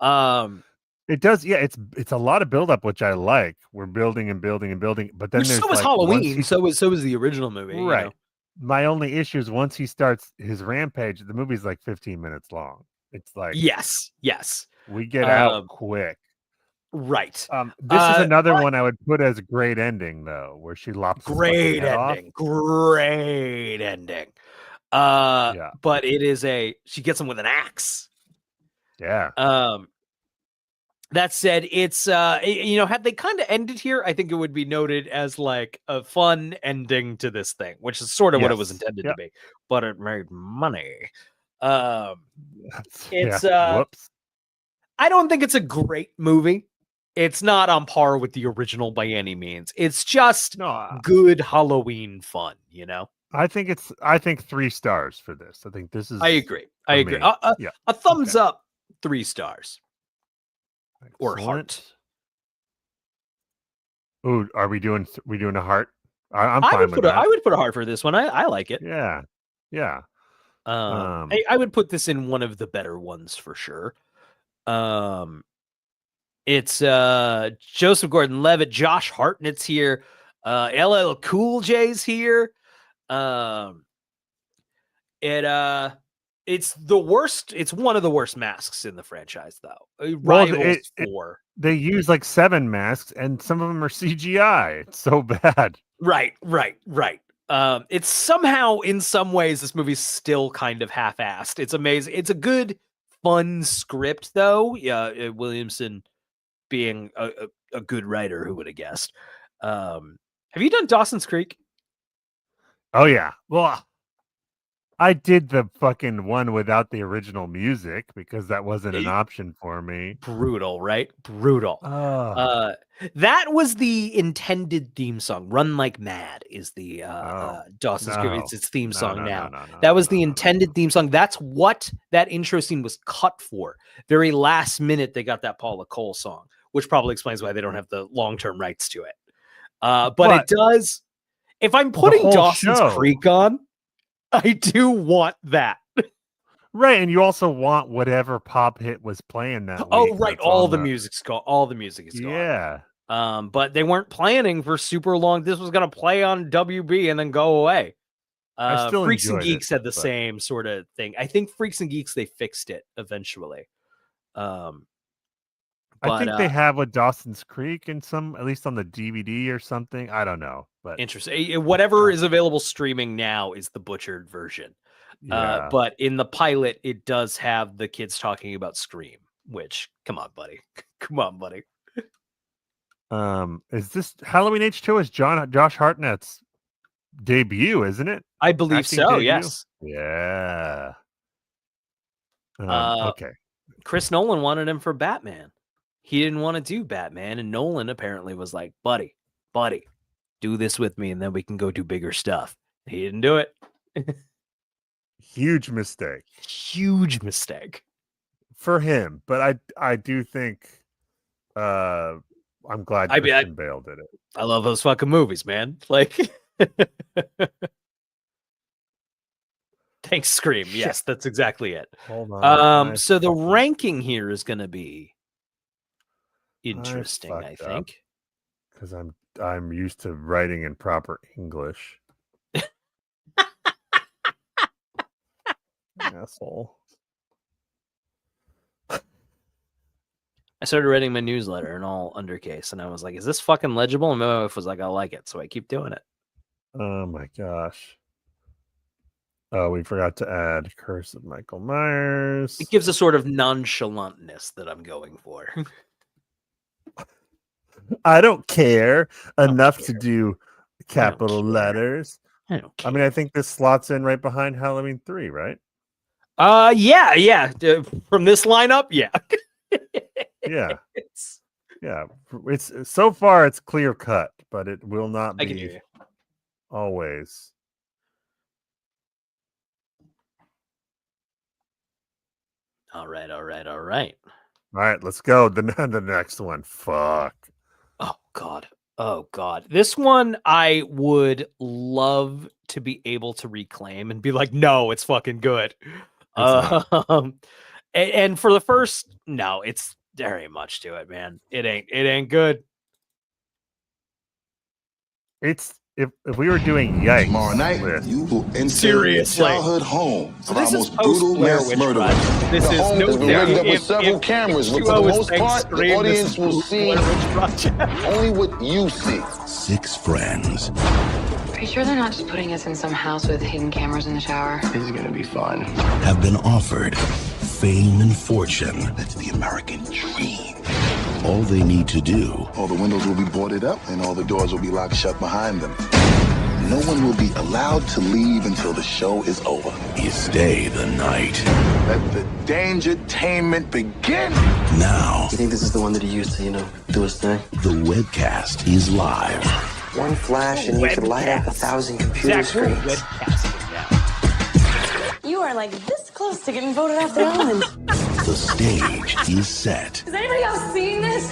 Speaker 1: It does, yeah. It's a lot of buildup, which I like. We're building and building and building, but then there's
Speaker 2: so is Halloween. So is the original movie,
Speaker 1: right?
Speaker 2: You know?
Speaker 1: My only issue is once he starts his rampage, the movie's like 15 minutes long. It's like
Speaker 2: yes,
Speaker 1: we get out quick.
Speaker 2: Right.
Speaker 1: This is another one I would put as a great ending, though, where she lops
Speaker 2: great ending. Great ending. But it is she gets him with an axe.
Speaker 1: Yeah.
Speaker 2: That said, it's had they kind of ended here, I think it would be noted as like a fun ending to this thing, which is sort of what it was intended to be, but it made money. It's
Speaker 1: whoops.
Speaker 2: I don't think it's a great movie. It's not on par with the original by any means. It's just good Halloween fun, you know?
Speaker 1: I think 3 stars for this. I think this is.
Speaker 2: I agree. A thumbs up, 3 stars. Or heart.
Speaker 1: Ooh, are we doing a heart? I'm fine with that.
Speaker 2: I would put a heart for this one. I like it.
Speaker 1: Yeah.
Speaker 2: I would put this in one of the better ones for sure. It's Joseph Gordon-Levitt, Josh Hartnett's here, LL Cool J's here. It's the worst. It's one of the worst masks in the franchise, though.
Speaker 1: They use like 7 masks, and some of them are CGI. It's so bad.
Speaker 2: Right. It's somehow, in some ways, this movie's still kind of half-assed. It's amazing. It's a good, fun script, though. Yeah, Williamson being a good writer, who would have guessed? Have you done Dawson's Creek?
Speaker 1: Oh yeah. Well, I did the fucking one without the original music because that wasn't an option for me.
Speaker 2: Brutal, right? Brutal. That was the intended theme song. Run Like Mad is the Dawson's Creek. It's its theme song now. That was the intended theme song. That's what that intro scene was cut for. Very last minute, they got that Paula Cole song, which probably explains why they don't have the long-term rights to it. But it does. If I'm putting Dawson's Creek on, I do want that.
Speaker 1: Right, and you also want whatever pop hit was playing that week.
Speaker 2: Oh, right. All the music's gone. All the music is gone.
Speaker 1: Yeah.
Speaker 2: But they weren't planning for super long. This was going to play on WB and then go away. Freaks and Geeks had the same sort of thing. I think Freaks and Geeks, they fixed it eventually.
Speaker 1: I think they have a Dawson's Creek in some, at least on the DVD or something. I don't know, but
Speaker 2: interesting. Whatever is available streaming now is the butchered version.
Speaker 1: Yeah.
Speaker 2: But in the pilot, it does have the kids talking about Scream, which, come on, buddy. Come on, buddy.
Speaker 1: Is this Halloween H2 is Josh Hartnett's debut, isn't it?
Speaker 2: I believe so,
Speaker 1: debut?
Speaker 2: yes.
Speaker 1: Yeah. Okay.
Speaker 2: Chris Nolan wanted him for Batman. He didn't want to do Batman, and Nolan apparently was like, buddy, do this with me, and then we can go do bigger stuff. He didn't do it.
Speaker 1: Huge mistake.
Speaker 2: Huge mistake.
Speaker 1: For him. But I do think I'm glad Christian Bale did it.
Speaker 2: I love those fucking movies, man. Like thanks, Scream. Yes, that's exactly it.
Speaker 1: Hold on.
Speaker 2: So the ranking here is gonna be interesting, I think.
Speaker 1: Because I'm used to writing in proper English. Asshole.
Speaker 2: I started writing my newsletter in all undercase, and I was like, is this fucking legible? And my wife was like, I like it, so I keep doing it.
Speaker 1: Oh my gosh. Oh, we forgot to add Curse of Michael Myers.
Speaker 2: It gives a sort of nonchalantness that I'm going for.
Speaker 1: I don't care enough to do capital letters.
Speaker 2: I don't care.
Speaker 1: I mean, I think this slots in right behind Halloween 3, right?
Speaker 2: Yeah. From this lineup, yeah.
Speaker 1: Yeah. It's so far it's clear cut, but it will not be always.
Speaker 2: All right.
Speaker 1: All right, let's go. The next one. Fuck.
Speaker 2: Oh God. This one I would love to be able to reclaim and be like, no, it's fucking good. And for the first, no, there ain't much to it, man. It ain't good.
Speaker 1: It's if we were doing yikes
Speaker 4: tomorrow night, you will enter
Speaker 2: seriously
Speaker 4: your childhood home.
Speaker 2: So this is brutal mass murder.
Speaker 4: This is no rigged up with several cameras, but for the most part, the audience will see only what you see.
Speaker 25: 6 friends.
Speaker 6: Are you sure they're not just putting us in some house with hidden cameras in the shower?
Speaker 4: This is gonna be fun.
Speaker 25: Have been offered fame and fortune. That's the American dream. All they need to do.
Speaker 4: All the windows will be boarded up and all the doors will be locked shut behind them. No one will be allowed to leave until the show is over.
Speaker 25: You stay the night.
Speaker 4: Let the dangertainment begin.
Speaker 25: Now.
Speaker 11: You think this is the one that he used to, do his thing?
Speaker 25: The webcast is live.
Speaker 11: One flash and you could light up 1,000 computer screens.
Speaker 12: You are like this close to getting voted off the island.
Speaker 25: The stage is set.
Speaker 12: Is anybody else seeing this?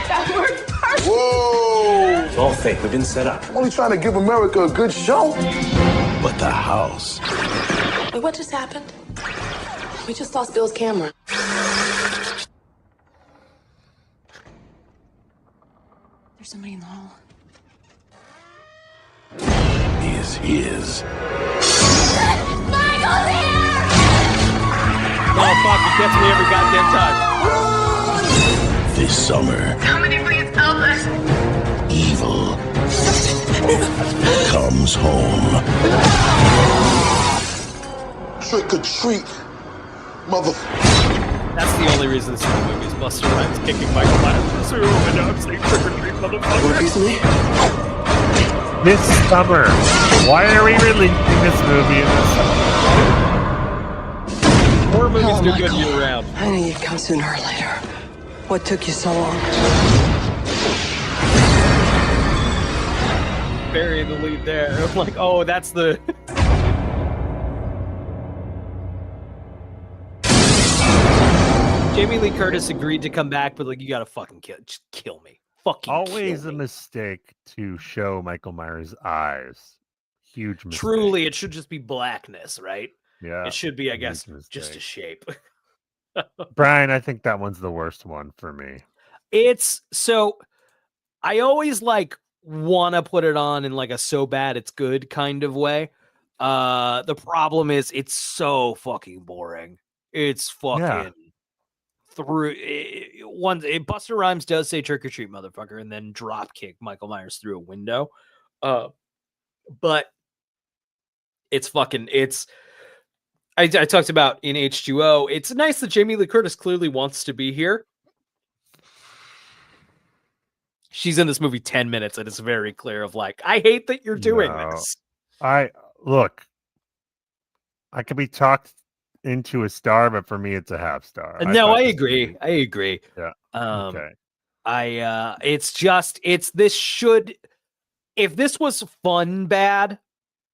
Speaker 12: That worked perfect.
Speaker 4: Whoa!
Speaker 11: It's all fake. We've been set up.
Speaker 4: I'm only trying to give America a good show. but the house.
Speaker 12: Wait, what just happened? We just lost Bill's camera. There's somebody in the hall.
Speaker 4: Is his.
Speaker 12: Michael's here!
Speaker 2: Oh, fuck, it gets me every goddamn time.
Speaker 4: This summer,
Speaker 12: Somebody please help us.
Speaker 4: evil comes home. Trick or treat, mother.
Speaker 2: That's the only reason this movie is Buster Rhymes kicking Michael Myers through a window and saying trick or treat, motherfucker.
Speaker 11: Want a piece of me?
Speaker 1: This summer. Why are we releasing this movie in the summer?
Speaker 2: Horror movies do good year round.
Speaker 8: I knew you'd come sooner or later. What took you so long?
Speaker 2: Burying the lead there. I'm like, oh, that's the. Jamie Lee Curtis agreed to come back, but like, you gotta fucking kill me. Fucking
Speaker 1: always
Speaker 2: kill
Speaker 1: a
Speaker 2: me.
Speaker 1: mistake to show Michael Myers' eyes. Huge mistake.
Speaker 2: Truly, it should just be blackness, right?
Speaker 1: Yeah.
Speaker 2: It should be, I guess,
Speaker 1: mistake.
Speaker 2: just a shape.
Speaker 1: Brian, I think that one's the worst one for me.
Speaker 2: It's so I always like want to put it on in like a so bad it's good kind of way. The problem is it's so fucking boring. It's fucking through Buster Rhymes does say trick or treat, motherfucker, and then drop kick Michael Myers through a window. But it's fucking I talked about in H2O. It's nice that Jamie Lee Curtis clearly wants to be here. She's in this movie 10 minutes, and it's very clear of like, I hate that you're doing this.
Speaker 1: I could be talked into a star, but for me, it's a half star.
Speaker 2: No, I agree. I agree.
Speaker 1: Yeah.
Speaker 2: Okay. If this was fun bad,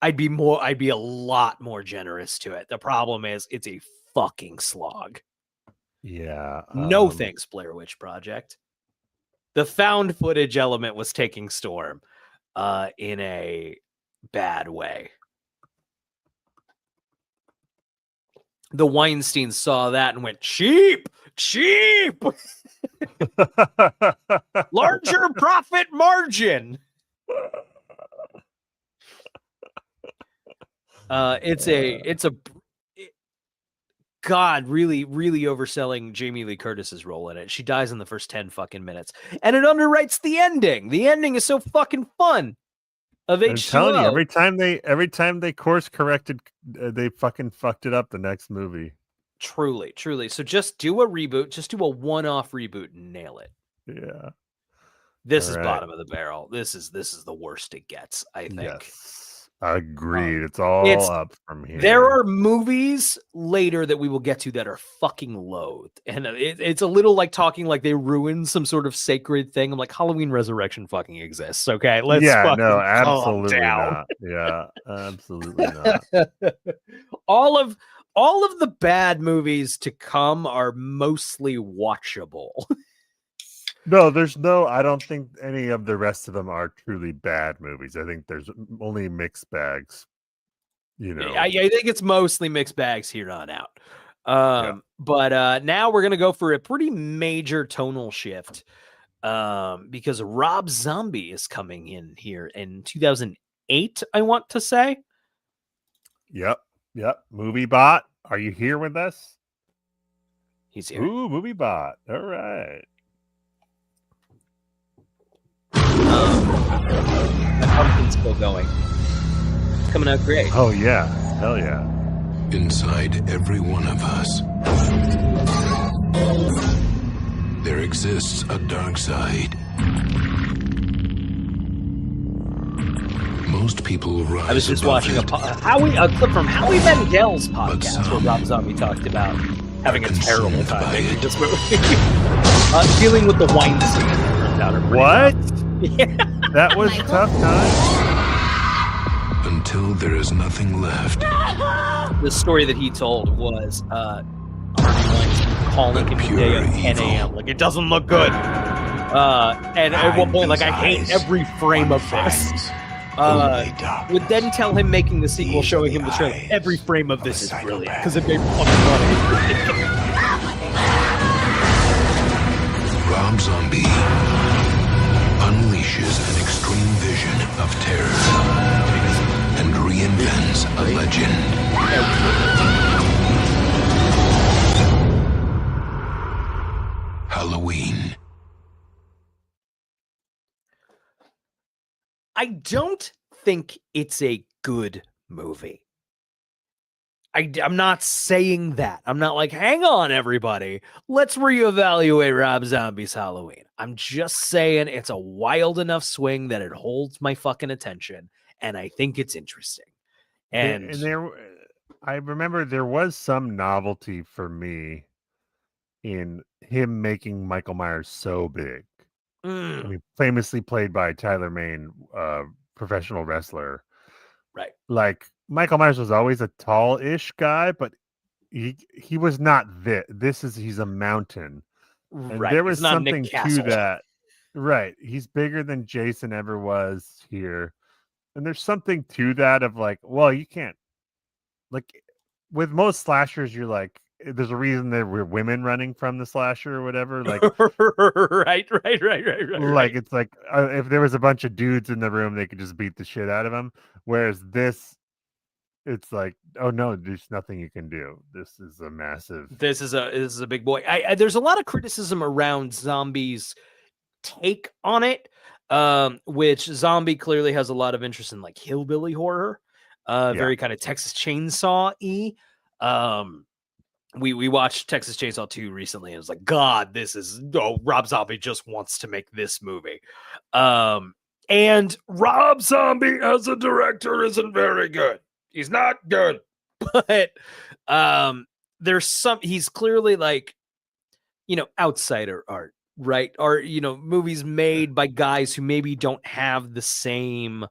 Speaker 2: I'd be a lot more generous to it. The problem is it's a fucking slog.
Speaker 1: Yeah.
Speaker 2: No thanks, Blair Witch Project. The found footage element was taking Storm in a bad way. The Weinsteins saw that and went, cheap. Larger profit margin. God, really overselling Jamie Lee Curtis's role in it. She dies in the first 10 fucking minutes. And it underwrites the ending. The ending is so fucking fun. Of H2O.
Speaker 1: I'm telling you, every time they course corrected, they fucking fucked it up the next movie.
Speaker 2: Truly. So just do a reboot, just do a one-off reboot and nail it.
Speaker 1: Yeah.
Speaker 2: This is bottom of the barrel. This is the worst it gets, I think.
Speaker 1: Yes. Agreed. It's all up from here.
Speaker 2: There are movies later that we will get to that are fucking loathed. And it's a little like talking like they ruined some sort of sacred thing. I'm like, Halloween Resurrection fucking exists. Okay. Let's
Speaker 1: absolutely
Speaker 2: down.
Speaker 1: not. Yeah, absolutely not.
Speaker 2: All of the bad movies to come are mostly watchable.
Speaker 1: No, I don't think any of the rest of them are truly bad movies. I think there's only mixed bags. You know,
Speaker 2: I think it's mostly mixed bags here on out. But now we're going to go for a pretty major tonal shift because Rob Zombie is coming in here in 2008, I want to say.
Speaker 1: Yep. Movie Bot, are you here with us?
Speaker 2: He's here.
Speaker 1: Ooh, Movie Bot. All right.
Speaker 2: The pumpkin's still going. It's coming out great.
Speaker 1: Oh yeah, hell yeah.
Speaker 4: Inside every one of us, there exists a dark side. Most people rise.
Speaker 2: I was just watching a clip from Howie Mandel's podcast where Rob Zombie talked about having a terrible time making this movie. Dealing with the Weinstein.
Speaker 1: What?
Speaker 2: Yeah.
Speaker 1: That was a tough time.
Speaker 4: Until there is nothing left.
Speaker 2: The story that he told was Harvey Weinstein calling him today at 10 a.m. Like, it doesn't look good. And at one point, like, I hate every frame of this. would then tell him making the sequel, showing him the trailer. Every frame of this is brilliant because it made fucking money.
Speaker 25: Rob Zombie unleashes an extreme vision of terror and reinvents a legend. Halloween.
Speaker 2: I don't think it's a good movie. I'm not saying that. I'm not like, hang on, everybody. Let's reevaluate Rob Zombie's Halloween. I'm just saying it's a wild enough swing that it holds my fucking attention, and I think it's interesting. And
Speaker 1: I remember there was some novelty for me in him making Michael Myers so big. I mean, famously played by Tyler Mane, professional wrestler.
Speaker 2: Right.
Speaker 1: Like, Michael Myers was always a tall-ish guy, but he was not this. He's a mountain. And
Speaker 2: right.
Speaker 1: there was
Speaker 2: He's not
Speaker 1: something
Speaker 2: Nick
Speaker 1: to
Speaker 2: Castle.
Speaker 1: that. Right. He's bigger than Jason ever was here. And there's something to that of like, well, you can't, like, with most slashers, you're like, there's a reason there were women running from the slasher or whatever. Like,
Speaker 2: right.
Speaker 1: Like, it's like, if there was a bunch of dudes in the room, they could just beat the shit out of them. Whereas this, it's like, oh no, there's nothing you can do. This is a massive.
Speaker 2: This is a big boy. There's a lot of criticism around Zombie's take on it, which Zombie clearly has a lot of interest in, like hillbilly horror, very kind of Texas Chainsaw-y. We watched Texas Chainsaw 2 recently, and it was like, God, Rob Zombie just wants to make this movie. And Rob Zombie as a director isn't very good. He's not good. But he's clearly like, outsider art, right? Or, movies made by guys who maybe don't have the same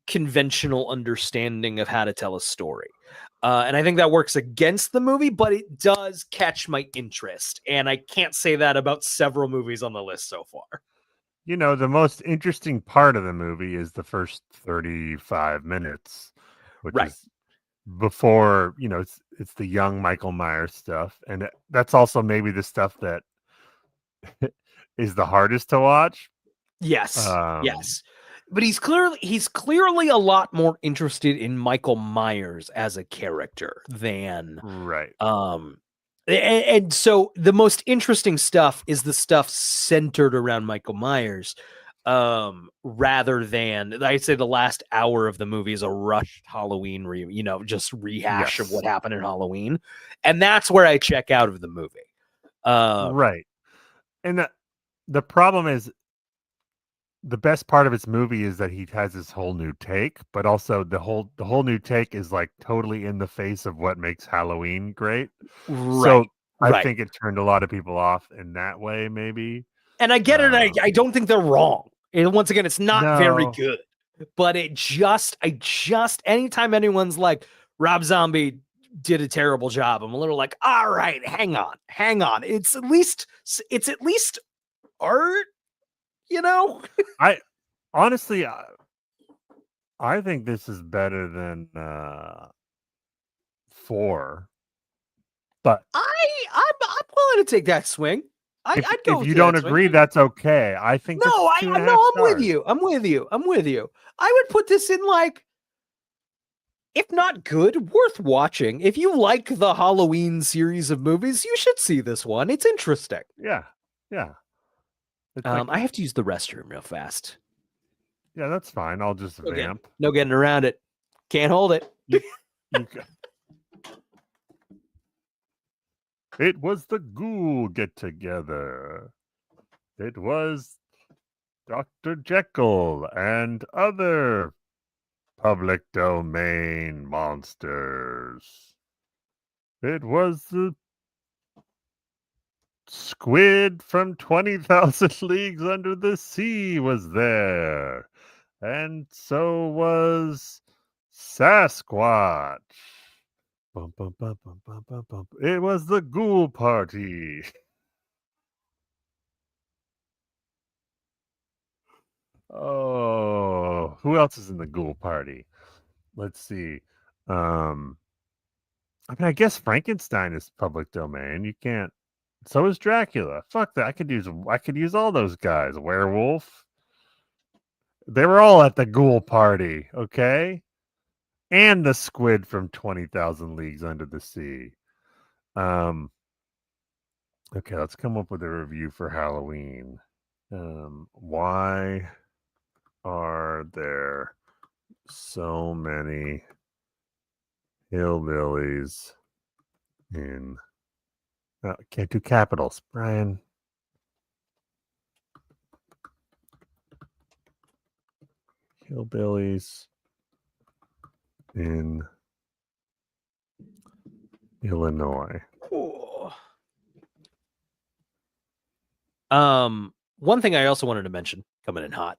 Speaker 2: conventional understanding of how to tell a story. And I think that works against the movie, but it does catch my interest. And I can't say that about several movies on the list so far.
Speaker 1: The most interesting part of the movie is the first 35 minutes, which is before, it's the young Michael Myers stuff. And that's also maybe the stuff that is the hardest to watch.
Speaker 2: Yes. Yes. But he's clearly a lot more interested in Michael Myers as a character than and so the most interesting stuff is the stuff centered around Michael Myers, rather than, I'd say the last hour of the movie is a rushed Halloween just rehash of what happened in Halloween, and that's where I check out of the movie.
Speaker 1: Right, and the problem is, the best part of its movie is that he has this whole new take, but also the whole new take is like totally in the face of what makes Halloween great. So I think it turned a lot of people off in that way, maybe.
Speaker 2: And I get it. I don't think they're wrong. And once again, it's not very good, but anytime anyone's like, Rob Zombie did a terrible job, I'm a little like, all right, hang on. It's at least art.
Speaker 1: I honestly, I think this is better than 4. But
Speaker 2: I'm willing to take that swing. I'd go.
Speaker 1: If you don't agree, that's okay. I think
Speaker 2: I'm with you. I'm with you. I would put this in, like, if not good, worth watching. If you like the Halloween series of movies, you should see this one. It's interesting.
Speaker 1: Yeah.
Speaker 2: I have to use the restroom real fast.
Speaker 1: Yeah, that's fine. I'll just vamp.
Speaker 2: No getting around it. Can't hold it.
Speaker 1: It was the Ghoul get together. It was Dr. Jekyll and other public domain monsters. It was the Squid from 20,000 Leagues Under the Sea was there. And so was Sasquatch. Bum, bum, bum, bum, bum, bum, bum. It was the Ghoul Party. Oh, Who else is in the ghoul party? Let's see. I mean, I guess Frankenstein is public domain. You can't. So is Dracula. Fuck that. I could use all those guys. Werewolf. They were all at the ghoul party, okay? And the squid from 20,000 Leagues Under the Sea. Okay, let's come up with a review for Halloween. Why are there so many hillbillies in... can't do capitals, Brian. Hillbillies in Illinois.
Speaker 2: One thing I also wanted to mention, coming in hot,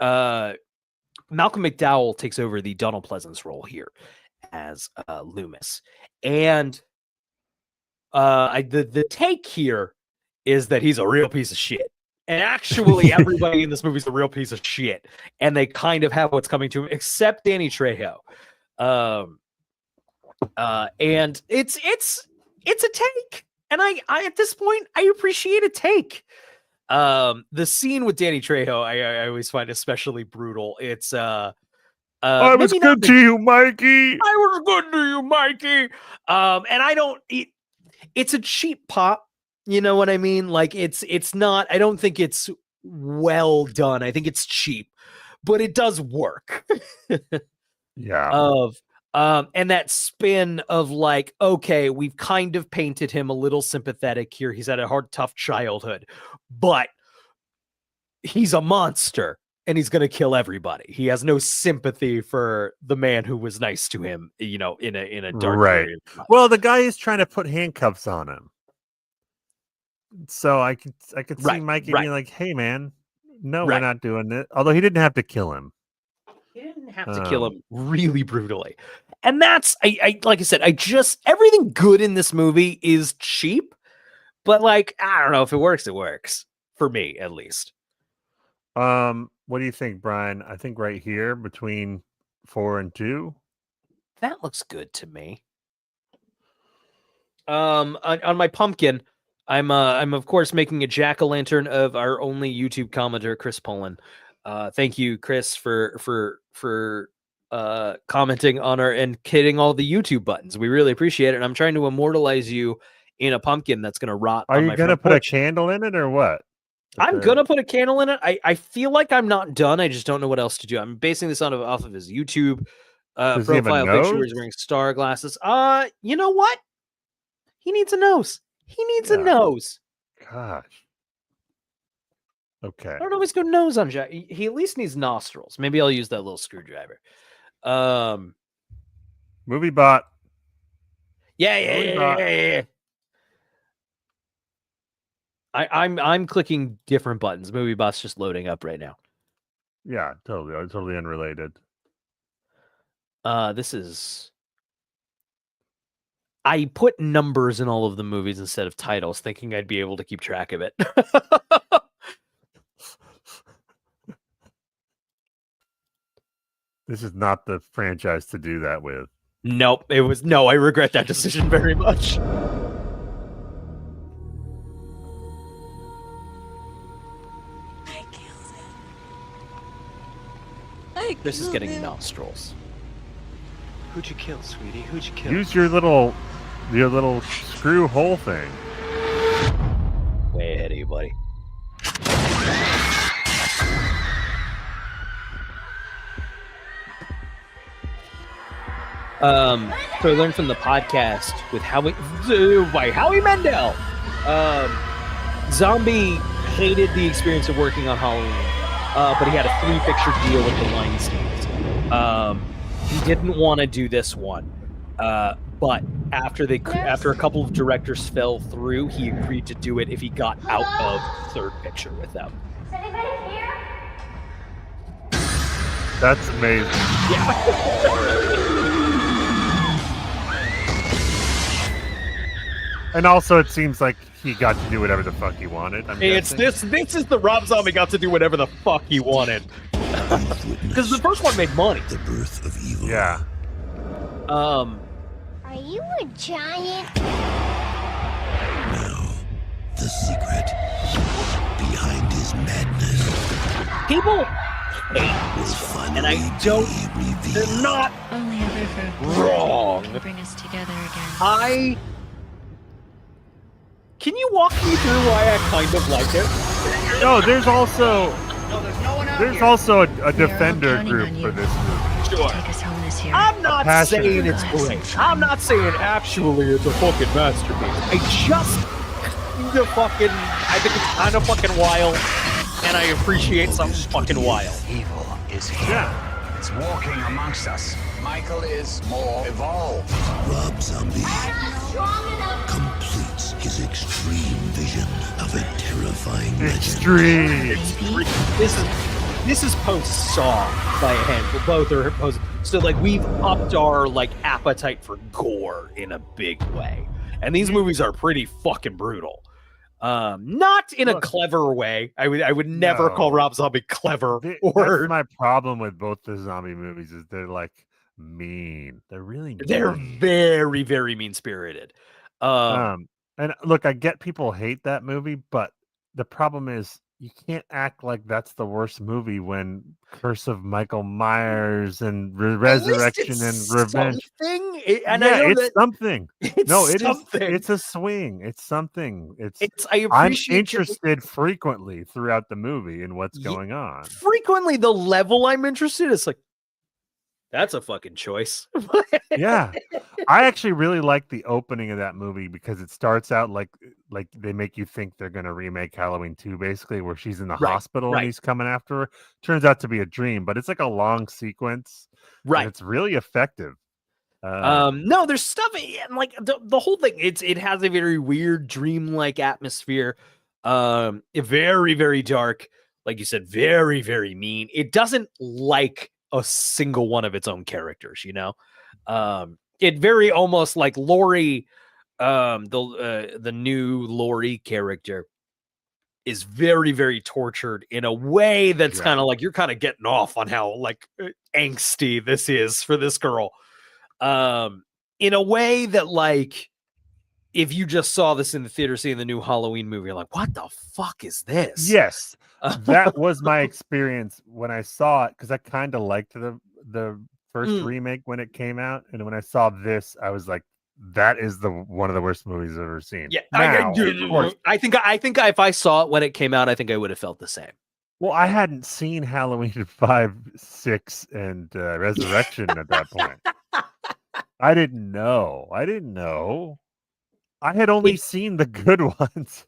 Speaker 2: Malcolm McDowell takes over the Donald Pleasance role here as Loomis, and the take here is that he's a real piece of shit. And actually, everybody in this movie is a real piece of shit, and they kind of have what's coming to him, except Danny Trejo. And it's a take, and I at this point I appreciate a take. The scene with Danny Trejo, I always find especially brutal. It's
Speaker 1: I was good to you, Mikey.
Speaker 2: I was good to you, Mikey. And I don't. It's a cheap pop. You know what I mean? Like it's not. I don't think it's well done. I think it's cheap, but it does work.
Speaker 1: Yeah.
Speaker 2: And that spin of like, okay, we've kind of painted him a little sympathetic here. He's had a hard, tough childhood, but he's a monster and he's going to kill everybody. He has no sympathy for the man who was nice to him, you know, in a dark period.
Speaker 1: Well, the guy is trying to put handcuffs on him. So I could see Mikey being like, hey man, no, we're not doing it. Although he didn't have to kill him.
Speaker 2: He didn't have to kill him really brutally. And that's, I like I said, everything good in this movie is cheap, but like, I don't know if it works, it works. For me, at least.
Speaker 1: What do you think, Brian? I think right here between 4 and 2.
Speaker 2: That looks good to me. On my pumpkin, I'm of course making a jack-o'-lantern of our only YouTube commenter, Chris Pullen. Thank you, Chris, for commenting on our and hitting all the YouTube buttons. We really appreciate it. And I'm trying to immortalize you in a pumpkin that's gonna rot.
Speaker 1: Are you gonna put a candle in it or what?
Speaker 2: I'm gonna put a candle in it. I feel like I'm not done. I just don't know what else to do. I'm basing this off of his YouTube profile picture where he's wearing star glasses. You know what? He needs a nose. He needs a nose.
Speaker 1: Gosh. Okay.
Speaker 2: I don't always go nose on Jack. He at least needs nostrils. Maybe I'll use that little screwdriver.
Speaker 1: Movie bot.
Speaker 2: Yeah. I'm clicking different buttons. Movie bot's just loading up right now.
Speaker 1: Yeah, totally unrelated.
Speaker 2: This is. I put numbers in all of the movies instead of titles, thinking I'd be able to keep track of it.
Speaker 1: This is not the franchise to do that with.
Speaker 2: Nope, I regret that decision very much. This is getting nostrils.
Speaker 11: Who'd you kill, sweetie? Who'd you kill?
Speaker 1: Use your little screw hole thing.
Speaker 2: Way ahead of you, buddy. So I learned from the podcast with Howie Mendel. Zombie hated the experience of working on Halloween, but he had a 3-picture deal with the Weinsteins. He didn't want to do this one, but after a couple of directors fell through, he agreed to do it if he got out of the 3rd picture with them.
Speaker 13: Is anybody here?
Speaker 1: That's amazing.
Speaker 2: Yeah.
Speaker 1: And also, it seems like he got to do whatever the fuck he wanted.
Speaker 2: This is the Rob Zombie got to do whatever the fuck he wanted. Because the first one made money.
Speaker 25: The birth of evil.
Speaker 1: Yeah.
Speaker 5: Are you a giant?
Speaker 25: Now, the secret behind his madness.
Speaker 2: People hate this one, and I don't. They're not wrong.
Speaker 6: Bring us together again.
Speaker 2: Can you walk me through why I kind of like it?
Speaker 1: No, there's also a defender group for this movie.
Speaker 2: Sure.
Speaker 6: Take us home this year.
Speaker 2: I'm not
Speaker 1: passionate
Speaker 2: saying it's great. I'm not saying actually it's a fucking masterpiece. I think it's kind of fucking wild, and I appreciate something fucking wild.
Speaker 7: Evil is here.
Speaker 1: Yeah.
Speaker 7: It's walking amongst us. Michael is more evolved.
Speaker 25: Rob Zombie completes his extreme vision of a terrifying legend.
Speaker 2: This is post Saw by a handful. Both are post. So like we've upped our like appetite for gore in a big way, and these movies are pretty fucking brutal. Not in a clever way. I would never call Rob Zombie clever.
Speaker 1: That's my problem with both the zombie movies is they're like mean. They're really mean.
Speaker 2: They're very, very mean spirited.
Speaker 1: And look, I get people hate that movie, but the problem is you can't act like that's the worst movie when Curse of Michael Myers and Resurrection and Revenge.
Speaker 2: It's
Speaker 1: something.
Speaker 2: It's
Speaker 1: something. It's a swing. It's something. I'm
Speaker 2: appreciate
Speaker 1: interested frequently throughout the movie in what's going on.
Speaker 2: Frequently, the level I'm interested is like, that's a fucking choice.
Speaker 1: Yeah. I actually really like the opening of that movie because it starts out like they make you think they're going to remake Halloween 2, basically, where she's in the hospital and he's coming after her. Turns out to be a dream, but it's like a long sequence.
Speaker 2: Right.
Speaker 1: It's really effective.
Speaker 2: No, there's stuff, and like the whole thing, it has a very weird dreamlike atmosphere. Very, very dark. Like you said, very, very mean. It doesn't like a single one of its own characters, you know. It very almost like Laurie, the new Laurie character is very, very tortured in a way that's kind of like you're kind of getting off on how like angsty this is for this girl. In a way that like if you just saw this in the theater seeing the new Halloween movie, you're like, what the fuck is this?
Speaker 1: Yes. That was my experience when I saw it, because I kind of liked the first remake when it came out, and when I saw this, I was like, "That is one of the worst movies I've ever seen."
Speaker 2: Yeah,
Speaker 1: now,
Speaker 2: I think if I saw it when it came out, I think I would have felt the same.
Speaker 1: Well, I hadn't seen Halloween 5, 6, and Resurrection at that point. I didn't know. I had only seen the good ones.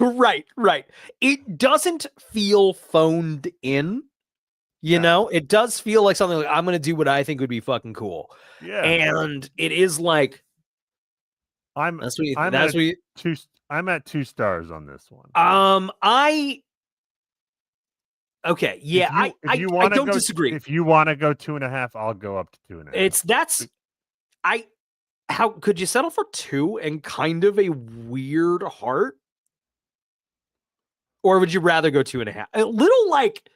Speaker 2: Right. It doesn't feel phoned in, you know. It does feel like something like I'm going to do what I think would be fucking cool.
Speaker 1: Yeah,
Speaker 2: and it is like
Speaker 1: I'm at 2 stars on this one.
Speaker 2: Okay, yeah, I don't disagree.
Speaker 1: If you want to go 2.5, I'll go up to 2.5.
Speaker 2: How could you settle for 2 and kind of a weird heart? Or would you rather go 2.5? A little like,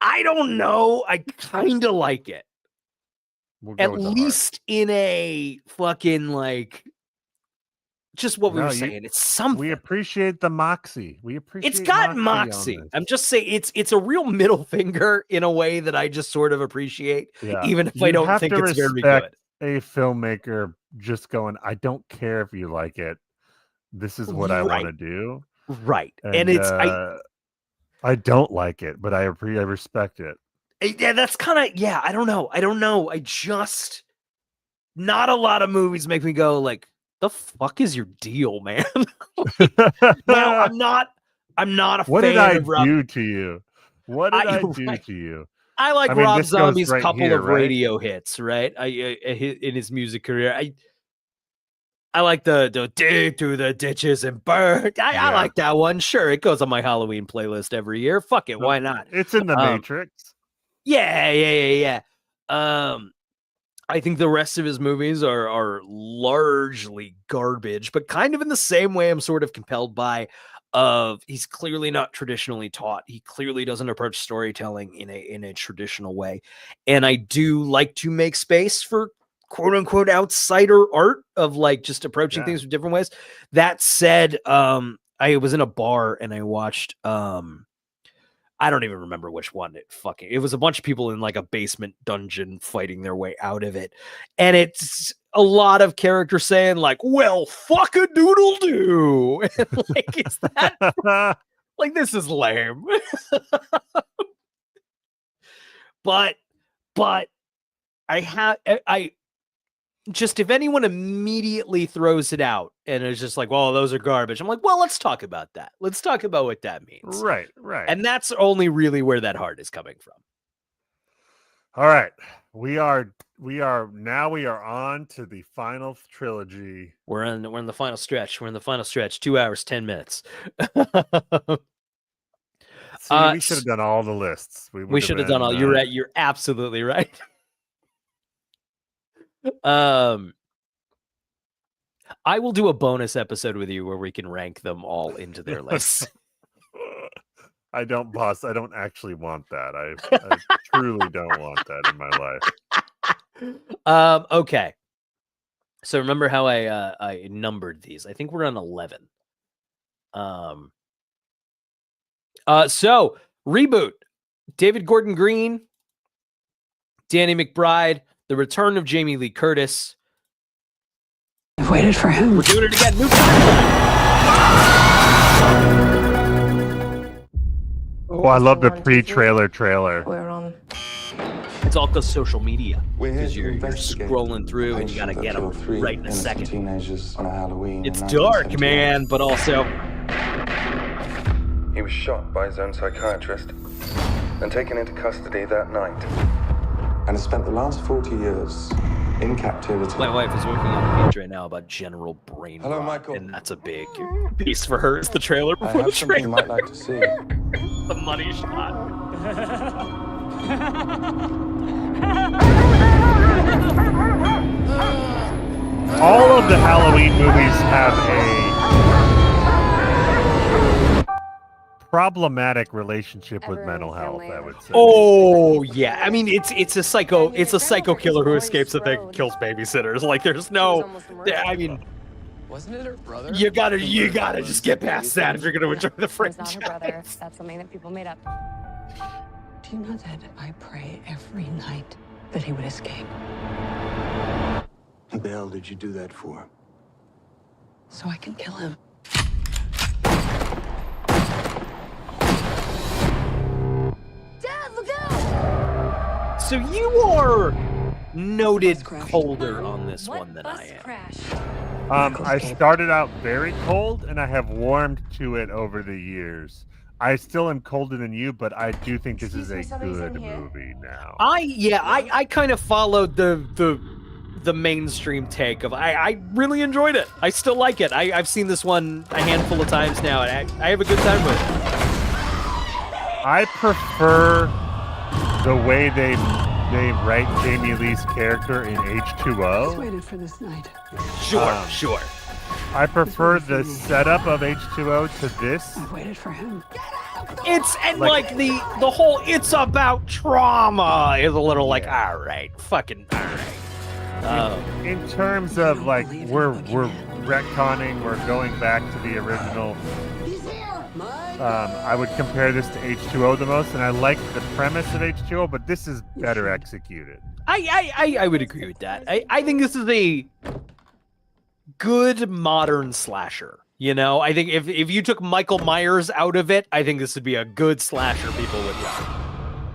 Speaker 2: I don't know. I kind of like it. At least in a fucking like, just what we were saying. It's something.
Speaker 1: We appreciate the moxie.
Speaker 2: It's got moxie. I'm just saying it's a real middle finger in a way that I just sort of appreciate, even if I don't think it's very good.
Speaker 1: A filmmaker just going, I don't care if you like it. This is what I want to do.
Speaker 2: Right. And it's
Speaker 1: I don't like it, but I respect it.
Speaker 2: Yeah, that's kind of I don't know. I just not a lot of movies make me go like, the fuck is your deal, man? Now I'm not a
Speaker 1: what
Speaker 2: fan
Speaker 1: did I
Speaker 2: of Rob.
Speaker 1: do to you? What did I do to you?
Speaker 2: I like Rob Zombie's couple of
Speaker 1: right?
Speaker 2: radio hits, right? In his music career, I like the dig through the ditches and burn. I like that one. Sure, it goes on my Halloween playlist every year. Fuck it, why not?
Speaker 1: It's in the Matrix.
Speaker 2: Yeah. I think the rest of his movies are largely garbage, but kind of in the same way I'm sort of compelled by of he's clearly not traditionally taught. He clearly doesn't approach storytelling in a traditional way. And I do like to make space for quote unquote outsider art of like just approaching things with different ways. That said, I was in a bar and I watched I don't even remember which one. It was a bunch of people in like a basement dungeon fighting their way out of it. And it's a lot of characters saying like, well, fuck a doodle do. Like, is that like, this is lame. but I just, if anyone immediately throws it out and it's just like, well, those are garbage. I'm like, well, let's talk about that. Let's talk about what that means.
Speaker 1: Right.
Speaker 2: And that's only really where that heart is coming from.
Speaker 1: All right. We are on to the final trilogy.
Speaker 2: We're in the final stretch. 2 hours, 10 minutes.
Speaker 1: See, we should have done all the lists.
Speaker 2: We should have done all. You're right. You're absolutely right. I will do a bonus episode with you where we can rank them all into their lists.
Speaker 1: I don't actually want that. I truly don't want that in my life.
Speaker 2: Okay. So remember how I numbered these? I think we're on 11. So reboot: David Gordon Green, Danny McBride, the return of Jamie Lee Curtis.
Speaker 8: I've waited for him.
Speaker 2: We're doing it again. New
Speaker 1: Oh, I love the pre-trailer trailer.
Speaker 8: We're on.
Speaker 2: It's all because social media. Because you're scrolling through and you gotta get them right in a second.
Speaker 4: Teenagers on a Halloween.
Speaker 2: It's dark, man, but also
Speaker 10: He was shot by his own psychiatrist and taken into custody that night.
Speaker 4: And has spent the last 40 years in captivity.
Speaker 2: my wife is working on a page right now about general brain
Speaker 10: Hello,
Speaker 2: rot,
Speaker 10: Michael.
Speaker 2: and that's a big piece for her. It's the trailer
Speaker 4: I
Speaker 2: before the
Speaker 4: have something you
Speaker 2: trailer.
Speaker 4: might like to see.
Speaker 2: The money shot.
Speaker 1: All of the Halloween movies have a problematic relationship with mental health, I would say.
Speaker 2: Oh yeah, I mean it's a psycho killer who escapes a thing, kills babysitters. Like there's no, I mean,
Speaker 3: Wasn't it her brother?
Speaker 2: you gotta just get past that if you're gonna enjoy the franchise.
Speaker 6: Not her brother. That's something that people made up.
Speaker 8: Do you know that I pray every night that he would escape?
Speaker 4: What the hell did you do that for?
Speaker 8: So I can kill him.
Speaker 5: Dad, look out!
Speaker 2: So you are noted colder on this one than I am.
Speaker 1: I started out very cold and I have warmed to it over the years. I still am colder than you, but I do think this is a good movie now.
Speaker 2: I kind of followed the mainstream take of I really enjoyed it. I still like it. I've seen this one a handful of times now, and I have a good time with it.
Speaker 1: I prefer the way they write Jamie Lee's character in H2O.
Speaker 8: Just waited for this night.
Speaker 2: Sure.
Speaker 1: I prefer the setup of H2O to this.
Speaker 8: I waited for him.
Speaker 2: It's like the whole it's about trauma is a little like all right.
Speaker 1: In terms of like we're retconning, we're going back to the original. I would compare this to H2O the most, and I like the premise of H2O, but this is better executed.
Speaker 2: I would agree with that. I think this is a good modern slasher. You know, I think if you took Michael Myers out of it, I think this would be a good slasher people would love.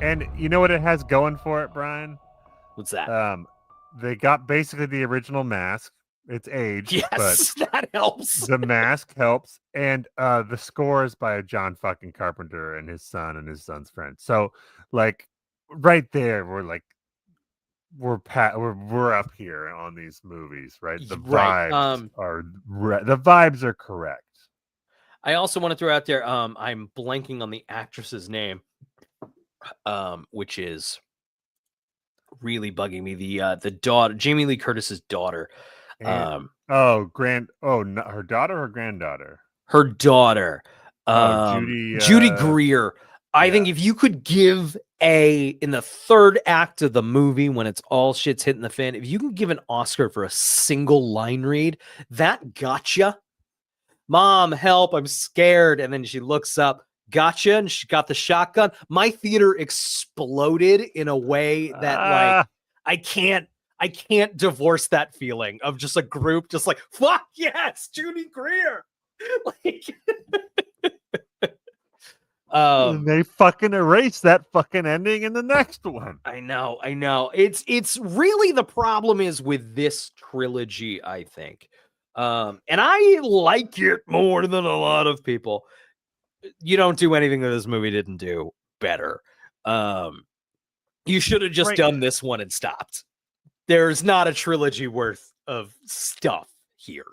Speaker 1: And you know what it has going for it, Brian?
Speaker 2: What's that?
Speaker 1: They got basically the original mask. It's aged,
Speaker 2: yes,
Speaker 1: but
Speaker 2: that helps.
Speaker 1: The mask helps, and the score is by John fucking Carpenter and his son and his son's friend. So, like, right there, we're up here on these movies, right? The vibes are correct.
Speaker 2: I also want to throw out there, I'm blanking on the actress's name, which is really bugging me. The daughter, Jamie Lee Curtis's daughter.
Speaker 1: Her daughter or granddaughter?
Speaker 2: Her daughter. Judy Greer. I think if you could give in the third act of the movie, when it's all shit's hitting the fan, if you can give an Oscar for a single line read, that gotcha. Mom, help, I'm scared. And then she looks up, gotcha, and she got the shotgun. My theater exploded in a way that like I can't divorce that feeling of just a group just like, fuck yes, Judy Greer. Like
Speaker 1: they fucking erase that fucking ending in the next one.
Speaker 2: I know. It's really the problem is with this trilogy, I think. And I like it more than a lot of people. You don't do anything that this movie didn't do better. You should have just done this one and stopped. There's not a trilogy worth of stuff here.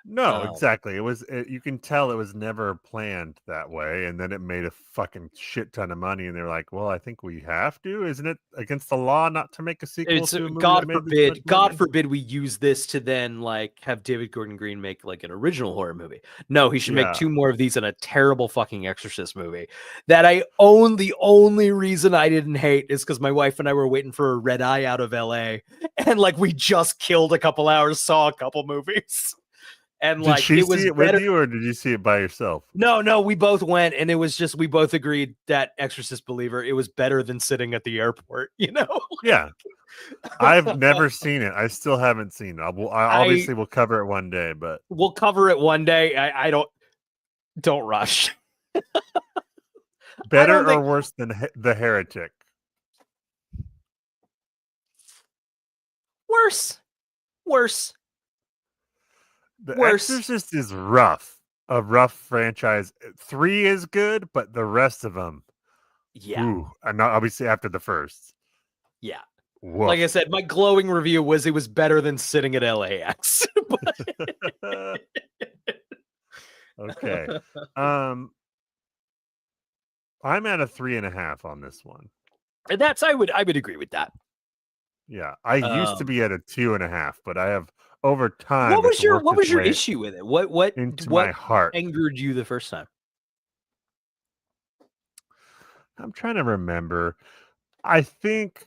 Speaker 1: No, exactly. You can tell it was never planned that way, and then it made a fucking shit ton of money, and they're like, "Well, I think we have to. Isn't it against the law not to make a sequel to a movie
Speaker 2: God forbid we use this to then like have David Gordon Green make like an original horror movie. No, he should make 2 more of these and a terrible fucking Exorcist movie that I own. The only reason I didn't hate is because my wife and I were waiting for a red eye out of LA, and like we just killed a couple hours, saw a couple movies. And
Speaker 1: did
Speaker 2: like
Speaker 1: she
Speaker 2: it was
Speaker 1: see it
Speaker 2: better.
Speaker 1: with you, or did you see it by yourself?
Speaker 2: No, we both went, and it was just we both agreed that Exorcist Believer, it was better than sitting at the airport, you know?
Speaker 1: Yeah. I've never seen it. I still haven't seen it. Obviously we'll cover it one day, but
Speaker 2: we'll cover it one day. I don't rush.
Speaker 1: Better or worse than The Heretic?
Speaker 2: Worse.
Speaker 1: The Exorcist is rough. A rough franchise. 3 is good, but the rest of them, and not obviously after the first.
Speaker 2: Yeah.
Speaker 1: Woof.
Speaker 2: Like I said, my glowing review was it was better than sitting at LAX.
Speaker 1: Okay. I'm at a 3.5 on this one.
Speaker 2: And I would agree with that.
Speaker 1: Yeah. I used to be at a 2.5, but I have over time.
Speaker 2: What was your issue with it? What
Speaker 1: my heart
Speaker 2: angered you the first time?
Speaker 1: I'm trying to remember. I think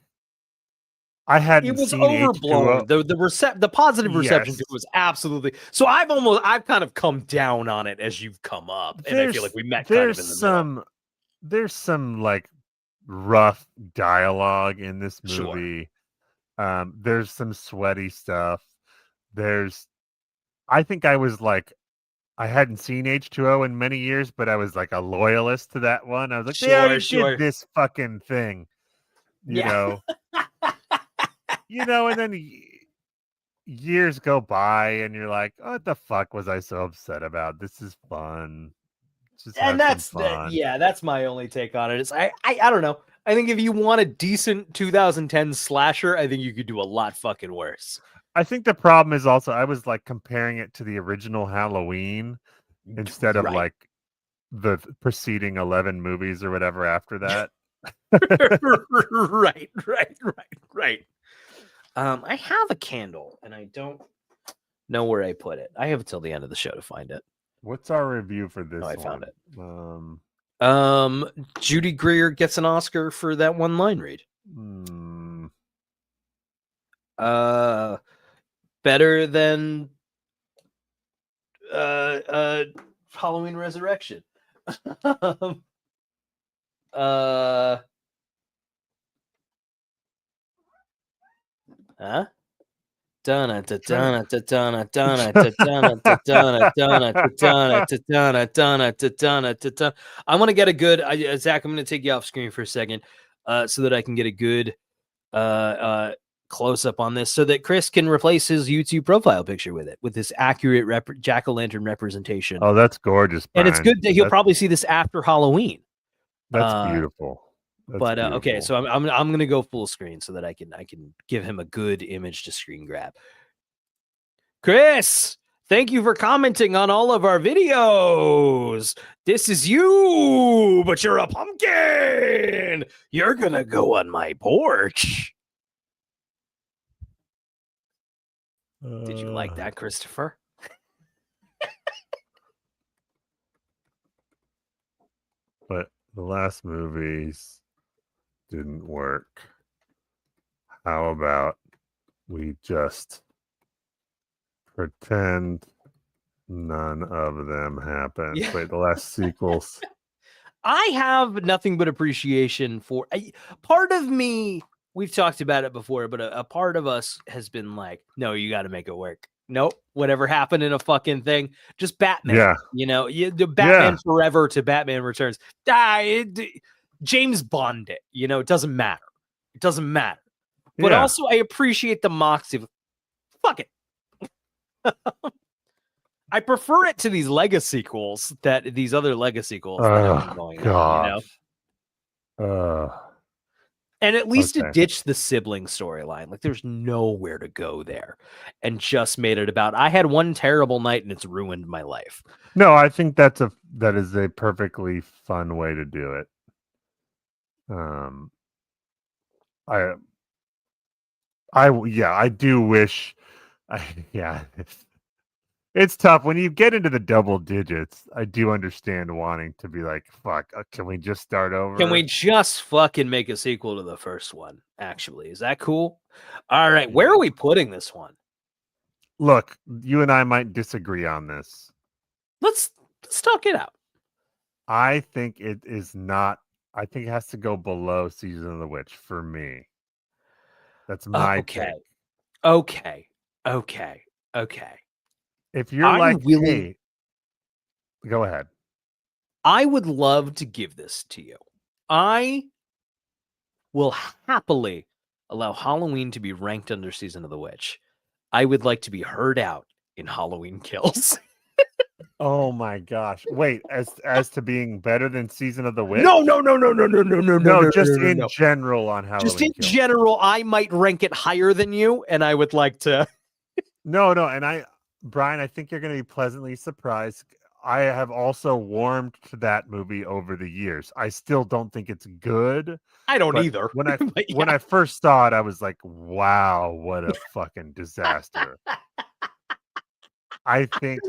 Speaker 1: I hadn't seen
Speaker 2: overblown.
Speaker 1: H2O.
Speaker 2: The positive reception to it was absolutely. So I've kind of come down on it as you've come up, and I feel like we met kind of in the middle.
Speaker 1: There's some like rough dialogue in this movie. Sure. There's some sweaty stuff. I think I was like, I hadn't seen H2O in many years, but I was like a loyalist to that one. I was like, they already did this fucking thing, you know, and then years go by and you're like, what the fuck was I so upset about? This is fun.
Speaker 2: That's my only take on it. Is I don't know. I think if you want a decent 2010 slasher, I think you could do a lot fucking worse.
Speaker 1: I think the problem is also I was like comparing it to the original Halloween instead of like the preceding 11 movies or whatever after that.
Speaker 2: Right. I have a candle and I don't know where I put it. I have until the end of the show to find it.
Speaker 1: What's our review for this?
Speaker 2: I found it. Judy Greer gets an Oscar for that one line read. Better than Halloween Resurrection. Huh? I'm gonna get a good Zach. I'm gonna take you off screen for a second, so that I can get a good close up on this, so that Chris can replace his YouTube profile picture with it, with this accurate jack-o'-lantern representation.
Speaker 1: Oh, that's gorgeous, Brian.
Speaker 2: And it's good that he'll probably see this after Halloween.
Speaker 1: That's beautiful. Beautiful.
Speaker 2: Okay, so I'm gonna go full screen so that I can give him a good image to screen grab. Chris, thank you for commenting on all of our videos. This is you, but you're a pumpkin. You're gonna go on my porch. Did you like that, Christopher?
Speaker 1: The last movies didn't work. How about we just pretend none of them happened?
Speaker 2: Yeah.
Speaker 1: Wait, the last sequels.
Speaker 2: I have nothing but appreciation for part of me. We've talked about it before, but a part of us has been like, no, you got to make it work. Nope. Whatever happened in a fucking thing, just Batman.
Speaker 1: Yeah.
Speaker 2: You know, the Batman Forever to Batman Returns. James Bond it. You know, it doesn't matter. It doesn't matter. But also, I appreciate the moxie of fuck it. I prefer it to these Lego sequels these other Lego sequels that have been going on, you know? And at least it ditched the sibling storyline. Like there's nowhere to go there, and just made it about I had one terrible night and it's ruined my life.
Speaker 1: No, I think that is a perfectly fun way to do it. I do wish. It's tough when you get into the double digits. I do understand wanting to be like, fuck, can we just start over?
Speaker 2: Can we just fucking make a sequel to the first one? Actually, is that cool? All right, where are we putting this one?
Speaker 1: Look, you and I might disagree on this.
Speaker 2: Let's talk it out.
Speaker 1: I think it is not. I think it has to go below Season of the Witch for me. That's my
Speaker 2: okay.
Speaker 1: Take.
Speaker 2: Okay.
Speaker 1: If you're hey, go ahead.
Speaker 2: I would love to give this to you. I will happily allow Halloween to be ranked under Season of the Witch. I would like to be heard out in Halloween Kills.
Speaker 1: Oh my gosh. Wait, as to being better than Season of the Witch?
Speaker 2: No.
Speaker 1: Just in general on Halloween
Speaker 2: Just in
Speaker 1: Kills.
Speaker 2: general, I might rank it higher than you, and I would like to.
Speaker 1: No, and Brian, I think you're going to be pleasantly surprised. I have also warmed to that movie over the years. I still don't think it's good.
Speaker 2: I don't either.
Speaker 1: When I first saw it, I was like, wow, what a fucking disaster. I think,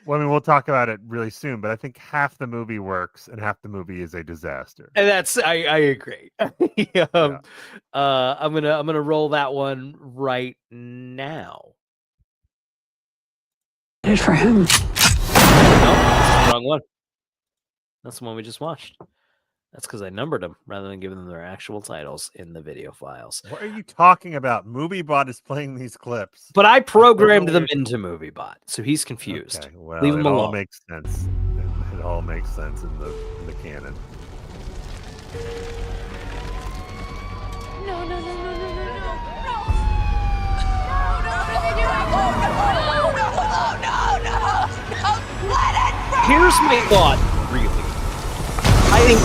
Speaker 1: we'll talk about it really soon, but I think half the movie works and half the movie is a disaster.
Speaker 2: And I agree. I'm gonna roll that one right now.
Speaker 8: Good for him.
Speaker 2: No, that's the wrong one. That's the one we just watched. That's because I numbered them rather than giving them their actual titles in the video files.
Speaker 1: What are you talking about? MovieBot is playing these clips.
Speaker 2: But I programmed them into MovieBot, so he's confused.
Speaker 1: Okay, well,
Speaker 2: leave him alone.
Speaker 1: All makes sense. It all makes sense in the canon.
Speaker 2: Here's my thought, really. I think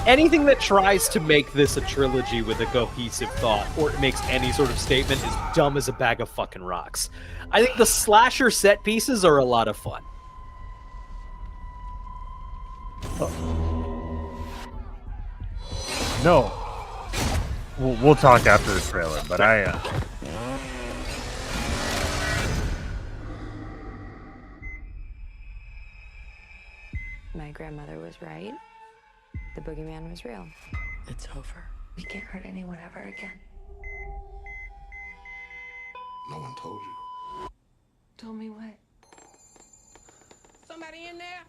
Speaker 2: anything that tries to make this a trilogy with a cohesive thought or makes any sort of statement is dumb as a bag of fucking rocks. I think the slasher set pieces are a lot of fun.
Speaker 1: No. We'll talk after the trailer, but
Speaker 5: My grandmother was right. The boogeyman was real.
Speaker 8: It's over.
Speaker 5: We can't hurt anyone ever again.
Speaker 4: No one told you.
Speaker 5: Told me what?
Speaker 3: Somebody in there?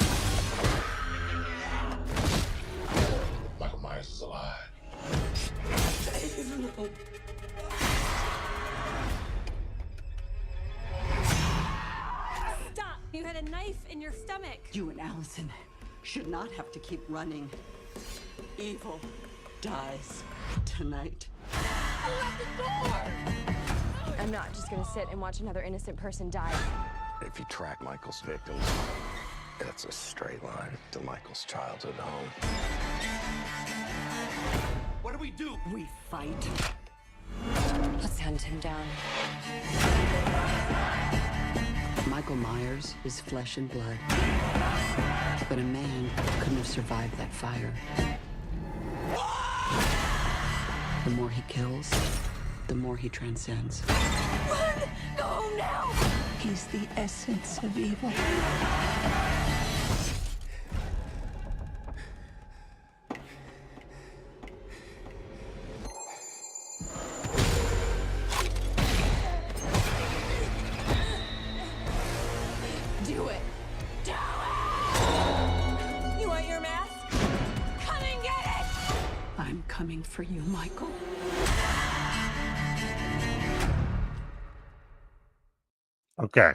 Speaker 4: Michael Myers is alive.
Speaker 12: Stop! You had a knife in your stomach.
Speaker 8: You and Allison should not have to keep running. Evil dies tonight.
Speaker 5: I'm not just gonna sit and watch another innocent person die.
Speaker 10: If you track Michael's victims, that's a straight line to Michael's childhood home.
Speaker 8: What do? We fight.
Speaker 5: Let's hunt him down.
Speaker 8: Michael Myers is flesh and blood. But a man couldn't have survived that fire. The more he kills, the more he transcends.
Speaker 5: Run! Go home now!
Speaker 8: He's the essence of evil.
Speaker 5: Do it. Do it! You want your mask? Come and get it!
Speaker 8: I'm coming for you, Michael.
Speaker 1: Okay.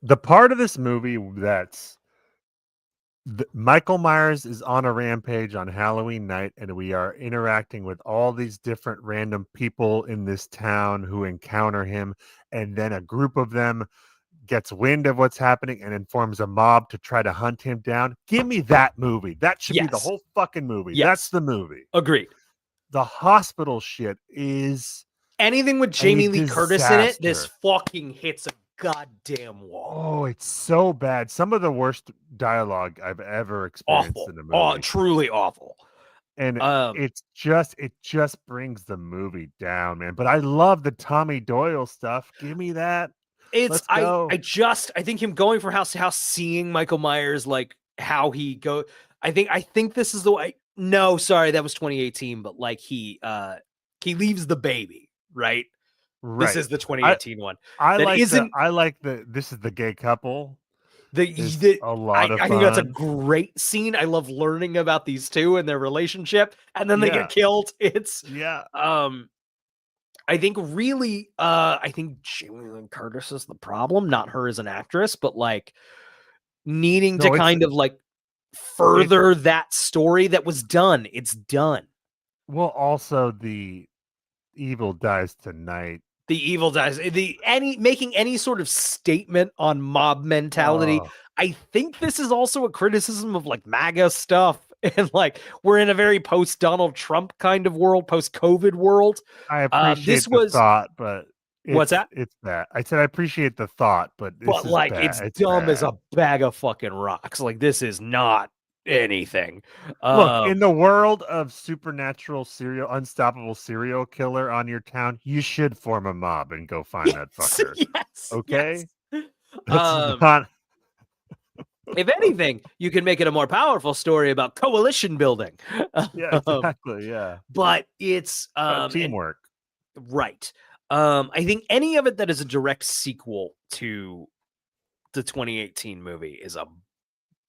Speaker 1: The part of this movie that's Michael Myers is on a rampage on Halloween night, and we are interacting with all these different random people in this town who encounter him, and then a group of them gets wind of what's happening and informs a mob to try to hunt him down. Give me that movie. That should be the whole fucking movie.
Speaker 2: Yes.
Speaker 1: That's the movie.
Speaker 2: Agreed.
Speaker 1: The hospital shit is
Speaker 2: anything with Jamie Lee Curtis in it. This
Speaker 1: disaster.
Speaker 2: fucking hits a goddamn wall.
Speaker 1: Oh, it's so bad. Some of the worst dialogue I've ever experienced
Speaker 2: Awful.
Speaker 1: in a movie.
Speaker 2: Oh, truly awful.
Speaker 1: And it just brings the movie down, man. But I love the Tommy Doyle stuff. Give me that.
Speaker 2: It's
Speaker 1: Let's go.
Speaker 2: I think him going from house to house, seeing Michael Myers, like how he go. I think this is the way. No, sorry, that was 2018. But like he leaves the baby, right?
Speaker 1: Right.
Speaker 2: This is the 2018 one.
Speaker 1: I like this is the gay couple. A lot of fun.
Speaker 2: I think that's a great scene. I love learning about these two and their relationship, and then they get killed. It's I think really, I think Jamie Lee Curtis is the problem, not her as an actress, but like needing to kind of like further that story that was done. It's done.
Speaker 1: Well, also the evil dies tonight.
Speaker 2: The evil dies. Making any sort of statement on mob mentality.
Speaker 1: Oh.
Speaker 2: I think this is also a criticism of like MAGA stuff. And like we're in a very post Donald Trump kind of world, post COVID world.
Speaker 1: I appreciate the thought, but
Speaker 2: what's that?
Speaker 1: It's bad. I said I appreciate the thought, but
Speaker 2: it's dumb as a bag of fucking rocks. Like this is not anything.
Speaker 1: Look, in the world of supernatural unstoppable serial killer on your town, you should form a mob and go find that fucker.
Speaker 2: Yes.
Speaker 1: Okay.
Speaker 2: Yes.
Speaker 1: That's not.
Speaker 2: If anything, you can make it a more powerful story about coalition building.
Speaker 1: Yeah, exactly. Yeah.
Speaker 2: But it's
Speaker 1: teamwork.
Speaker 2: Right. I think any of it that is a direct sequel to the 2018 movie is a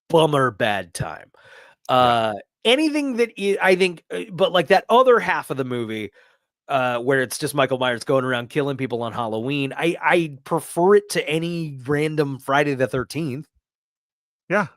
Speaker 2: bummer bad time. Anything that is, I think, but like that other half of the movie, where it's just Michael Myers going around killing people on Halloween, I prefer it to any random Friday the 13th.
Speaker 1: Yeah.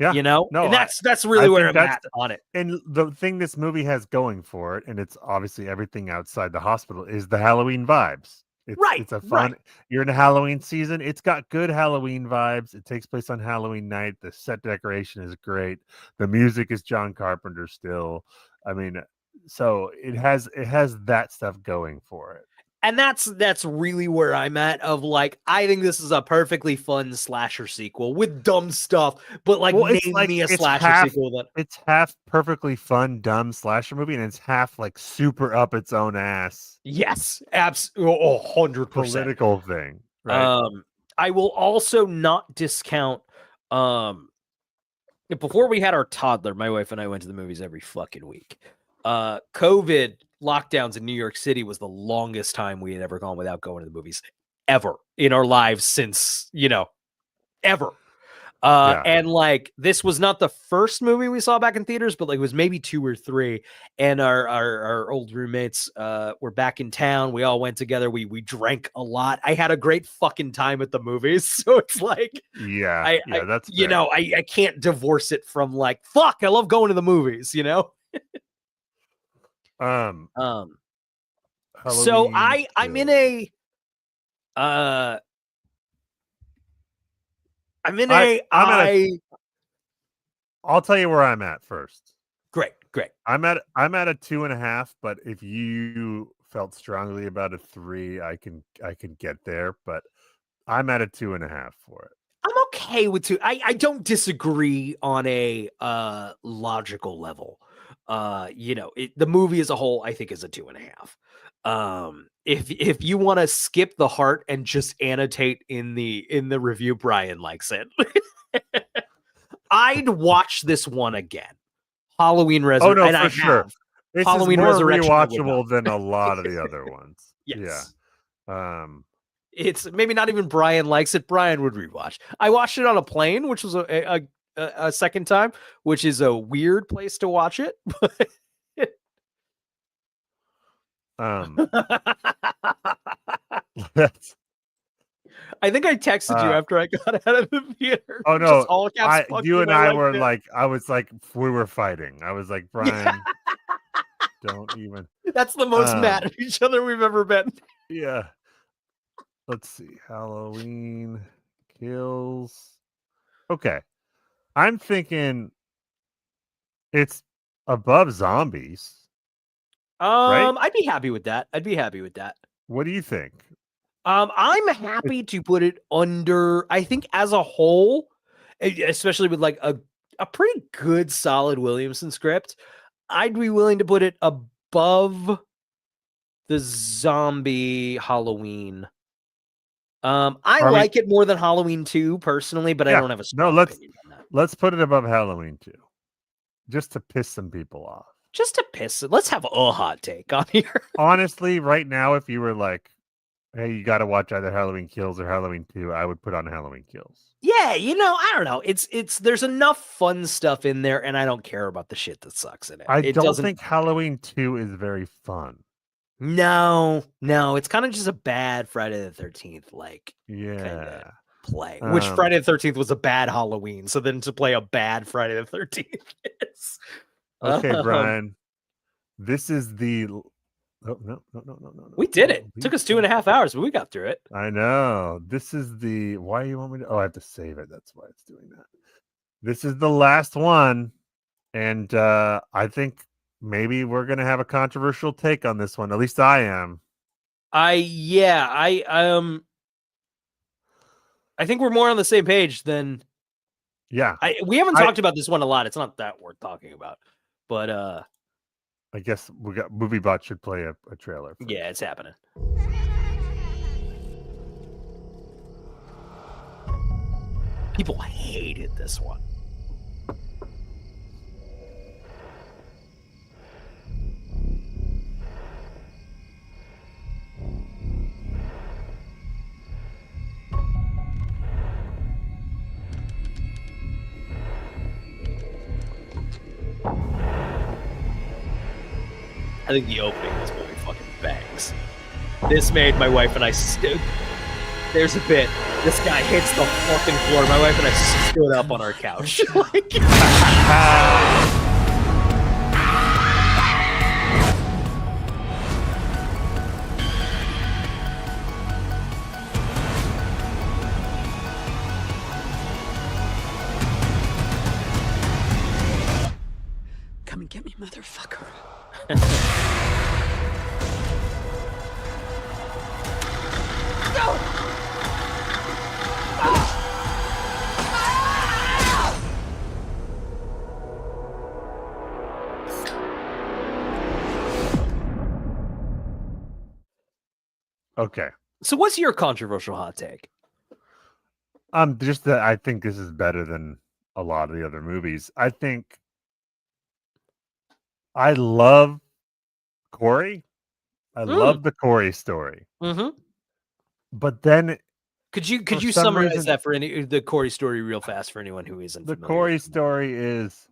Speaker 1: Yeah.
Speaker 2: You know?
Speaker 1: No,
Speaker 2: and that's really where I'm at on it.
Speaker 1: And the thing this movie has going for it, and it's obviously everything outside the hospital, is the Halloween vibes. It's a fun. You're in a Halloween season. It's got good Halloween vibes. It takes place on Halloween night. The set decoration is great. The music is John Carpenter still. I mean, so it has that stuff going for it.
Speaker 2: And that's really where I'm at of like, I think this is a perfectly fun slasher sequel with dumb stuff, but like name me a slasher sequel that
Speaker 1: it's half perfectly fun, dumb slasher movie, and it's half like super up its own ass.
Speaker 2: Yes, absolutely, 100%
Speaker 1: political thing. Right.
Speaker 2: I will also not discount. Before we had our toddler, my wife and I went to the movies every fucking week. COVID lockdowns in New York City was the longest time we had ever gone without going to the movies ever in our lives since, ever. And like, this was not the first movie we saw back in theaters, but like it was maybe 2 or 3. And our old roommates were back in town. We all went together. We drank a lot. I had a great fucking time at the movies. So it's like,
Speaker 1: that's
Speaker 2: fair. I can't divorce it from like, fuck, I love going to the movies,
Speaker 1: Halloween
Speaker 2: so I'm in a
Speaker 1: I'll tell you where I'm at first.
Speaker 2: Great.
Speaker 1: I'm at a 2.5, but if you felt strongly about a 3, I can get there, but I'm at a 2.5 for it.
Speaker 2: I'm okay with 2. I don't disagree on a logical level. the movie as a whole, I think, is a 2.5. If you want to skip the heart and just annotate in the review, Brian likes it. I'd watch this one again. Halloween Resurrection.
Speaker 1: Oh no,
Speaker 2: and
Speaker 1: for
Speaker 2: I
Speaker 1: sure.
Speaker 2: have.
Speaker 1: This
Speaker 2: Halloween
Speaker 1: is more
Speaker 2: Resurrection I would not.
Speaker 1: rewatchable than a lot of the other ones.
Speaker 2: Yes.
Speaker 1: Yeah.
Speaker 2: It's maybe not even Brian likes it. Brian would rewatch. I watched it on a plane, which was a second time, which is a weird place to watch it.
Speaker 1: That's
Speaker 2: I think I texted you after I got out of the theater.
Speaker 1: Oh no,
Speaker 2: Just all caps, fuck
Speaker 1: you and
Speaker 2: I
Speaker 1: I were
Speaker 2: liked it.
Speaker 1: like, I was like, we were fighting. I was like, Brian, don't even.
Speaker 2: That's the most mad at each other we've ever been.
Speaker 1: Yeah. Let's see. Halloween Kills. Okay. I'm thinking it's above Zombies. Right?
Speaker 2: I'd be happy with that.
Speaker 1: What do you think?
Speaker 2: I'm happy to put it under, I think as a whole, especially with like a pretty good solid Williamson script, I'd be willing to put it above the zombie Halloween. I like it more than Halloween 2 personally, but I don't have a strong opinion on that.
Speaker 1: Let's put it above Halloween 2. Just to piss some people off.
Speaker 2: Let's have a hot take on here.
Speaker 1: Honestly, right now, if you were like, hey, you got to watch either Halloween Kills or Halloween 2, I would put on Halloween Kills.
Speaker 2: Yeah, I don't know. It's there's enough fun stuff in there, and I don't care about the shit that sucks in it.
Speaker 1: I don't think Halloween 2 is very fun.
Speaker 2: No, it's kind of just a bad Friday the 13th, play. Which Friday the 13th was a bad Halloween, so then to play a bad Friday the 13th is...
Speaker 1: Okay, Brian. This is the... Oh, no.
Speaker 2: We did it. Took us 2.5 hours, but we got through it.
Speaker 1: I know. This is the... Why you want me to... Oh, I have to save it. That's why it's doing that. This is the last one. And I think maybe we're going to have a controversial take on this one. At least I am.
Speaker 2: I think we're more on the same page than...
Speaker 1: Yeah.
Speaker 2: We haven't talked about this one a lot. It's not that worth talking about. But...
Speaker 1: I guess we got MovieBot should play a trailer.
Speaker 2: Yeah, it's happening. People hated this one. I think the opening of this movie fucking bangs. This made my wife and I there's a bit. This guy hits the fucking floor. My wife and I stood up on our couch.
Speaker 8: Come and get me, motherfucker.
Speaker 1: Okay.
Speaker 2: So what's your controversial hot take?
Speaker 1: Just that I think this is better than a lot of the other movies. I think I love Corey. I love the Corey story.
Speaker 2: Mm-hmm.
Speaker 1: But then
Speaker 2: could you summarize that for the Corey story real fast for anyone who isn't familiar?
Speaker 1: The Corey story is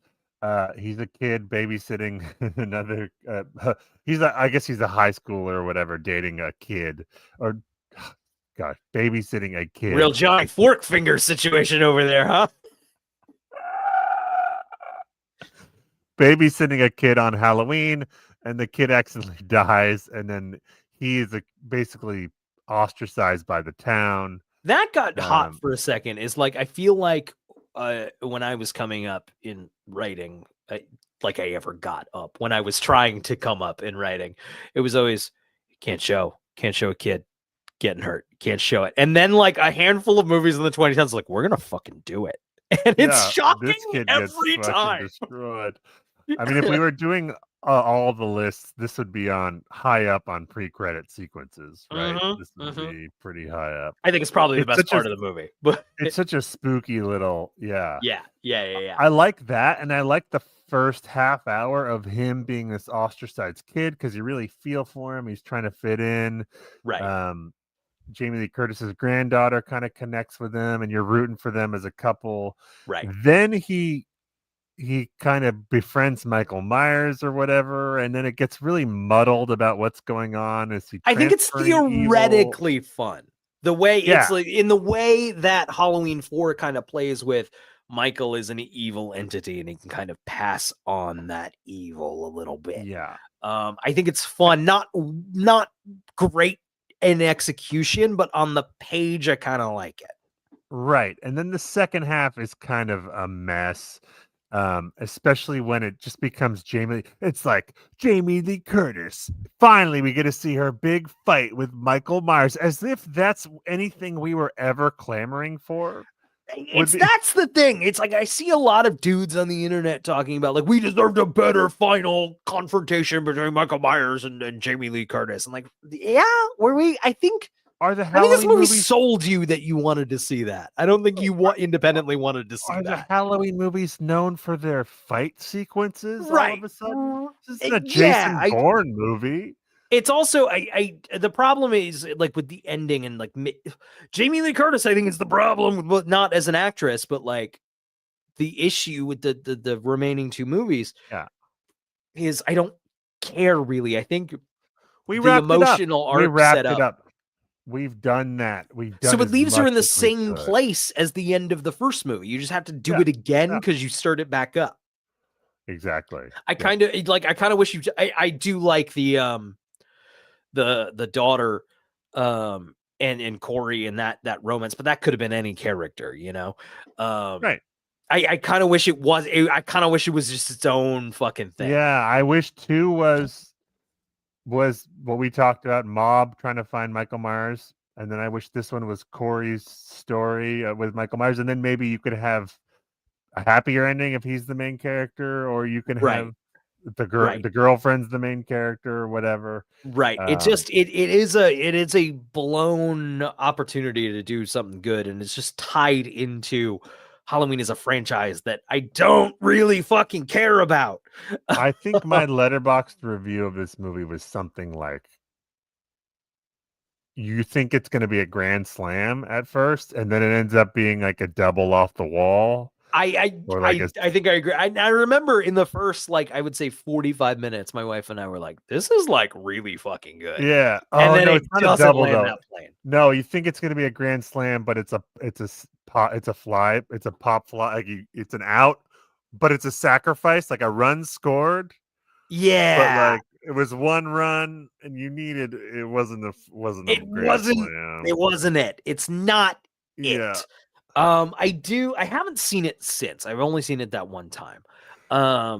Speaker 1: he's a kid babysitting another I guess he's a high schooler or whatever, dating a kid, or gosh, babysitting a kid.
Speaker 2: Real Johnny Fork finger situation over there, huh?
Speaker 1: Babysitting a kid on Halloween, and the kid accidentally dies, and then he is basically ostracized by the town.
Speaker 2: That got hot for a second. Is like, I feel like when I was coming up in writing, like I ever got up, when I was trying to come up in writing, it was always can't show a kid getting hurt, can't show it. And then like a handful of movies in the 2010s, like we're gonna fucking do it, and it's shocking every time.
Speaker 1: Destroyed. I mean, if we were doing all the lists, this would be on high up on pre-credit sequences, right? This would be pretty high up.
Speaker 2: I think it's probably the
Speaker 1: It's
Speaker 2: best
Speaker 1: such
Speaker 2: part
Speaker 1: a
Speaker 2: of the movie. But
Speaker 1: it's such a spooky little, yeah.
Speaker 2: Yeah.
Speaker 1: I like that, and I like the first half hour of him being this ostracized kid because you really feel for him. He's trying to fit in.
Speaker 2: Right.
Speaker 1: Jamie Lee Curtis's granddaughter kind of connects with him, and you're rooting for them as a couple.
Speaker 2: Right.
Speaker 1: Then he kind of befriends Michael Myers or whatever, and then it gets really muddled about what's going on. Is he?
Speaker 2: I think it's theoretically fun. The way it's like in the way that Halloween 4 kind of plays with Michael is an evil entity and he can kind of pass on that evil a little bit.
Speaker 1: Yeah.
Speaker 2: I think it's fun, not great in execution, but on the page I kind of like it.
Speaker 1: Right. And then the second half is kind of a mess. Especially when it just becomes Jamie. It's like Jamie Lee Curtis. Finally, we get to see her big fight with Michael Myers, as if that's anything we were ever clamoring for.
Speaker 2: That's the thing. It's like I see a lot of dudes on the internet talking about like we deserved a better final confrontation between Michael Myers and Jamie Lee Curtis. And like, yeah, were we? I think this movie sold you that you wanted to see that. I don't think you independently wanted to see that.
Speaker 1: Are the Halloween movies known for their fight sequences all of a sudden? This is a Jason Bourne movie.
Speaker 2: It's also the problem is like with the ending and like Jamie Lee Curtis, I think is the problem, but not as an actress, but like the issue with the remaining two movies is I don't care really. I think
Speaker 1: the
Speaker 2: emotional arc set up.
Speaker 1: We've done that.
Speaker 2: So it leaves her in the same place as the end of the first movie. You just have to do it again because you start it back up.
Speaker 1: Exactly.
Speaker 2: I kind of wish you. I do like the daughter, and Corey and that romance, but that could have been any character, you know.
Speaker 1: Right.
Speaker 2: I kind of wish it was. I kind of wish it was just its own fucking thing.
Speaker 1: Yeah, I wish 2 was what we talked about, Mob trying to find Michael Myers, and then I wish this one was Corey's story with Michael Myers, and then maybe you could have a happier ending if he's the main character, or you can have the girlfriend's the main character or whatever.
Speaker 2: Right. It is a blown opportunity to do something good, and it's just tied into Halloween is a franchise that I don't really fucking care about.
Speaker 1: I think my Letterboxd review of this movie was something like, you think it's going to be a grand slam at first, and then it ends up being like a double off the wall.
Speaker 2: I think I agree. I remember in the first, like, I would say 45 minutes, my wife and I were like, this is like really fucking good.
Speaker 1: Yeah.
Speaker 2: And then
Speaker 1: it's not a double though.
Speaker 2: Plane.
Speaker 1: No, you think it's going to be a grand slam, but it's a pop fly. Like it's an out, but it's a sacrifice, like a run scored.
Speaker 2: Yeah.
Speaker 1: But like it was one run and it wasn't a grand slam.
Speaker 2: It wasn't it. It's not it. I haven't seen it since. I've only seen it that one time. I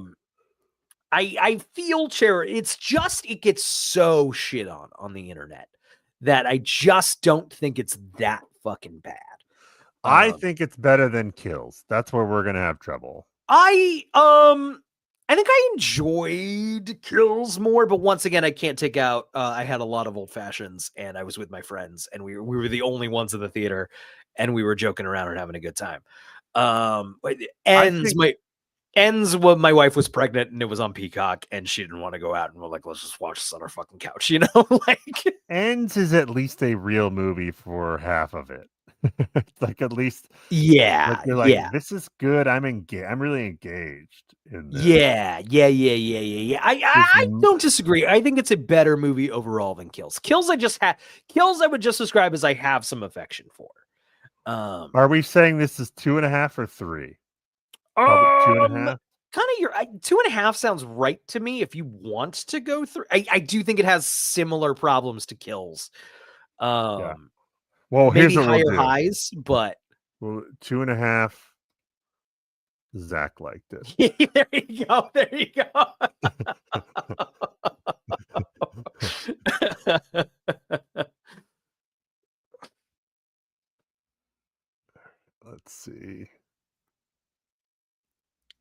Speaker 2: feel it gets so shit on the internet that I just don't think it's that fucking bad.
Speaker 1: I think it's better than Kills. That's where we're gonna have trouble.
Speaker 2: I think I enjoyed Kills more, but once again, I can't take out. I had a lot of old fashions, and I was with my friends, and we were the only ones in the theater, and we were joking around and having a good time. Ends when my wife was pregnant and it was on Peacock, and she didn't want to go out, and we're like, let's just watch this on our fucking couch, you know? Like
Speaker 1: Ends is at least a real movie for half of it. Like at least,
Speaker 2: like
Speaker 1: you're like, this is good. I'm really engaged in this.
Speaker 2: Yeah. I don't disagree. I think it's a better movie overall than Kills. Kills I would just describe as I have some affection for.
Speaker 1: Are we saying this is 2.5 or 3? Probably 2.5.
Speaker 2: Kind of 2.5 sounds right to me. If you want to go through, I do think it has similar problems to Kills.
Speaker 1: Yeah. Well, here's what
Speaker 2: higher
Speaker 1: we'll do.
Speaker 2: Highs, but
Speaker 1: 2.5. Zach liked it.
Speaker 2: There you go.
Speaker 1: Let's see.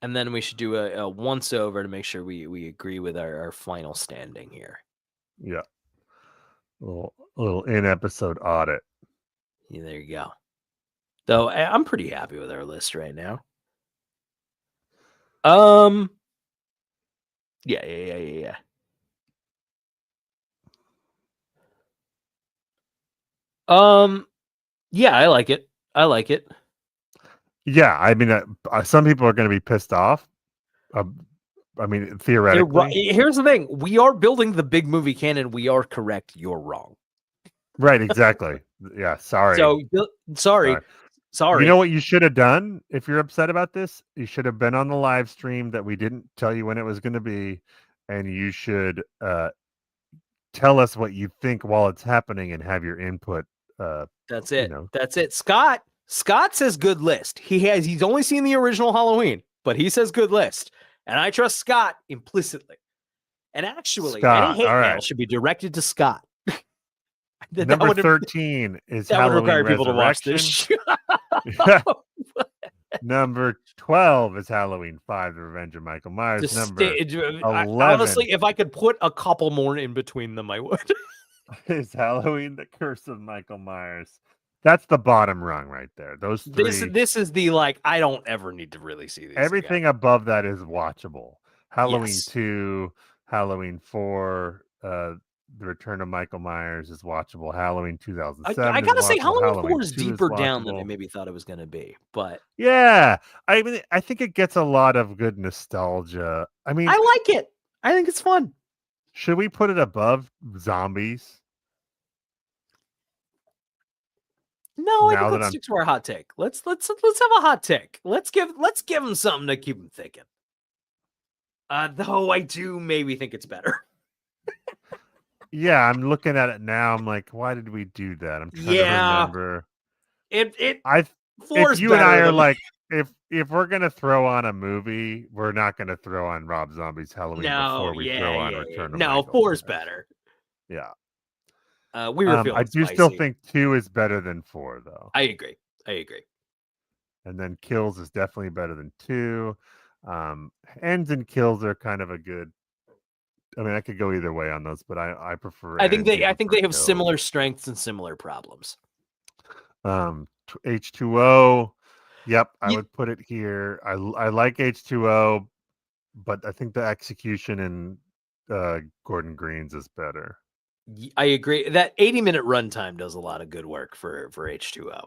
Speaker 2: And then we should do a once over to make sure we agree with our final standing here.
Speaker 1: Yeah. A little in-episode audit.
Speaker 2: Yeah, there you go. Though I'm pretty happy with our list right now. Yeah. Yeah, I like it.
Speaker 1: Yeah, I mean, some people are going to be pissed off. I mean, theoretically.
Speaker 2: Here's the thing. We are building the big movie canon. We are correct. You're wrong.
Speaker 1: Right, exactly. Yeah, sorry.
Speaker 2: So, sorry.
Speaker 1: You know what you should have done if you're upset about this? You should have been on the live stream that we didn't tell you when it was going to be, and you should tell us what you think while it's happening and have your input.
Speaker 2: That's it. That's it. Scott says good list. He's only seen the original Halloween, but he says good list. And I trust Scott implicitly. And actually, any hate mail should be directed to Scott.
Speaker 1: Number 13 is
Speaker 2: that
Speaker 1: Halloween
Speaker 2: would require people to watch
Speaker 1: Resurrection.
Speaker 2: this.
Speaker 1: Number 12 is Halloween 5, The Revenge of Michael Myers. Number 11
Speaker 2: honestly, if I could put a couple more in between them, I would.
Speaker 1: is Halloween, The Curse of Michael Myers. That's the bottom rung right there. Those three.
Speaker 2: This is the I don't ever need to really see these.
Speaker 1: Everything above that is watchable. Halloween
Speaker 2: Yes.
Speaker 1: 2, Halloween 4, The Return of Michael Myers is watchable. Halloween 2007.
Speaker 2: I gotta say, Halloween 4
Speaker 1: Halloween
Speaker 2: is
Speaker 1: 2
Speaker 2: deeper down than I
Speaker 1: watchable.
Speaker 2: maybe thought it was gonna be. But
Speaker 1: Yeah, I mean, I think it gets a lot of good nostalgia. I mean,
Speaker 2: I like it. I think it's fun.
Speaker 1: Should we put it above zombies?
Speaker 2: No, I think let's stick to our hot take. Let's have a hot take. Let's give them something to keep them thinking. Though I do maybe think it's better.
Speaker 1: Yeah, I'm looking at it now. I'm like, why did we do that? I'm trying to remember. If you and I are like, if we're gonna throw on a movie, we're not gonna throw on Rob Zombie's Halloween before we throw on Return of
Speaker 2: No,
Speaker 1: Michael
Speaker 2: 4's
Speaker 1: Myers.
Speaker 2: better.
Speaker 1: Yeah.
Speaker 2: We were feeling
Speaker 1: I do
Speaker 2: spicy.
Speaker 1: still think 2 is better than 4, though.
Speaker 2: I agree.
Speaker 1: And then Kills is definitely better than 2. Ends and Kills are kind of a good. I mean, I could go either way on those, but I prefer.
Speaker 2: I think they have
Speaker 1: Kills.
Speaker 2: similar strengths and similar problems.
Speaker 1: H2O. Yep, I would put it here. I like H2O, but I think the execution in Gordon Green's is better.
Speaker 2: I agree. That 80-minute runtime does a lot of good work for H2O.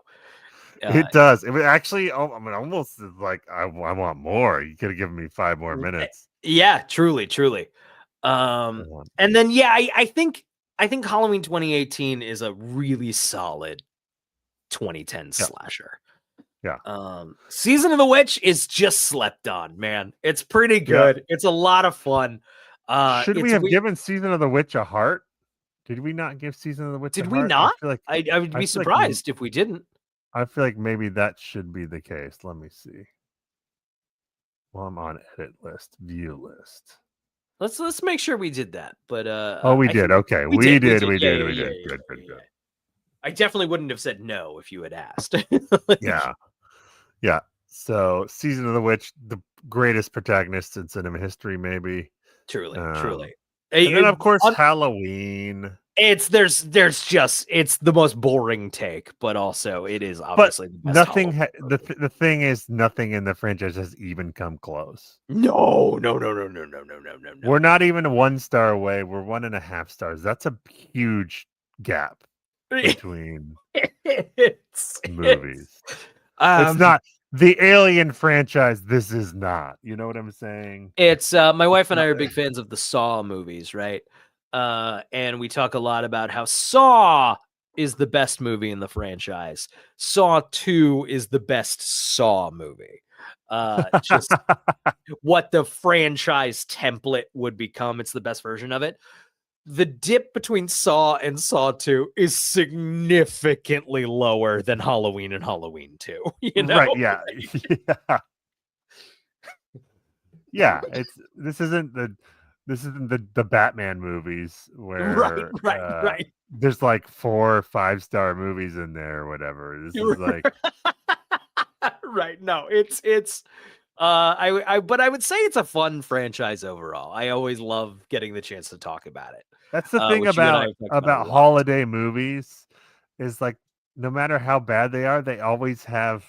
Speaker 1: It does. It was actually, I mean, almost like I want more. You could have given me 5 more minutes.
Speaker 2: Yeah, truly. And then I think Halloween 2018 is a really solid 2010 slasher.
Speaker 1: Yeah.
Speaker 2: Season of the Witch is just slept on, man. It's pretty good. Yeah. It's a lot of fun.
Speaker 1: Should we have given Season of the Witch a heart? Did we not give Season of the Witch a heart?
Speaker 2: Did we not?
Speaker 1: I feel like
Speaker 2: I would be surprised if we didn't.
Speaker 1: I feel like maybe that should be the case. Let me see. Well, I'm on edit list, view list.
Speaker 2: Let's make sure we did that. But
Speaker 1: we did. Okay, we did. Good.
Speaker 2: I definitely wouldn't have said no if you had asked.
Speaker 1: Yeah. So, Season of the Witch, the greatest protagonist in cinema history, maybe.
Speaker 2: Truly.
Speaker 1: And then, of course, Halloween.
Speaker 2: It's the most boring take, but also it is obviously the best
Speaker 1: nothing. The thing is, nothing in the franchise has even come close.
Speaker 2: No.
Speaker 1: We're not even 1 star away. We're 1.5 stars. That's a huge gap between movies. It's not the Alien franchise. This is not. You know what I'm saying?
Speaker 2: It's my wife and I are big fans of the Saw movies, right? And we talk a lot about how Saw is the best movie in the franchise. Saw 2 is the best Saw movie. Just what the franchise template would become. It's the best version of it. The dip between Saw and Saw 2 is significantly lower than Halloween and Halloween 2. You know?
Speaker 1: Right? Yeah. Yeah. This isn't the Batman movies where
Speaker 2: right.
Speaker 1: There's like 4 or 5-star movies in there or whatever. This is like
Speaker 2: right. No, it's But I would say it's a fun franchise overall. I always love getting the chance to talk about it.
Speaker 1: That's the thing
Speaker 2: which you and I
Speaker 1: about
Speaker 2: have talked about a lot.
Speaker 1: holiday movies is like no matter how bad they are, they always have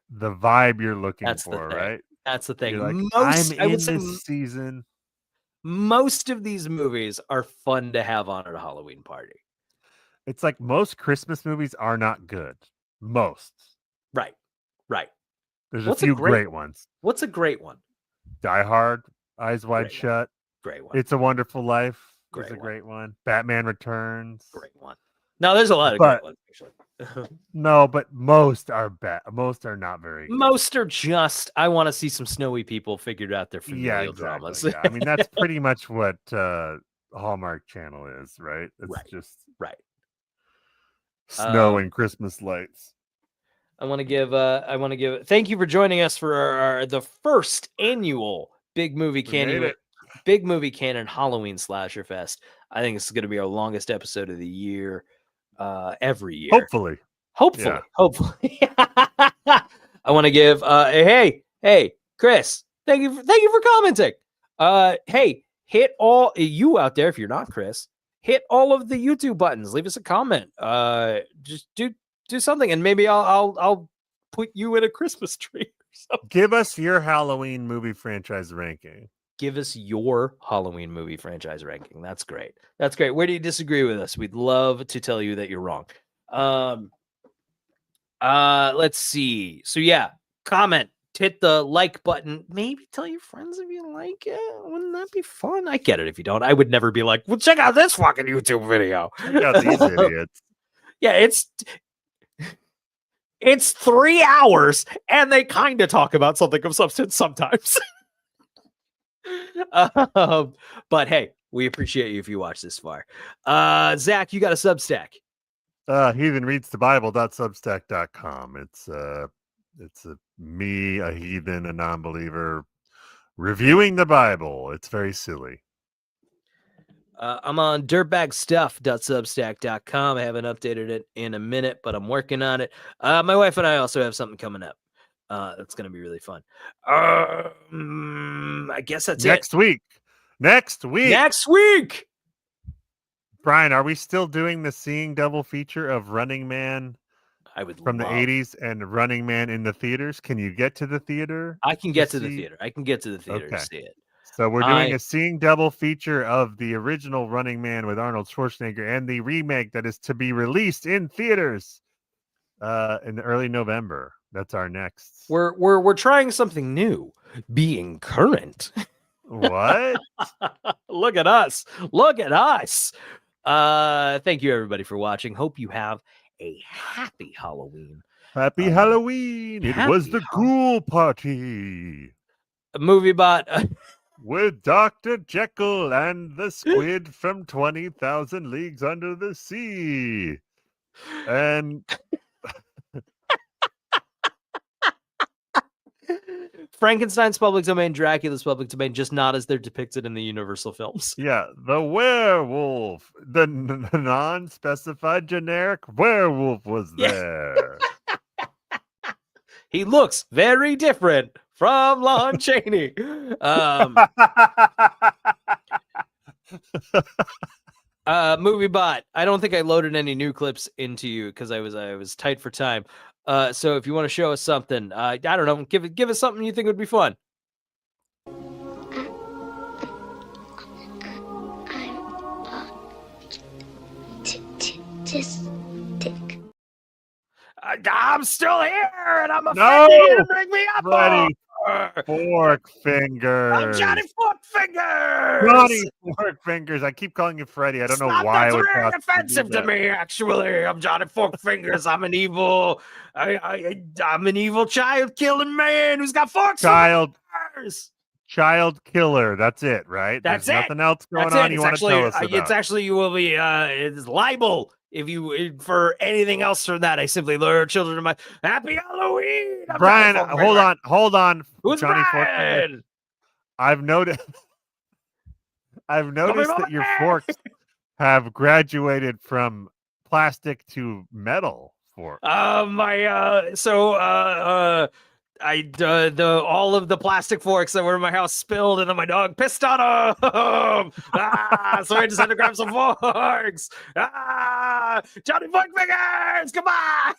Speaker 1: the vibe you're looking
Speaker 2: That's the
Speaker 1: for,
Speaker 2: thing.
Speaker 1: right?
Speaker 2: That's the thing.
Speaker 1: You're like,
Speaker 2: Most,
Speaker 1: I'm
Speaker 2: I would
Speaker 1: in
Speaker 2: say,
Speaker 1: this season.
Speaker 2: most of these movies are fun to have on at a Halloween party.
Speaker 1: It's like most Christmas movies are not good. Most.
Speaker 2: Right.
Speaker 1: There's
Speaker 2: What's
Speaker 1: a few
Speaker 2: great
Speaker 1: great ones.
Speaker 2: What's a great one?
Speaker 1: Die Hard, Eyes Wide
Speaker 2: Great one.
Speaker 1: Shut.
Speaker 2: Great one.
Speaker 1: It's a Wonderful Life.
Speaker 2: Great
Speaker 1: Is a
Speaker 2: one.
Speaker 1: great one. Batman Returns.
Speaker 2: Great one. No, there's a lot of
Speaker 1: But-
Speaker 2: great ones, actually.
Speaker 1: No, but most are bad. Most are not very good.
Speaker 2: Most are just, I want to see some snowy people figured out their familial dramas.
Speaker 1: Yeah. I mean, that's pretty much what Hallmark Channel is, right? It's just
Speaker 2: right.
Speaker 1: snow and Christmas lights.
Speaker 2: I want to give thank you for joining us for the first annual Big Movie Canon Halloween Slasher Fest. I think this is going to be our longest episode of the year, every year.
Speaker 1: Hopefully.
Speaker 2: I want to give hey Chris, thank you for commenting. Hey, hit all you out there if you're not Chris, hit all of the YouTube buttons, leave us a comment. Just do something, and maybe I'll put you in a Christmas tree or something.
Speaker 1: Give us your Halloween movie franchise ranking.
Speaker 2: Give us your Halloween movie franchise ranking. That's great. Where do you disagree with us? We'd love to tell you that you're wrong. Let's see. So yeah, comment, hit the like button, maybe tell your friends if you like it. Wouldn't that be fun? I get it if you don't. I would never be like, well, check out this fucking YouTube video.
Speaker 1: Check out these idiots.
Speaker 2: Yeah, it's 3 hours and they kind of talk about something of substance sometimes. But hey, we appreciate you if you watch this far. Zach, you got a Substack.
Speaker 1: Heathenreadsthebible.substack.com. It's me, a heathen, a non-believer, reviewing the Bible. It's very silly.
Speaker 2: I'm on dirtbagstuff.substack.com. I haven't updated it in a minute, but I'm working on it. My wife and I also have something coming up. That's going to be really fun. I guess that's
Speaker 1: Next week.
Speaker 2: Next week.
Speaker 1: Brian, are we still doing the Seeing Double feature of Running Man from the 80s and Running Man in the theaters? Can you get to the theater?
Speaker 2: I can get to the theater. To see it.
Speaker 1: So we're doing a Seeing Double feature of the original Running Man with Arnold Schwarzenegger and the remake that is to be released in theaters in the early November. That's our next.
Speaker 2: We're trying something new. Being current.
Speaker 1: What?
Speaker 2: Look at us. Thank you everybody for watching. Hope you have a happy Halloween.
Speaker 1: Happy Halloween. It was the Ghoul Party.
Speaker 2: A movie bot.
Speaker 1: With Dr. Jekyll and the squid from 20,000 Leagues Under the Sea. And
Speaker 2: Frankenstein's public domain, Dracula's public domain, just not as they're depicted in the Universal films.
Speaker 1: Yeah, the werewolf, the non-specified generic werewolf was there.
Speaker 2: He looks very different from Lon Chaney. Movie bot. I don't think I loaded any new clips into you because I was tight for time. So if you want to show us something, I don't know, give us something you think would be fun. I'm still here, and I'm offended you to bring me up.
Speaker 1: Freddie Fork Fingers.
Speaker 2: I'm Johnny Fork Fingers.
Speaker 1: Johnny Fork Fingers. I keep calling you Freddie. I don't know why.
Speaker 2: That's very offensive to me. Actually, I'm Johnny Fork Fingers. I'm an evil. I'm an evil child killing man who's got forks.
Speaker 1: Child killer. That's it, right?
Speaker 2: There's
Speaker 1: nothing else going on. You want to tell us about?
Speaker 2: It's actually you will be. It's libel. If you for anything else from that, I simply lure children to my happy Halloween.
Speaker 1: Brian, hold on.
Speaker 2: Who's
Speaker 1: Johnny
Speaker 2: Brian?
Speaker 1: Fork. I've noticed that your forks have graduated from plastic to metal fork.
Speaker 2: all of the plastic forks that were in my house spilled, and then my dog pissed on them. So I just had to grab some forks. Johnny Fork Fingers, come on!